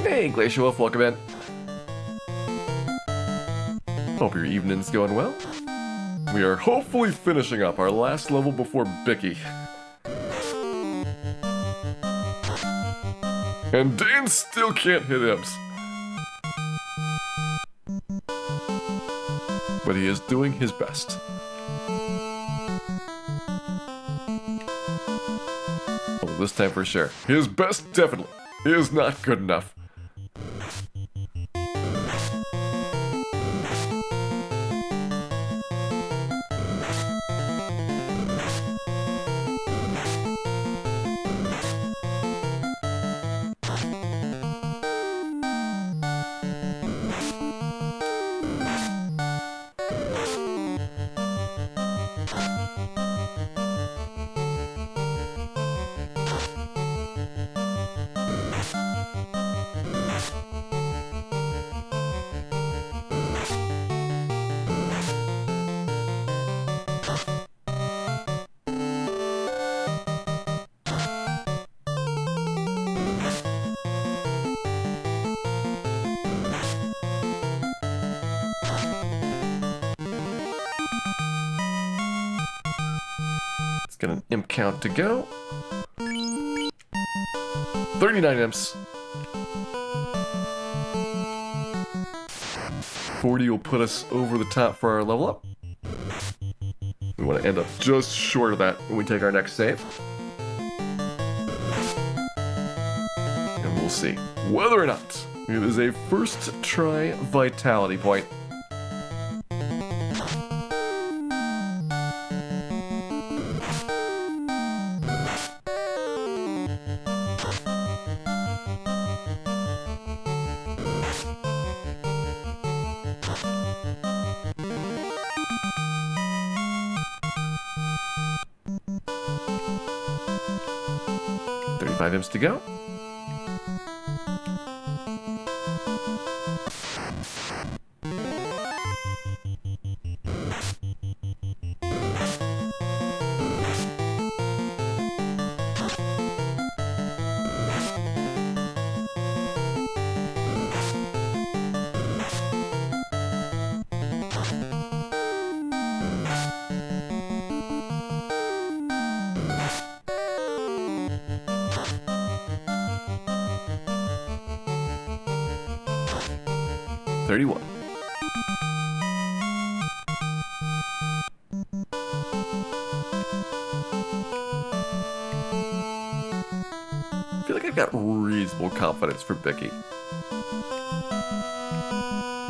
Hey, Glacier Wolf, welcome in. Hope your evening's going well. We are hopefully finishing up our last level before Bicky. And Dane still can't hit imps. But he is doing his best. Well, this time for sure. His best definitely is not good enough. Get an imp count to go. 39 imps. 40 will put us over the top for our level up. We want to end up just short of that when we take our next save. And we'll see whether or not it is a first try vitality point. Items to go. $31. I feel like I've got reasonable confidence for Bicky.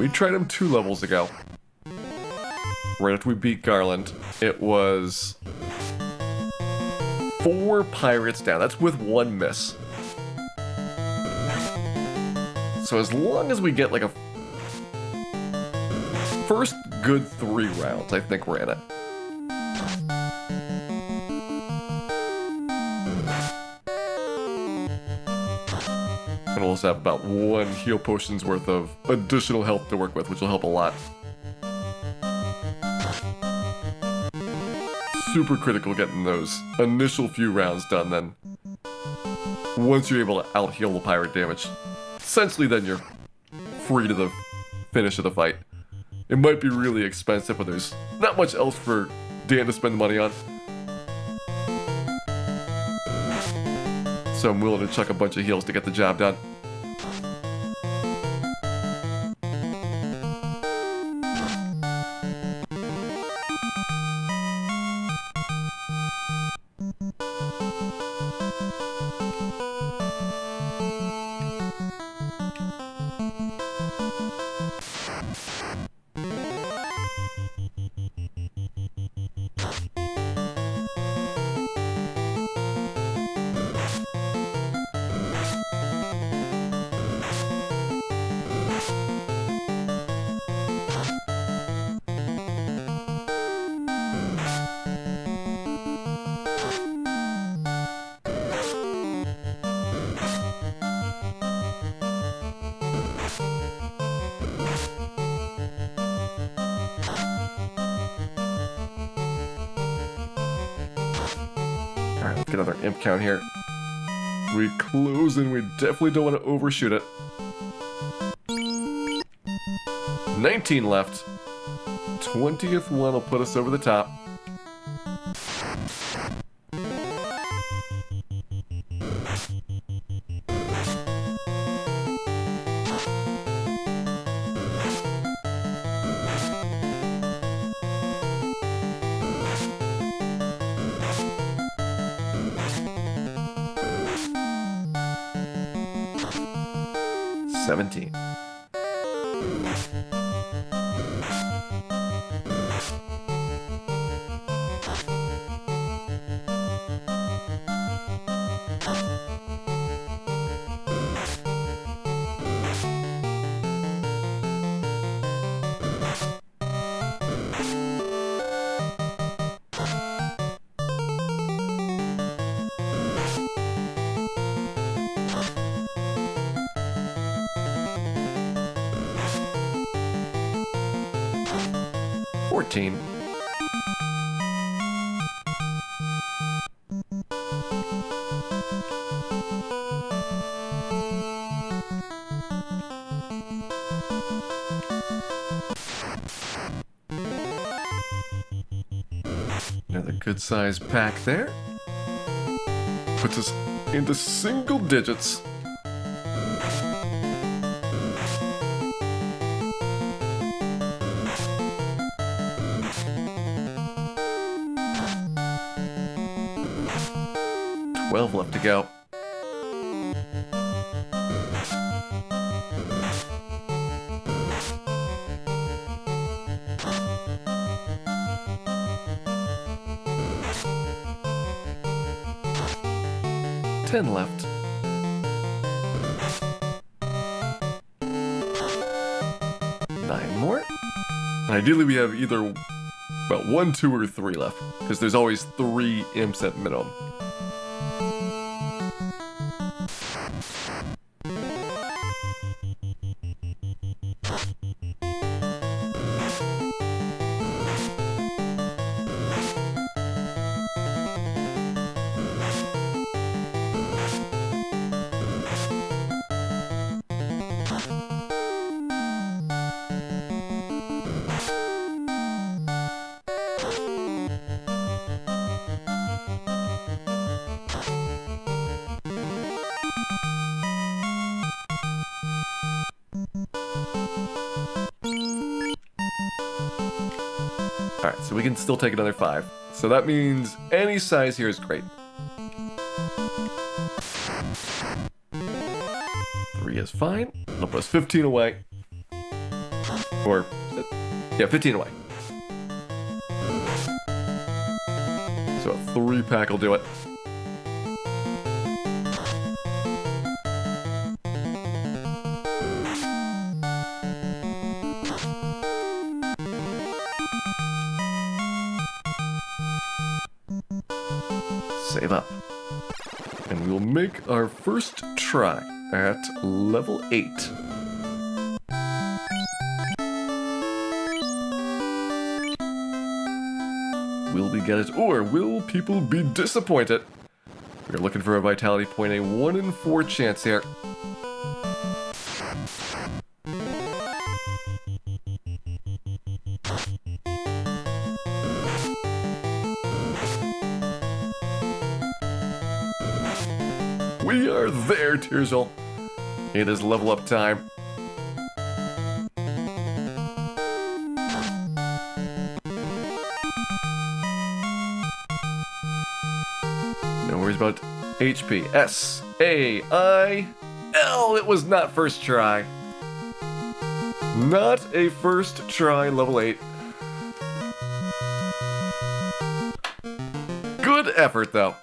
We tried him 2 levels ago. Right after we beat Garland, it was 4 pirates down. That's with 1 miss. So as long as we get like a first good 3 rounds, I think we're in it. And we'll also have about 1 heal potion's worth of additional health to work with, which will help a lot. Super critical getting those initial few rounds done then. Once you're able to out-heal the pirate damage, essentially then you're free to the finish of the fight. It might be really expensive, but there's not much else for Dan to spend money on. So I'm willing to chuck a bunch of heals to get the job done. Alright, let's get another imp count here. We close and we definitely don't want to overshoot it. 19 left. 20th one will put us over the top. $17. $14. Another good sized pack there. Puts us into single digits. $12 left to go. $10 left. $9 more. And ideally we have either, well, 1, 2, or 3 left, because there's always 3 imps at minimum. Alright, so we can still take another 5. So that means any size here is great. 3 is fine. It'll put us 15 away. Or, yeah, 15 away. So a 3-pack will do it. Save up. And we will make our first try at level 8. Will we get it, or will people be disappointed? We're looking for a vitality point, a 1 in 4 chance here. We are there, Tearsel. It is level up time. No worries about HP. S-A-I-L. It was not first try. Not a first try level 8. Good effort, though.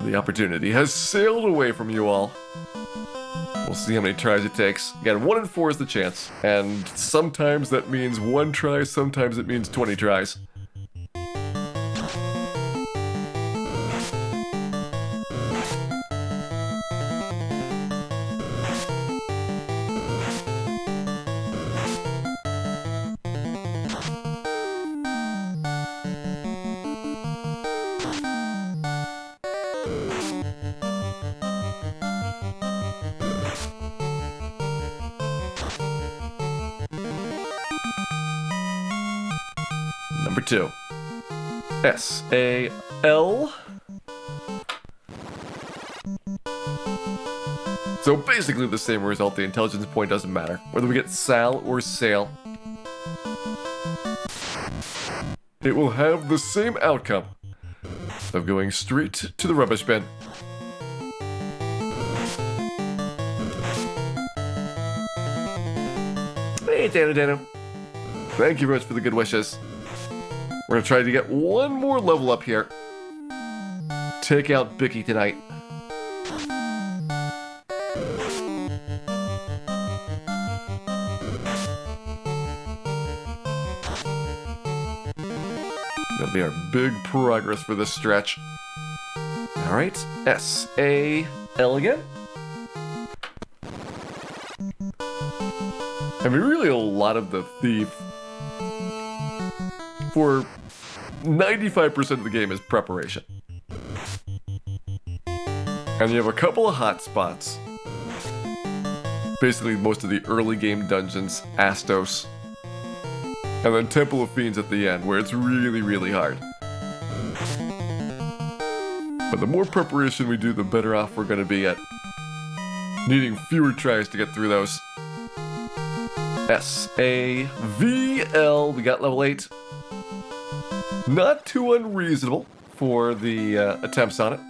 The opportunity has sailed away from you all. We'll see how many tries it takes. Again, 1 in 4 is the chance. And sometimes that means 1 try, sometimes it means 20 tries. Number 2. S-A-L. So basically the same result, the intelligence point doesn't matter. Whether we get Sal or Sail, it will have the same outcome of going straight to the rubbish bin. Hey, Dano. Thank you very much for the good wishes. We're gonna try to get 1 more level up here. Take out Bicky tonight. That'll be our big progress for this stretch. Alright, S-A-L again. I mean, really a lot of the thief for 95% of the game is preparation. And you have a couple of hot spots. basically most of the early game dungeons, Astos, and then Temple of Fiends at the end, where it's really, really hard. But the more preparation we do, the better off we're going to be at needing fewer tries to get through those. S-A-V-L, we got level 8. Not too unreasonable for the attempts on it.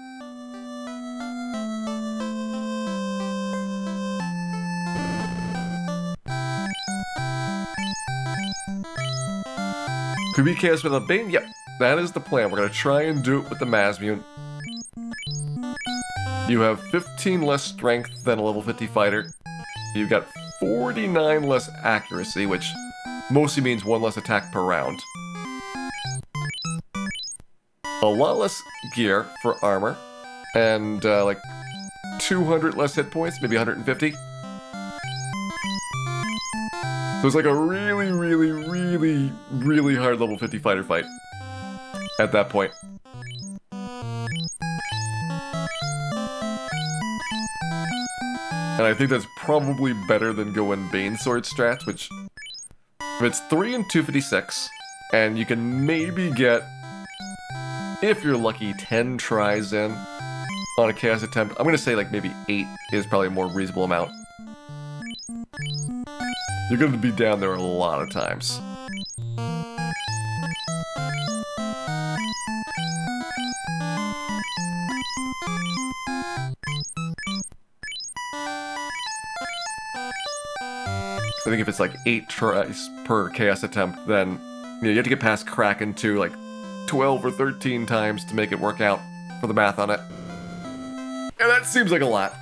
Could we cast without Bane? Yep, that is the plan. We're going to try and do it with the Mazmune. You have 15 less strength than a level 50 fighter. You've got 49 less accuracy, which mostly means 1 less attack per round. A lot less gear for armor, and like 200 less hit points, maybe 150. So it's like a really, really, really, really hard level 50 fighter fight at that point. And I think that's probably better than going Bane Sword strats, which, if it's 3 and 256, and you can maybe get, if you're lucky, 10 tries in on a cast attempt. I'm going to say like maybe 8 is probably a more reasonable amount. You're going to be down there a lot of times. I think if it's like 8 tries per chaos attempt, then you have to get past Kraken to like 12 or 13 times to make it work out for the math on it. And that seems like a lot.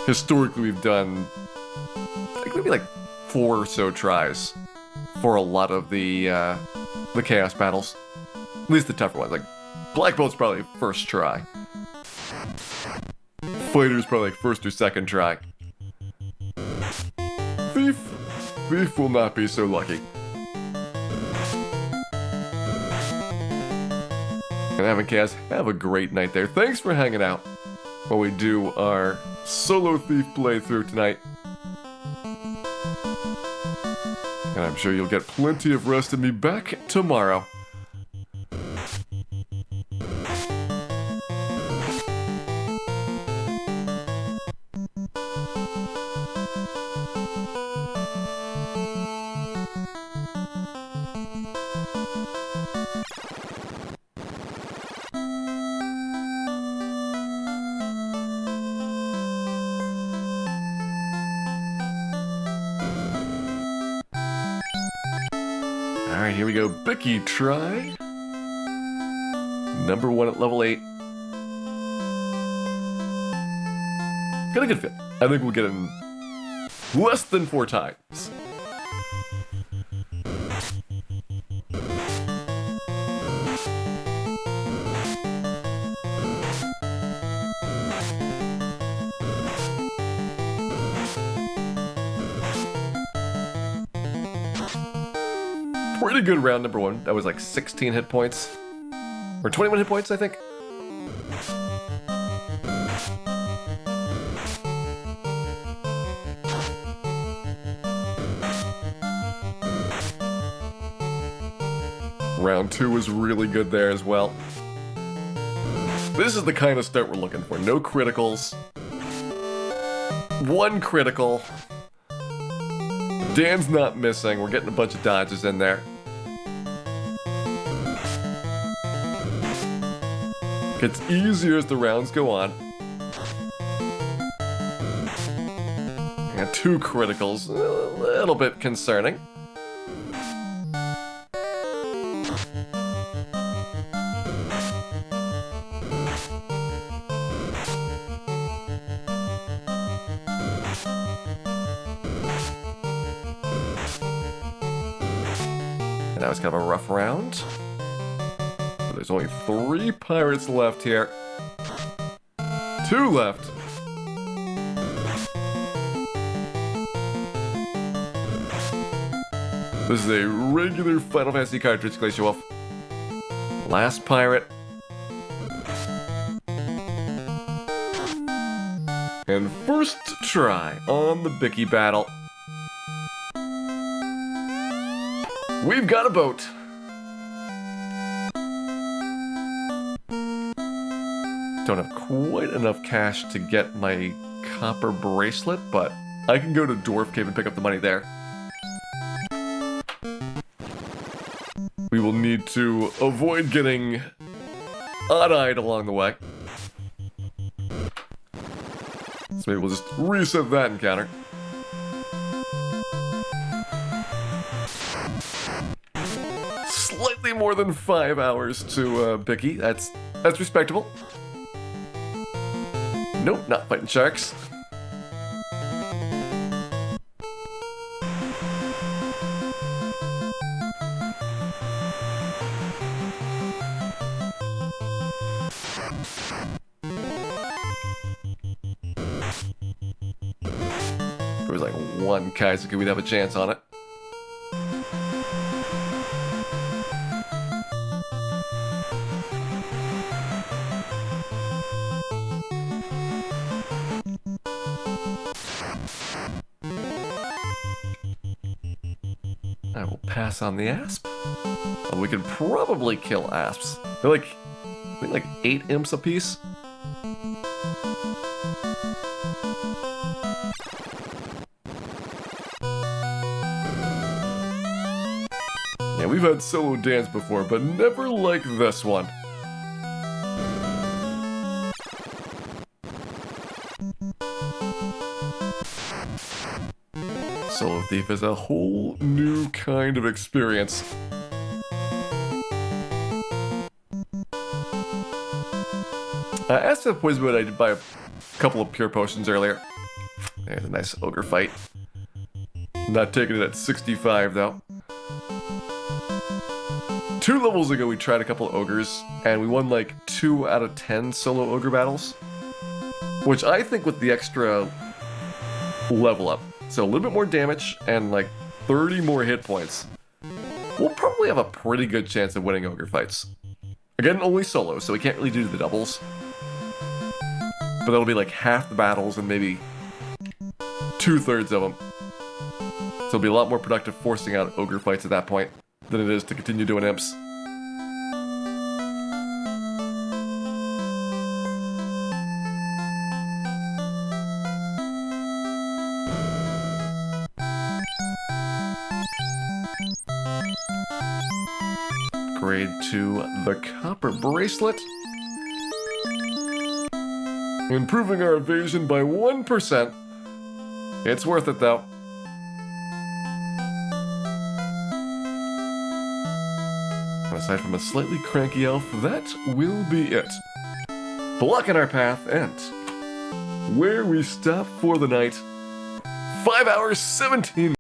Historically, we've done like maybe like 4 or so tries for a lot of the chaos battles. At least the tougher ones. Like Black Belt's probably first try. Fighter's probably like first or second try. Thief will not be so lucky. And having chaos, have a great night there. Thanks for hanging out while we do our solo Thief playthrough tonight. And I'm sure you'll get plenty of rest and be back tomorrow. Alright, here we go. Bicky try. Number 1 at level 8. Got a good fit. I think we'll get in less than 4 times. Pretty good round number 1. That was like 16 hit points. Or 21 hit points, I think. Round 2 was really good there as well. This is the kind of start we're looking for. No criticals. 1 critical. Dan's not missing. We're getting a bunch of dodges in there. Gets easier as the rounds go on. And 2 criticals. A little bit concerning. That was kind of a rough round. But there's only 3 pirates left here. 2 left. This is a regular Final Fantasy cartridge, Glacier Wolf. Last pirate. And first try on the Bicky battle. We've got a boat. Don't have quite enough cash to get my copper bracelet, but I can go to Dwarf Cave and pick up the money there. We will need to avoid getting odd-eyed along the way. So maybe we'll just reset that encounter. Slightly more than 5 hours to Bicky. That's respectable. Nope, not fighting sharks. There was like one Kaisuke we'd have a chance on it. I will pass on the asp. Well, we could probably kill asps. They're like, I think like 8 imps apiece. Yeah, we've had solo dance before, but never like this one. Solo Thief is a whole new kind of experience. I asked if Wizwood I did buy a couple of pure potions earlier. There's a nice ogre fight. Not taking it at 65 though. 2 levels ago we tried a couple of ogres, and we won like 2 out of 10 solo ogre battles. Which I think with the extra level up, so a little bit more damage and like 30 more hit points, we'll probably have a pretty good chance of winning ogre fights. Again, only solo, so we can't really do the doubles. But that'll be like half the battles and maybe 2/3 of them. So it'll be a lot more productive forcing out ogre fights at that point than it is to continue doing imps. Upgrade to the copper bracelet. Improving our evasion by 1%. It's worth it though. And aside from a slightly cranky elf, that will be it. Block in our path and where we stop for the night. 5 hours, 17